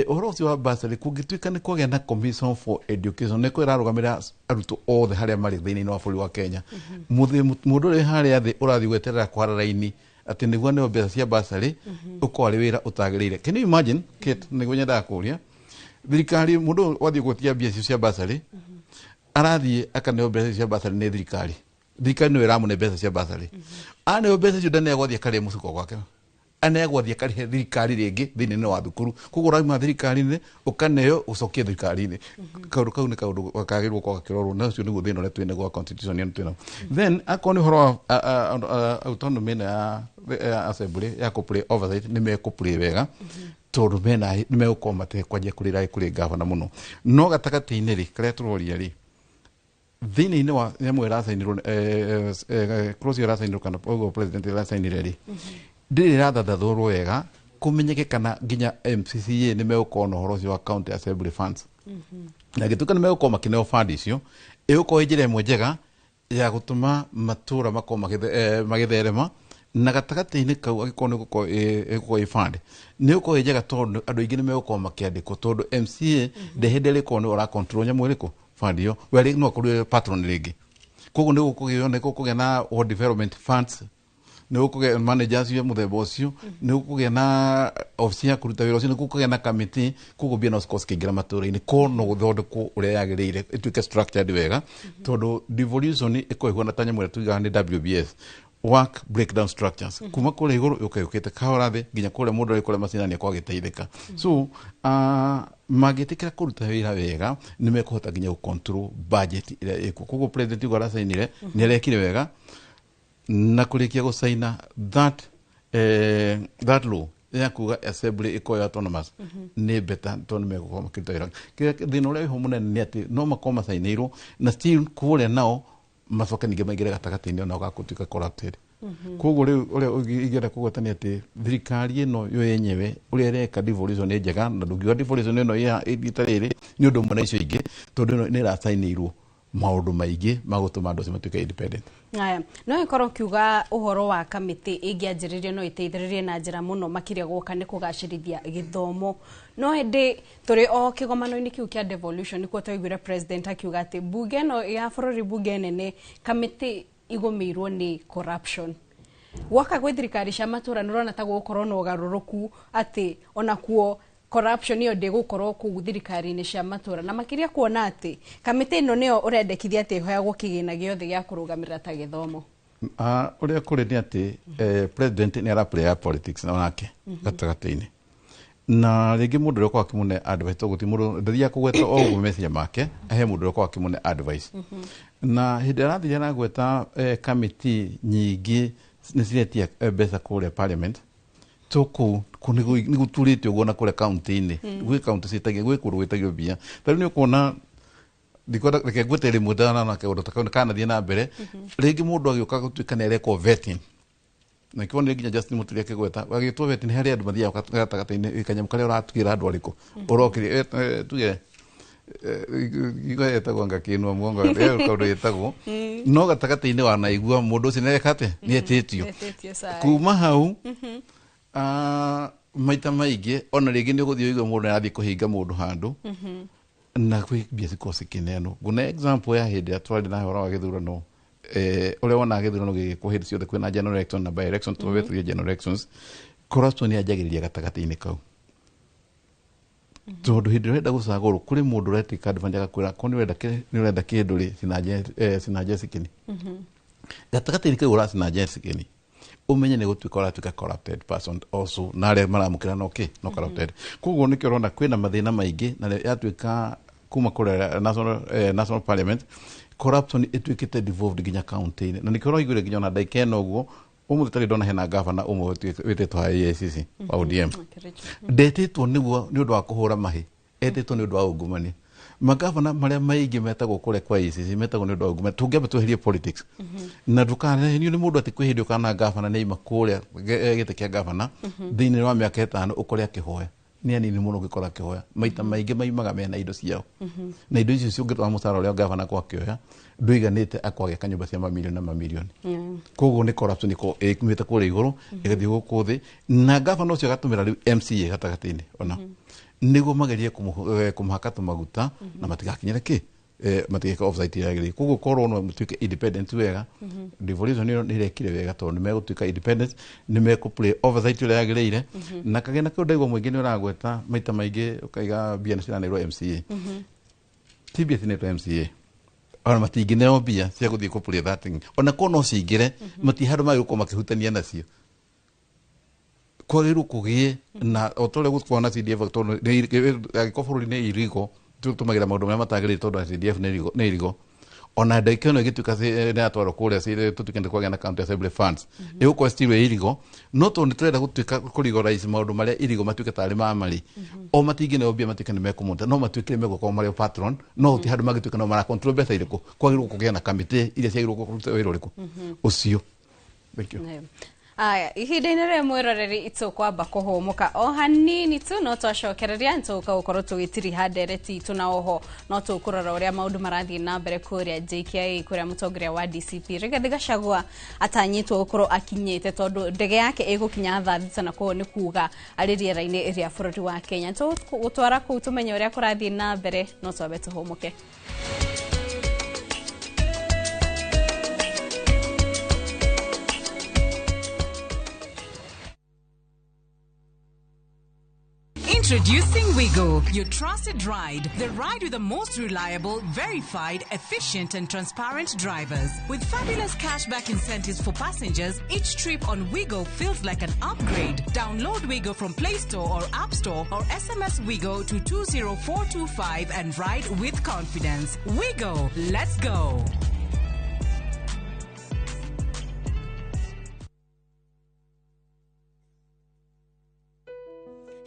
uhoro ucio wa bursary kungituika ni kugia na commission for education ni kwirarugamira aruto othe haria mari thiini wa bũrũri wa Kenya mundu uri haria thi urathi gweterera kwara raini ati niguo ni mbeca cia bursary ukwari wira utagiriire. Can you imagine Kate niguo nyenda kuria thirikari mundu wathi gwetia mbia cia bursary arathi akaneo mbeca cia bursary ni thirikari no iramune mbeca cia bursary aneo mbeca cio ndane gwathia kare musuko gwake anegwathia kare thirikari ringi thini wa thukuru kugura ma thirikari ni ukaneo ucokie thirikari ni kaundu kau ni kaundu kakagirwo kwa kirorwo na cio niguo thino twine gwa constitution ni twina then akoni horo autonomy na assembly ya kupre oversight ni me kupre wega tondu mena ni me ukomate kwajia kurira kuri gavana muno no gatakati-ini ri kare turoria ri thini ni wa nyamwe ra sainirwo close ra sainirwo kana president ra sainire ri ndiri rathathathurwo wega kumenyeke kana nginya MCCA ni megukona horo ucio wa county assembly funds na gituka ni megukona makineo fund icio igukorwo njira imwe njega ya gutuma matura makoma magitherema na gatagati-ini kau agikorwo ni gukorwo fund ni gukorwo njega tondu andu aingi ni megukona makiandikwo tondu MCA ndehende riko ni ora control nyamu iriku fund iyo weri no kurwe patron ringi koguo ni gukugio ni gukugĩa na development funds ni gukugĩa managers yu muthemba ucio ni gukugĩa na office ya kuruta wĩra ucio ni gukugĩa na committee koguo bia no scores kingira matura-ini ko no guthondekwo uria yagiriire ituike structured wega tondu devolution ikoigwo na tanya mwere tuigaga ni WBS work breakdown structures kuma kule iguru ukayukite kahorathi nginya kule mundu ari kule macinani akwa giteithika so magitikira kuruta wira wega ni mekuhota nginya control budget ira iko kugo president ugara sainire ni arekire wega na kurikia gusaina that law ya kuga assembly iko ya autonomous ni better tondu megukoma makita wira thina uria ho munene ni ati no makoma sainirwo na still kule nao macoka ninge maigire gatagati-ini ona gakutuika corrupted koguo riu uria igera kugwatania ati thirikari ino yo yenyewe uria reka devolution ni njega na ndungiwa devolution ino ya itariri ni undu mwana icio ingi tondu ni rasainirwo maundu maingi magutuma andu matuike independent. Aya no ikorwo kiuga uhoro wa kamiti ingianjiririe no iteithiririe na njira muno makiria guka ni kugacirithia githomo no ende turi o kigomano-ini kiu kia devolution nikuo twaiguire president akiuga ati bunge no ya bururi bunge nene kamiti igumirwo ni corruption waka gwe thirikari cia matura nirona ta gukorwo no garuruku ati ona kuo corruption iyo ndigukorwo ku thirikari-ini cia matura na makiria kuona ati kamiti ino nio urendekithia ati hoyagwo kigina giothe gia kurugamirira ta githomo uria kuri ni ati president ni ara play politics na wake gatagati-ini na ringi mundu uri kwa kimune advice guti mundu ndathia kugweta ogu message make ahe mundu uri kwa kimune advice na hidera thia na gweta committee nyingi ni ciretia mbeca kule parliament toko kunigo turite ugo na kule county-ini gwe county citagia gwe kuru witagio bia tari ni ukona dikora reke gwetele mudana na ke udotaka kana thia na mbere ringi mundu agioka gutuika ni areko vetting na kione nginya just muturia kigweta agitwo vetting hari andu mathia gatagati-ini ikanyam kale uratugira andu ariko urokiri tuge igweta gwanga kinwa mwongo rero kaundu yetagwo no gatagati-ini wanaigua mundu ucio nerekate ni etitio kuma hau maita maingi ona ringi ni guthio igwe mundu arathi kuhinga mundu handu na kwi bia cikosi kineno guna example ya hindi atwari na horo wa githurano uria wona githurano gigikwo hindi ciothe kwina general election na by election twethuria general elections corruption yajagiriria gatagati-ini kau tondu hindi urenda gucagurwo kuri mundu uretika advantage agakwira ko ni urenda kindu ri sinaje sikini gatagati-ini kau urasina jesikini umenye ni gutuika uratuika corrupted person also na re maramukira no no corrupted koguo nikio rona kwina mathina maingi na yatuika kuma kure national parliament corruption ituikite devolved ginya county na nikio ro igure ginya na daikeno guo umutari ndona hena governor umwe wititwo IACC wa ODM ndetitwo niguo ni undu wa kuhura mahi etitwo ni undu wa ungumani magavana maria maingi metagwo kure kwa ICC metagwo ni ndu ngume tungeba tweherie politics na ndukane ni mundu ati kwihindio kana gavana ni imakure gite kia gavana thiini wa miaka 5 ukore akihoya ni anini muno gikora kihoya maita maingi maimaga mena indo ciao na indo icio ciungitwa musara uria gavana kwa kioya nduiganite akwage kanyumba cia mamilioni na mamilioni koguo ni corruption iko ikumite kure iguru igathii guku thi na gavana ucio gatumira riu MCA gatagatini ona nigo magerie kumuhaka tumaguta na matigakinyire ki matigeka offsite yagiri koguo korwo no mutuike independent wega devolution ni rekire wega tondu megutuika independent ni meku play oversight ule yagirire na kagena ko ndaigo mwingi ni uragweta maita maingi ukaiga bia na nero MCA TBS ni MCA ona matingi neo bia cia guthii ku play that thing ona kono cingire matihado maguko makihutania nacio kwagiru kugie na otole gutwona CDF tondu agikoburu ni irigo tutumagira maundu maria matagirire tondu CDF ni irigo ona ndaikeno gituka ne atwaro kuria sire tutukende kwagia na county assembly funds iguko still irigo no tondu turenda gutuika kurigorize maundu maria irigo matuike tari mamari o matingi ne obia matuike ne mekumunta no matuike megoko mario patron no uti hadu magituika no mara control beta iriko kwagiru kugia na committee iria ciagiru kuruta wiro riku ucio thank you. Aya, ihinda-inĩ rĩa mwĩroreri itũkwamba kũhũmũka o hanini tu no twacokereria nĩtũgũka gũkorwo tũgĩtiriha ndereti itũ na oho no tũkũrora ũrĩa maũndũ marathiĩ na mbere kũrĩa JKIA kũrĩa mũtongoria wa DCP Rigathĩ Gachagua atanyĩtwo gũkorwo akinyĩte tondũ ndege yake ĩgũkinya thaa thita na koguo nĩ kuuga arĩ rĩera-inĩ rĩa bũrũri wa Kenya. Tũgũtwara kũu tũmenye ũrĩa kũrathiĩ na mbere no twambe tũhũmũke. Introducing Wigo, your trusted ride. The ride with the most reliable, verified, efficient and transparent drivers. With fabulous cashback incentives for passengers, each trip on Wigo feels like an upgrade. Download Wigo from Play Store or App Store or SMS Wigo to 20425 and ride with confidence. Wigo, let's go.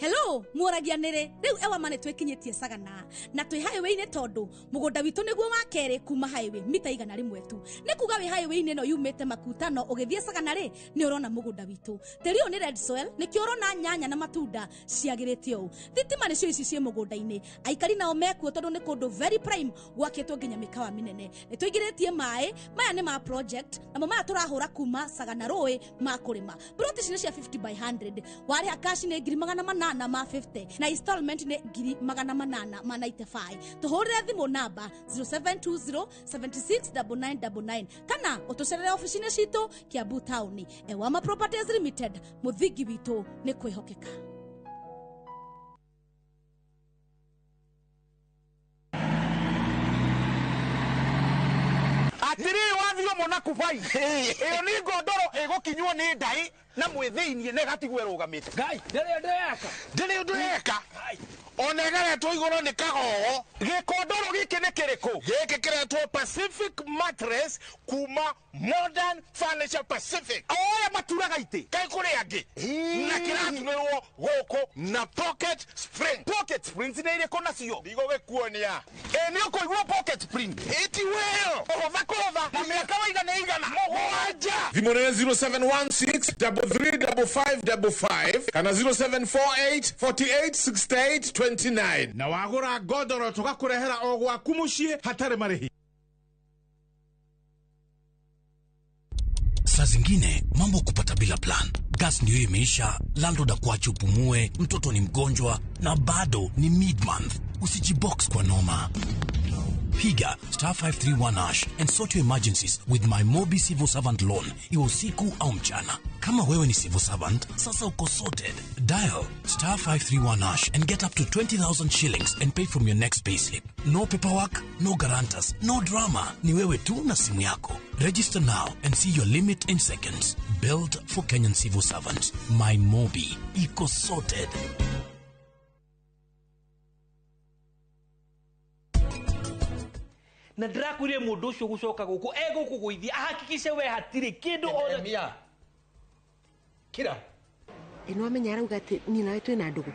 Hello, muragianire. Riu ewa mane twekinyitie Sagana na twi highway-ini tondu mugunda witu niguo wa kere kuma highway mita igana rimwe tu. Ni kuga wi highway-ini no yumite makutano ugithie Sagana ri ni urona mugunda witu. Tiri ni red soil ni kiorona nyanya na matunda ciagirite u. Thitima ni cio ici cie mugunda-ini. Aikari nao mekuo tondu ni kundu very prime gwakitwo nginya mikawa minene. Ni tuigiritie mai maya ni ma project na mama turahura kuma Sagana roi ma kurima. Broti cine cia 50 by 100 wari akashi ni ngiri magana na ma 50 na installment ne ngiri magana manana ma 95. Tuhurire thimu namba 0720 769999 kana utucerere ofisini citu Kiambu Town. Ewama Properties Limited, muthingi witu ni kwihokeka. Atiri wathio mona kubai iyo ni ngondoro igukinywo ni ndai na mwithiinie ne gatigwe rugamite ngai ndere ndeka onegaretwo iguru ni kagogo gikondoro giki ni kiriku giki kiretwo Pacific Mattress kuma Modern Furniture Pacific oya maturaga ite kai kuri angi na kiratunirwo goko na pocket springs ni ile kona cio ndigo gekuonia ni ukoigwa pocket spring eti weo ovakoza na miaka waigana igana mogwanja thimone 0716335555 kana 0748486829 na wagura godoro tugakurehera o gwaku mucii hatari marihi. Saa zingine mambo kupata bila plan. Gas ndio imeisha, landlord akuache upumue, mtoto ni mgonjwa na bado ni mid-month. Usijibox kwa noma. Piga *531# and sort your emergencies with my Mobi Civil Servant Loan. Iwe usiku au mchana. Kama wewe ni civil servant, sasa uko sorted. Dial *531# and get up to 20,000 shillings and pay from your next payslip. No paperwork, no guarantors, no drama. Ni wewe tu na simu yako. Register now and see your limit in seconds. Built for Kenyan civil servants. My Mobi. Iko sorted. na ndirakwire mundu ucio gucoka guku egukugwithia ahakikishe we hatire kindu Mia kira ino amenya arauga ati ni nawe twina ndugu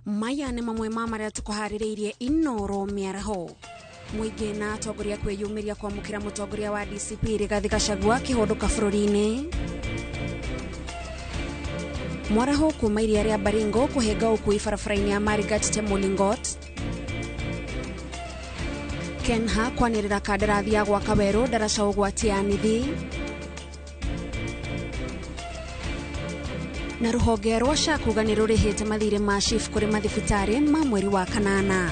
maya nĩ mamwe ma marĩa tũkũharĩrĩirie Inooro mĩaraho. Mũingĩ na atongoria kwĩyumĩria kwamũkĩra mũtongoria wa DCP Rigathĩ Gachagua kĩhũndũka bũrũri-inĩ. Mwaraho kuma iria rĩa Baringo kũhenga ũkui barabara-inĩ ya Marigat te Molingot. Kenha kwanĩrĩra kandarathi ya gwaka werũ ndaraca ũgwatia nithi. Na rũhonge rwa SHA kuga nĩ rũrĩhĩte mathirĩ ma SHIF kũrĩ mathibitarĩ ma mweri wa kanana.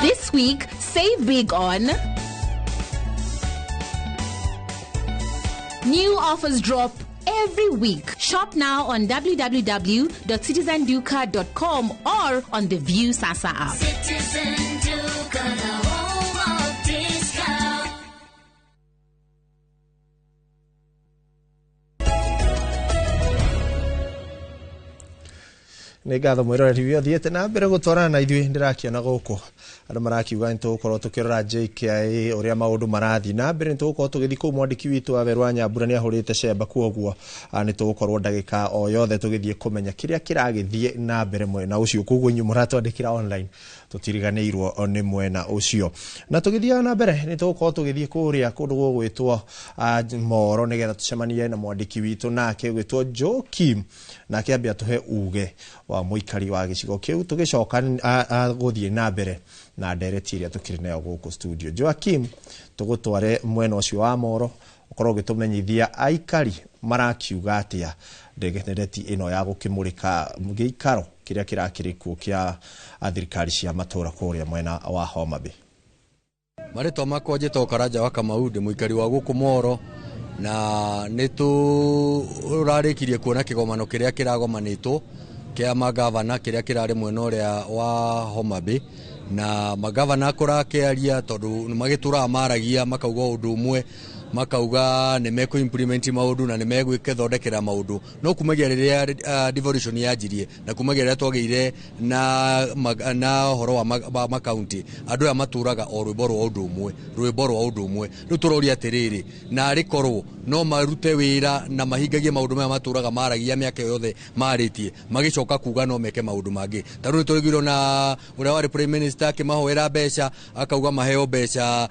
This week, save big on new offers drop every week. Shop now on www.citizenduca.com or on the View Sasa app. Citizen Duca, the home of discount. nĩ ngatho mwĩroreri wĩ othiĩte na mbere gũtwarana na ithuĩ ndĩrakiona gũkũ andũ marakiuga nĩ tũgũkorwo tũkĩrora JKIA ũrĩa maũndũ marathiĩ na mbere nĩ tũgũkorwo tũgĩthiĩ kũu mwandĩki witũ wa Werũ wa Nyambura nĩ ahũrĩte cemba kuoguo nĩ tũgũkorwo ndagĩka o yothe tũgĩthiĩ kũmenya kĩrĩa kĩragĩthiĩ na mbere mwena ũcio koguo inyuĩ mũratwandĩkĩra online tũtiriganĩirwo nĩ mwena ũcio na tũgĩthiaga na mbere nĩ tũgũkorwo tũgĩthiĩ kũrĩa kũndũ gũgwĩtwo Moro nĩgetha tũcemanie na mwandĩki witũ nake gwĩtwo Joe Kim nake ambia tũhe uge wa mũikari wa gĩcigo kĩu tũgĩcoka gũthiĩ na mbere na ndereti iria tũkĩrĩ nayo gũkũ studio. Joakim tũgũtware mwena ũcio wa Moro ũkorwo ũgĩtũmenyithia aikari marakiuga atĩa ndereti ĩno ya gũkĩmũrĩka gĩikaro kĩrĩa kĩrakĩrĩ kuo kĩa thirikari cia matũra kũrĩa mwena wa Homa Bay. Marĩtwa makwa njĩtagwo Karanja wa Kamau ndĩ mũikari wa gũkũ Moro na nĩ tũrarĩkirie kuona kĩgomano kĩrĩa kĩragomanĩtwo kĩa magavana kĩrĩa kĩrarĩ mwena ũrĩa wa Homa Bay na magavana kũrakĩaria tondũ magĩtũraga maragia makauga ũndũ ũmwe makauga nĩ mekũ implement maũndũ na nĩ megwĩkethondekera maũndũ no kumagia rĩrĩa devolution yanjirie na kumagia rĩrĩa twagĩire na horo wa makaunti andũ aya matũraga o rwĩmbo rwa ũndũ ũmwe rĩu tũroria atĩrĩrĩ na rĩkorwo no marute wĩra na mahingagie maũndũ maya matũraga maragia mĩaka yothe marĩtie magĩcoka kuga no meke maũndũ mangĩ tarũ nĩ tũrĩgirwo na ũrĩa warĩ prime minister akĩmahoera mbeca akauga maheo mbeca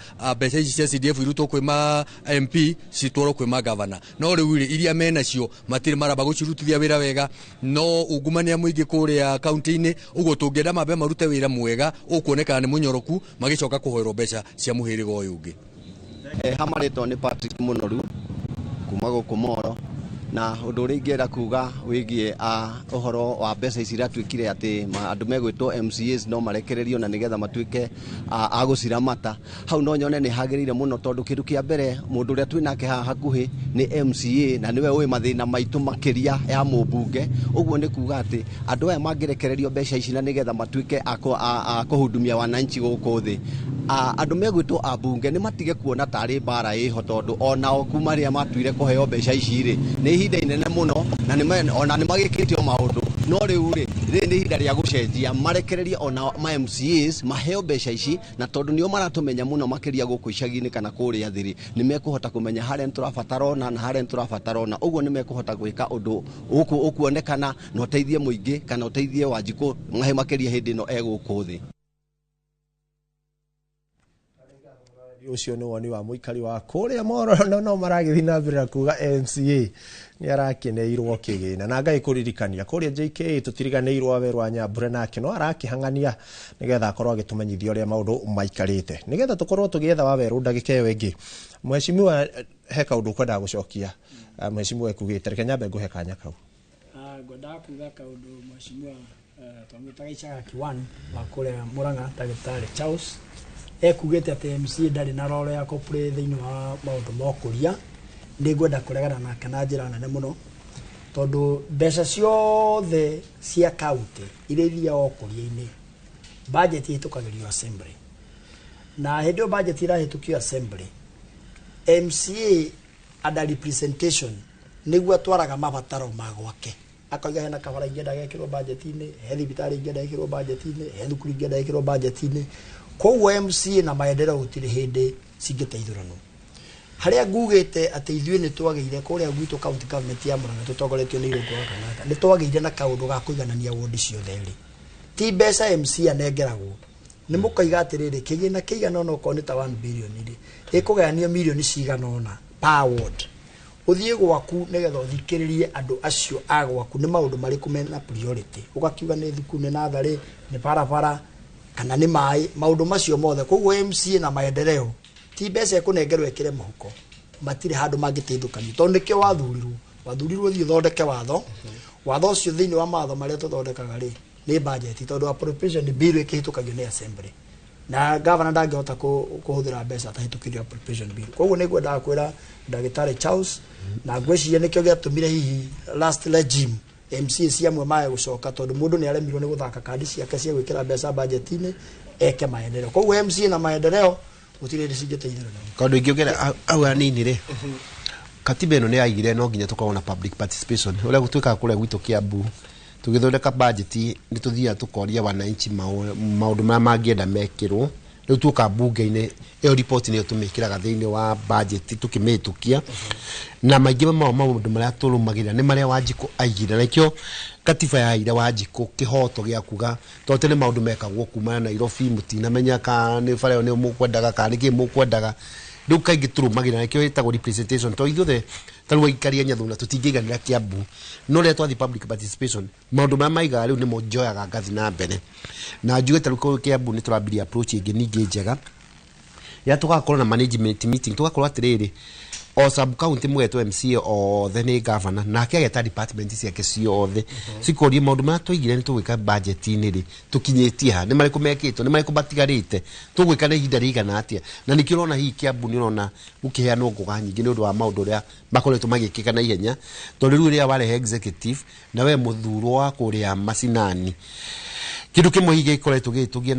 ici cia CDF irutwo kwĩ MP citwaro kwĩ magavana no rĩu iria menacio matirĩ maramba gũcirutithia wĩra wega no ungumania mũingĩ kũrĩa kaunti-inĩ ũguo tũngĩenda mambe marute wĩra mwega ũkuonekana nĩ mũnyoroku magĩcoka kũhoerwo mbeca cia mũhĩrĩga ũyũ ũngĩ. Hamarĩtwo nĩ Patrick Mũnoru kuma gũkũ Moro na ũndũ ũrĩa ingĩenda kuga wĩgiĩ ũhoro wa mbeca ici iratuĩkire atĩ andũ megwĩtwo MCAs no marekererio na nĩgetha matuĩke a gũciramata hau no nyone nĩ hagĩrĩire mũno tondũ kĩndũ kĩa mbere mũndũ ũrĩa twĩ nake haha hakuhĩ nĩ MCA na nĩwe ũĩ mathĩna maitũ makĩria ya mũmbunge ũguo nĩ kuga atĩ andũ aya mangĩrekererio mbeca ici na nĩgetha matuĩke a kũhudumia wananchi gũkũ thĩ andũ megwĩtwo ambunge nĩ matige kuona tarĩ mbara ĩho tondũ onao kuma rĩrĩa matuire kũheo mbeca ici rĩ nĩ ihinda inene mũno na ona nĩ magĩkĩtio maũndũ no rĩu rĩ nĩ ihinda rĩa gũcenjia marekererie ona ma MCAs maheo mbeca ici na tondũ nĩo maratũmenya mũno makĩria gũkũ icagi-inĩ kana kũrĩa thĩ nĩ mekũhota kũmenya harĩa tũrabatara ona na harĩa tũrabatara ona ũguo nĩ mekũhota gwĩka ũndũ ũkuonekana na ũteithie mũingĩ kana ũteithie Wanjikũ makĩria hĩndĩ ĩno egũkũ thĩ. Ucio nĩ woni wa mũikari wa kũrĩa Moro no maragĩthiĩ na mbere kuga MCA nĩ arakĩneirwo kĩgĩna na ngai kũririkania kũrĩa JKIA tũtiriganĩirwo Werũ wa Nyambura nake no arakĩhang'ania nĩgetha akorwo agĩtũmenyithia ũrĩa maũndũ maikarĩte nĩgetha tũkorwo tũgĩetha wa Werũ ndagĩka ĩyo ĩngĩ. Mheshimiwa he kaũndũ ũkwendaga gũcokia Mheshimiwa ekugĩte reke nyambe ngũhe kanya kau. Ngwendaga kuga kaũndũ Mheshimiwa twamwĩtaga Icaga Kiwani wa kũrĩa Murang'a Ndagĩtarĩ Charles ekugĩte atĩ MCA ndarĩ na roro ya corporate thĩinĩ wa maũndũ ma ũkũria nĩ ngwenda kũregana nake na njĩra nene mũno tondũ mbeca ciothe cia kaunti iria ithiaga ũkũria-inĩ budget ĩhĩtũkagĩrio assembly na hĩndĩ ĩyo budget ĩrahĩtũkio assembly MCA under representation nĩguo atwaraga mabataro ma gwake akauga hena kabara ingĩenda gekĩrwo budget-inĩ he thibitarĩ ingĩenda gekĩrwo budget-inĩ he thukuru ingĩenda gekĩrwo budget-inĩ koguo MCA na maendeleo gũtirĩ hĩndĩ cingĩteithũranwo haria ngugite ati ithuĩ nĩ twagĩire kũrĩa gwitũ county government ya Murang'a tũtongoretio nĩ Irũngũ wa Kanata nĩ twagĩire na kaũndũ ga kũiganania wodi ciothe rĩ ti mbeca MC anengeragwo nĩ mũkaiga atĩrĩrĩ kĩgĩna kĩigana ona okorwo nĩ ta 1 billion rĩ ĩkũgayanio milioni cigana ona per ward uthiĩ gwaku nĩgetha ũthikĩrĩrie andũ acio a gwaku nĩ maũndũ marĩkũ mena priority ũgakiuga nĩ thukuru nĩ natharĩ nĩ barabara kana nĩ maĩ maũndũ macio mothe koguo MC na maendeleo ti mbeca ĩkũnengerwo ĩkĩre mũhuko matirĩ handũ mangĩteithũkanio tondũ nĩkĩo wathurirwo thiĩ ũthondeke watho ũcio thĩinĩ wa matho marĩa tũthondekaga rĩ nĩ budget tondũ appropriation bill ĩkĩhĩtũkagio nĩ assembly na governor ndangĩhota kũhũthĩra mbeca atahĩtũkĩrio appropriation bill koguo nĩ ngwendaga kwĩra ndagĩtarĩ Charles na ngwĩciria nĩkĩo gĩatũmire hihi last regime MC ciamwe mae gũcoka tondũ mũndũ nĩ aremirwo nĩ gũthaka kandi ciake cia gwĩkĩra mbeca budget-inĩ eke maendeleo koguo MC na maendeleo gũtirĩ cingĩteithĩrĩria kaũndũ ingĩongerera au anini rĩ katiba ĩno nĩ yaigire no nginya tũkorwo na public participation ũrĩa gũtuĩkaga kũrĩa gwitũ Kiambu tũgĩthondeka budget nĩ tũthiaga tũkoria wananchi maũndũ marĩa mangĩenda mekĩrwo rĩu tuoka bunge-inĩ ĩyo report nĩyo tũmĩkĩraga thĩinĩ wa budget tũkĩmĩhĩtũkia na maingĩ ma maũndũ marĩa tũrũmagĩrĩra nĩ marĩa Wanjikũ aigire nakĩo katiba yaire Wanjikũ kĩhoto gĩa kuga tondũ tene maũndũ mekagwo kuma Nairobi mũtinamenya kana nĩ bara ĩyo nĩ mũkwendaga kana nĩkĩ mũkwendaga rĩu kaingĩ tũrũmagĩrĩra nakĩo ĩtagwo representation tondũ ithuothe tarĩu aikaria Nyathuna tũtingĩiganĩra Kiambu no rĩrĩa twathi public participation maũndũ marĩa maigaga rĩu nĩmo njoyaga ngathi na mbere na njuge tarĩu Kiambu nĩ tũrambirie approach ĩngĩ ningĩ njega ya tũgakorwo na management meeting tũgakorwo atĩrĩrĩ o sub county mweto MC othe nĩ governor nake ageta department ciake ciothe cikorie maũndũ marĩa tũigire nĩ tũgwĩka budget-inĩ rĩ tũkinyĩtie ha nĩ marĩkũ mekĩtwo nĩ marĩkũ matigarĩte tũgwĩka na ihinda rĩigana atĩa na nĩkĩo ũrona hihi Kiambu nĩ ũrona gũkĩheanwo ngũga nyingĩ nĩ ũndũ wa maũndũ ũrĩa makoretwo magĩkĩka na ihenya tondũ rĩu rĩrĩa warehe executive na we mũthurwo wa kũrĩa macinani kitu kimwe hige ikoretwo gĩtũgie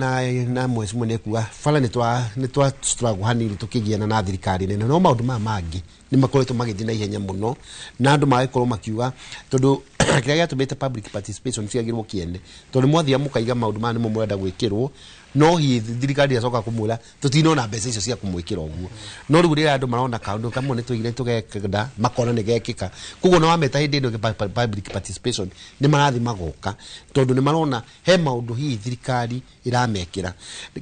na mwezi mwe nekuga fala nĩ twa struggle hanini tũkĩgiana na thirikari nene no maũndũ mangĩ nĩ makoretwo magĩthiĩ na ihenya mũno na andũ magĩkorwo makiuga tondũ kĩrĩa gĩatũmĩte public participation ciagĩrwo kĩene tondũ mwathia mũkaiga maũndũ maya nĩmo mũrenda gwĩkĩrwo no hihi thirikari yacoka kũmwĩra tũtinona mbeca icio cia kũmwĩkĩra ũguo no rĩu rĩrĩa andũ marona kaũndũ kamwe nĩ tũigire tũgekĩra makona nĩ gekĩka koguo no wameta hĩndĩ ĩno public participation nĩ marathi magoka tondũ nĩ marona he maũndũ hihi thirikari ĩramekĩra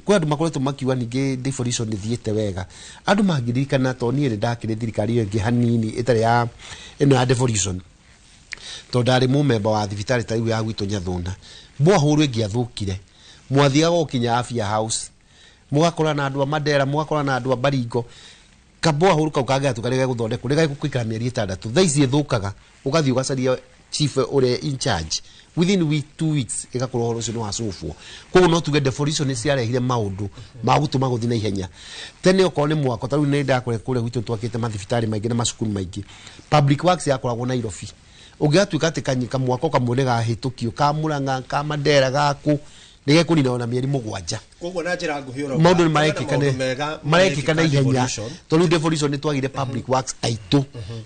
kwa andũ makoretwo makiuga ningĩ devolution ĩthiĩte wega andũ mangĩririkana tondũ niĩ nĩ ndakĩrĩ thirikari ĩyo ĩngĩ hanini ĩtarĩ ya ĩno ya devolution tondũ ndarĩ mũmemba wa thibitarĩ ta rĩu ya gwitũ Nyathuna Mwahũrũ ĩngĩathũkire mwathiaga gũkinya Afya House mũgakora na andũ a Mandera mũgakora na andũ a Baringo Mwahũrũ kau kangĩatukanĩga gũthondekwo nĩ gũikara mĩeri 6 thaa ici ĩthũkaga ũgathiĩ ũgacaria chief ũrĩa in charge within 2 weeks ĩgakorwo ũhoro ũcio nĩ wacũbwo koguo no tuge devolution nĩ ciarehire maũndũ ma gũtũma gũthiĩ na ihenya tene okorwo nĩ mwako tarĩu nĩ ndakore kũrĩa gwitũ twakĩte mathibitarĩ maingĩ na macukuru maingĩ public works yakoragwo Nairobi ũngĩatuĩka atĩ kanyika mwako kamwe nĩ gahĩtũkio ka Murang'a ka Mandera gaku nĩge kũnina ona mĩeri 7 koguo na njĩra nguhĩ ũro maũndũ nĩ marekĩka na ihenya tondũ devolution nĩ twagire public works aitũ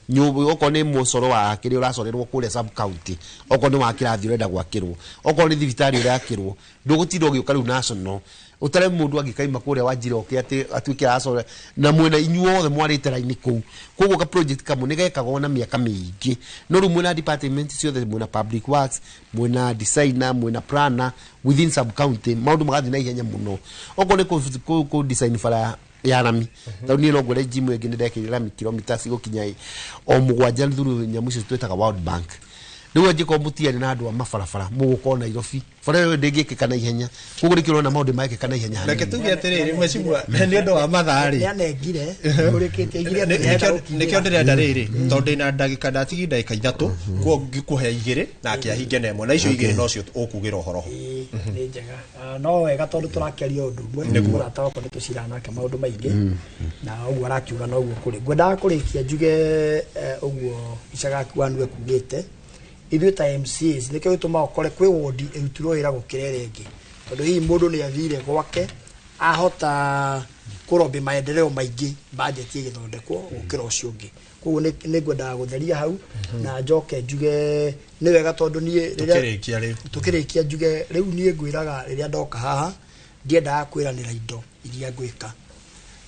nyũmba okorwo nĩ mũcoro wa kĩrĩa ũracorerwo kũrĩa sub county okorwo nĩ wa kĩrathi ũrenda gwakĩrwo okorwo nĩ thibitarĩ ũrakĩrwo ndũgũtinda ũgĩũka rĩu national utare mũndũ agĩkaima kũrĩa Wanjira oke atĩ atuĩke acore na mwena inyuothe mwarĩte raini kũu koguo ka project kamwe nĩ gekagwo na mĩaka mĩingĩ no rĩu mwena department ciothe mwena public works mwena designer mwena planner within sub county maũndũ magathiĩ na ihenya mũno okorwo nĩ ku design bara ya rami tondũ niĩ no ngwere jimu ĩngĩ nĩ ndekĩrĩra rami kilomita cigũkinya o 7 through nyamũ icio twĩtaga World Bank rĩu angĩkorwo mũtiarĩ na andũ a mabarabara mũgũkorwo Nairobi bara ĩyo ndĩngĩkĩka na ihenya koguo nĩ kĩrona maũndũ magĩkĩka na ihenya reke tuge atĩrĩrĩ mwecimwa nĩ ũndũ wa mathaa rĩ nĩanengire ũrĩkĩtie igire nĩkĩo ndĩrenda rĩrĩ tondũ ndĩna ndagĩka ndatigi ndagĩka 3 kuo ngĩkũhe 2 na akĩahinge na ĩmwe na icio 2 nocio ũkugĩra ũhoro nĩ njega no wega tondũ tũrakĩaria ũndũ ũmwe mũrata wakwa nĩ tũcira nake maũndũ maingĩ na ũguo arakiuga na ũguo kũrĩ ngwendaga kũrĩkia njuge ũguo icagaku wanue kugĩte ithuĩ ta MCAs nĩkĩo gĩtũmaga ũkore kwĩ wodi ĩrutirwo wĩra gũkĩra ĩrĩa ĩngĩ tondũ hihi mũndũ nĩ athire gwake ahota kũrobia maendeleo maingĩ budget ĩgĩthondekwo gũkĩra ũcio ũngĩ koguo nĩ ngwendaga gũtheria hau na njoke njuge nĩ wega tondũ niĩ rĩrĩa tũkĩrĩkia njuge rĩu niĩ ngwĩraga rĩrĩa ndoka haha ndiendaga kwĩranĩra indo iria ngwĩka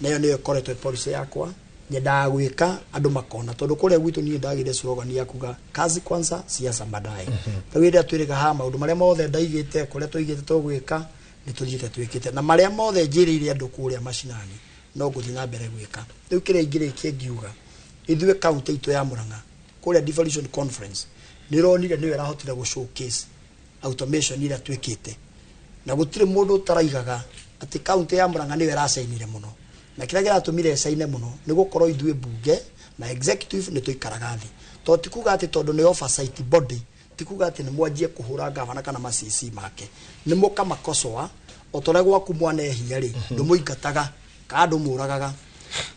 nayo niyo koretwo policy yakwa nyendaga gwika andu makona tondu kuria gwitu nie ndagire slogan ya kuga kazi kwanza siasa baadaye tawira twirika ha maundu maria mothe ndaigite kuria tuigite tugwika ni tuthite twikite na maria mothe njirire andu kuria mashinani no guthi na mbere gwika riu kiria ingire kingiuga ithwe county itu ya Murang'a kuria devolution conference nironire niwe rahotire gu showcase automation ira twikite na gutire mundu taraigaga ati county ya Murang'a niwe rasainire muno na kira giratumire saine muno ni gukorwo ithwe bunge na executive ni tuikaraga thi to tikuga ati tondu ni oversight body tikuga ati ni mwanjie kuhura gavana kana macc make ni muka makosoa otore gwaku mwana ehia ri ndumuingataga ka ndumuragaga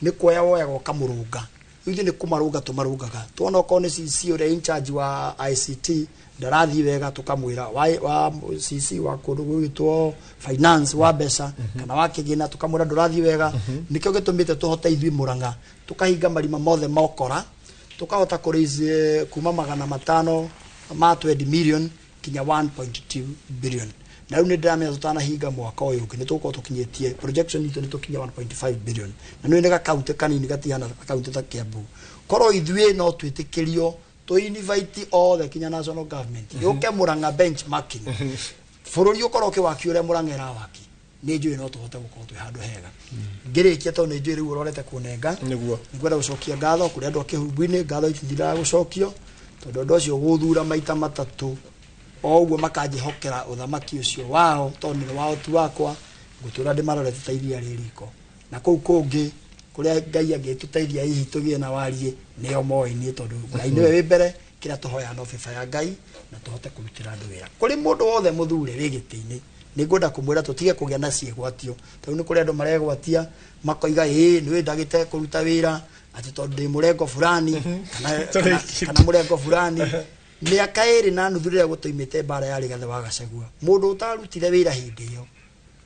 ni kuoya woya goka murunga ithu ni kumarunga tumarungaga tuona okone cc ure in charge wa ICT ndarathi wega tukamwira wa cc wa kundu gwitwo finance wa besa kana wa kigina tukamwira ndurathi wega nikyo gitumite tuhote ithwi Murang'a tukahinga marima mothe mokora tukahota kurize kuma 500 ma 20 million kinya 1.2 billion na riu ni ndamenya tutana hinga mwaka uyu ngi nituko tukinyetie projection itu nitukinya 1.5 billion na ni ndega county kanini gatihana county ta Kiambu koro ithwe no twitikirio to invite all the Kenya national government yoke Murang'a benchmarking fururi ukoro ke wakiure Murang'a era waki ni njui no tuhote gukorwo twi handu hega ngirikia to ni njui riu urorete kunenga niguo ngwenda gucokia ngatho kuri andu akihumbu-ini ngatho itithira gucokio tondu andu acio guthura maita matatu oguo makanjihokera uthamaki ucio wao tondu ni wao tu wakwa ngutura ndimarorete ta iria ririko na kou kungi kuria Ngai angituteithia hihi tugie na warie nio moini tondu Ngai niwe wi mbere kira tuhoya no fifa ya Ngai na tuhote kurutira andu wira kuri mundu wothe muthure wi giti-ini ni ngwenda kumwira tutige kugia na ciegwatio tondu ni kuri andu maregwatia makoiga niwe ndagite kuruta wira ati tondu ndi murengo fulani kana murengo fulani miaka iri na nuthu riria gutoimite bara ya Rigathi wa Gachagua mundu utarutire wira hindi iyo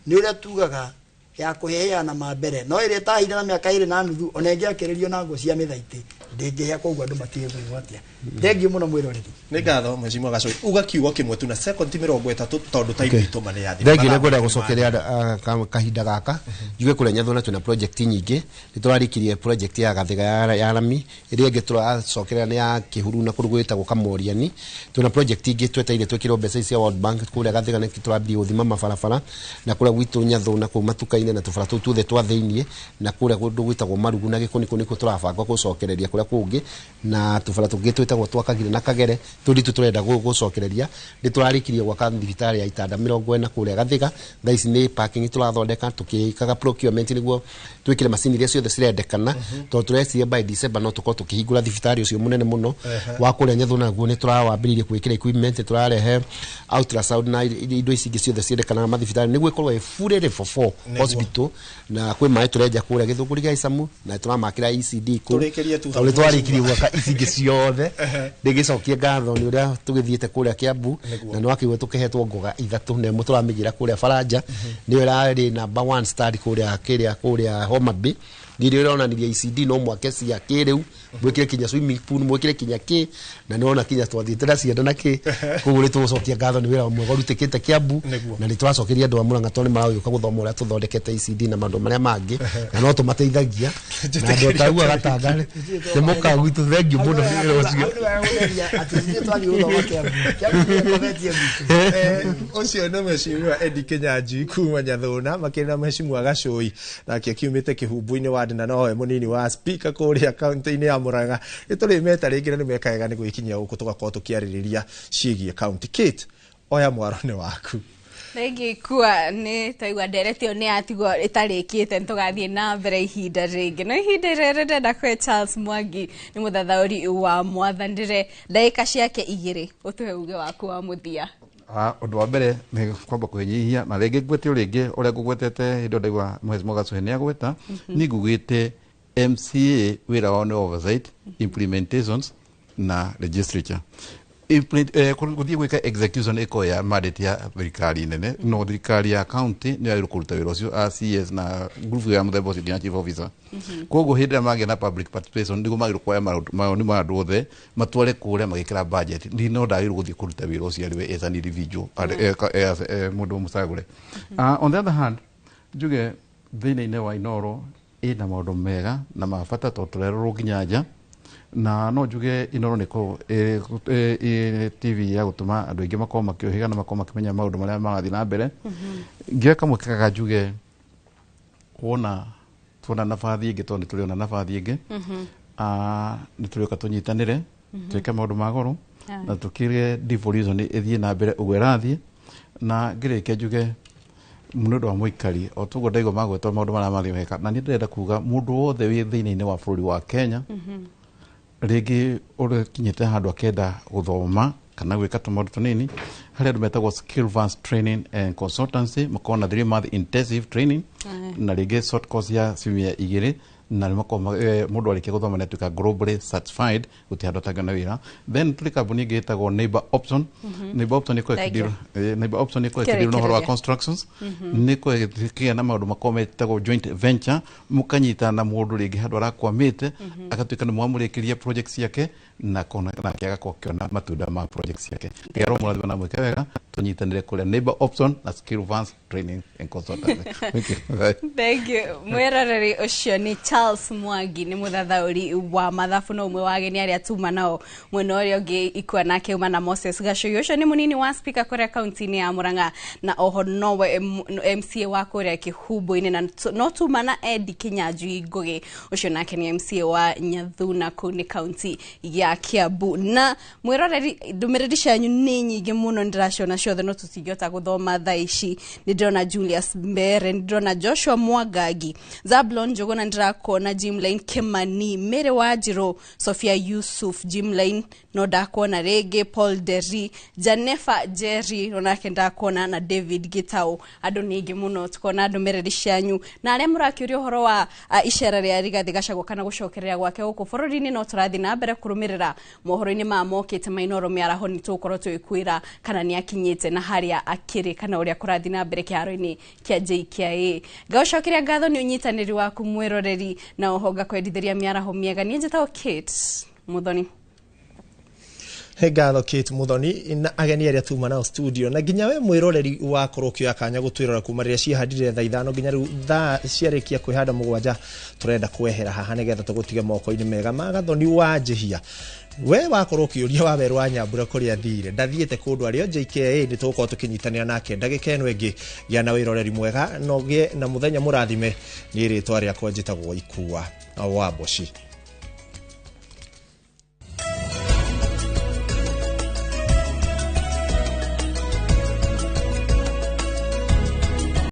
ni uria tugaga ya kuheana mambere no ire tahira na miaka iri na nuthu onengia kiririo na ngo cia mithaiti ndingihea koguo andu matige gwatĩa thengiũ muno mwiroreri nĩ ngatho mheshimiwa Gachagua uga kiugo kimwe tu na second 30 tondu time itu mane yathi thengiũ nĩ ngwenda gũcokeria kahinda gaka njuge kũrĩa Nyathuna twĩna project nyingĩ nĩ tũrarikirie project ya Gathiga ya Rami ĩrĩa ĩngĩ tũracokerera nĩ ya Kĩhuru na kũrĩa gwĩtagwo Kamoriani twĩna project ingĩ tweteire twĩkĩrwo mbeca cia World Bank kũrĩa Gathiga nĩ tũrambia gũthima mabarabara na kũrĩa gwitũ Nyathuna kũu matuka-inĩ na tũbara tũu tuothe twa thĩinĩ na kũrĩa kũndũ gwĩtagwo Marugu na Gĩkũnĩkũ nĩkuo tũrabanga gũcokereria kũrĩa kũngĩ na tũbara tũngĩ twĩtagwo twa Kagire na Kagere tũritũ tũrenda gũcokereria nĩ tũrarikirie gwaka thibitarĩ ya Itanda 40 kũrĩa Gathiga thaa ici nĩ parking tũrathondeka tũkĩkaga procurement nĩguo twĩkĩre macini iria ciothe cirendekana tondũ tũreciria by December no tũkorwo tũkĩhingũra thibitarĩ ũcio mũnene mũno wa kũrĩa Nyathuna naguo nĩ tũrawambĩrĩirie gwĩkĩra equipment tũrarehe ultrasound na indo ici ingĩ ciothe ciendekanaga mathibitarĩ nĩguo ĩkorwo ĩ fully for 4 hospital na kwĩ maĩ tũrenja kũrĩa Gĩthũngũri gĩa Icamu na tũramakĩra ECD kũu tondũ twarĩkirie gwaka ici ingĩ ciothe ndĩgĩcokia ngatho nĩ ũrĩa tũgĩthiĩte kũrĩa Kiambu na nĩ wakĩigua tũkĩhetwo ngoga 3 na ĩmwe tũramĩgĩra kũrĩa Faranja nĩyo ĩrarĩ number 1 star kũrĩa Homa Bay nĩrĩo ĩronanirie ECD no mwake cia kĩrĩu mwĩkĩre kinya swimming pool mwĩkĩre kinya kĩ na nĩona kinya twathiĩte na ciana na kĩ koguo nĩ tũgũcokia ngatho nĩ wĩra mwega ũrutĩkĩte Kiambu na nĩ tũracokeria andũ a Murang'a tondũ nĩ maragĩũka gũthoma ũrĩa tũthondekete ECD na maũndũ marĩa mangĩ na no tũmateithagia na andũ taua gatanga nĩ mũka gwitũ thengiũ mũno nĩ ũcio nĩ mheshimiwa Eddie Kinyanjui kuma Nyathuna makĩrĩ na mheshimiwa Gachoi nake akiumĩte kĩhumbu-inĩ wa ndina nowe mũnini wa speaker kũrĩa kaunti-inĩ ya Murang'a nĩ tũrĩmeta rĩngĩ na nĩ mekagega nĩ gwĩkinyia gũkũ tũgakorwo tũkĩarĩrĩria ciĩgiĩ kaunti. Kate oya mwaro-inĩ waku rĩngĩ kuwa nĩ twaigua nderetio nĩ atigwo ĩtarĩkĩte tũgathiĩ na mbere ihinda rĩngĩ no ihinda rĩrĩ ndenda kwĩ Charles Mwangi nĩ mũthathaũri wa Mwathanĩre ndagĩka ciake 2 ũtũhe uge waku wa mũthia. Ũndũ wa mbere nĩ kwamba kwĩnyihia na rĩngĩ ngwĩte ũrĩngĩ ũrĩa ngũgwetete hĩndĩ ndaigua mheshimiwa Gachagua nĩ agweta nĩ ngugĩte MCA wĩra wao nĩ oversight implementations na legislature gũthiĩ gwĩka execution ĩko ya mandate ya thirikari nene no thirikari ya county nĩ yagĩrĩirwo kũruta wĩra ũcio CS na group ya mũthemba ũcio nginya chief officer koguo hĩndĩ ĩrĩa magĩa na public participation nĩguo magĩrĩirwo kuoya mawoni ma andũ othe matware kũrĩa magĩkĩra budget no ndagĩrĩirwo gũthiĩ kũruta wĩra ũcio arĩ we as an individual mũndũ mũcagũre. On the other hand njuge thĩinĩ-inĩ wa Inooro ina maundu mega na mabata to turerwo nginya nja na no njuge Inoro niko TV ya gutuma andu aingi makoma makiohiga na makoma makimenya maundu maria magathi na mbere ngia kamwe kaga njuge wona tuona nafathi ingi to nituriona nafathi ingi nituriuka tunyitanire twike maundu magoro na tukire devolution ithie na mbere ugwerathie na ngirike njuge mundu wa muikari o tugo ndaigo magwetwo maundu maria mathi weka na ni ndirenda kuga mundu wothe wi thiini wa bururi wa Kenya rigi ore kinyete handu akenda guthoma kana gwika tumaundu tunini hari andu metagwo skill advanced training and consultancy makona 3-month intensive training na rigi short course ya simia 2 na makoma mundu arike guthoma na tuka globally certified uti handu atagana wira then tuli kabuni getagwo neighbor option neighbor option iko kidiru neighbor option iko kidiru no horwa constructions niko kia na maundu makome tago joint venture mukanyita na mundu rigi handu arakwamite akatuika ni mwamurikiria projects yake na kona na kiaga kokiona matunda ma projects yake gero murathi na mweke wega tunyitanire kule neighbor option na skill advanced training and consultancy. Thank you mweroreri ucio ni Charles Mwangi ni muthathauri wa mathabu no umwe wa geni aria tuma nao mwena uria ungi ikwa nake uma na Moses Gacoyi ucio ni munini wa speaker kuria kaunti-ini ya Murang'a na oho nowe MCA wa kuria Kihubo-ini na no tuma na Edi Kinyanjui Ngugi ucio nake ni MCA wa Nyathuna kuni kaunti ya Kiambu na mweroreri ndumiriri cianyu ni nyingi muno ndiracona ciothe no tutingihota guthoma thaa ici ni ndona Julius Mbere ni ndona Joshua Mwagagi Zablon Njuguna ndirakona Jimline Kimani Mere Wajiro Sofia Yusuf Jimline no ndakona Rege Paul Derry Janefa Jerry onake ndakona na David Gitau andu ningi muno tukona ndumiriri cianyu na aria murakiuria uhoro wa icera ria Rigathi Gachagua kana gucokereria gwake guku bururi-ini no turathi na mbere kurumirira mohoro-ini ma mokite mainoro miaraho ni tukorwo twikwira kana ni akinyite na haria akiri kana uria kurathi na mbere kiaro-ini kia JKIA gaucokeria ngatho ni unyitaniri waku mwiroreri na ohoga kwendithiria miaraho miega ni njetaho Kate Muthoni Ngatho Kate Muthoni na ageni aria tuma nao studio na nginya we mwiroreri wakorwo kioya kanya gutwirora kuma riria cihandire thaa 5 nginya riu thaa ciarikia kwihanda 7 turenda kwehera haha nigetha tugutige moko-ini mega magathoni wanjihia we wakorwo kiuria wa Weru wa Nyambura kuria thire ndathiete kundu ario JKIA ni tukorwo tukinyitanira nake ndagika eno ingi gia na wiroreri mwega no gie na muthenya murathime ni ritwa riakwa njitagwo Ikua wa Boshi.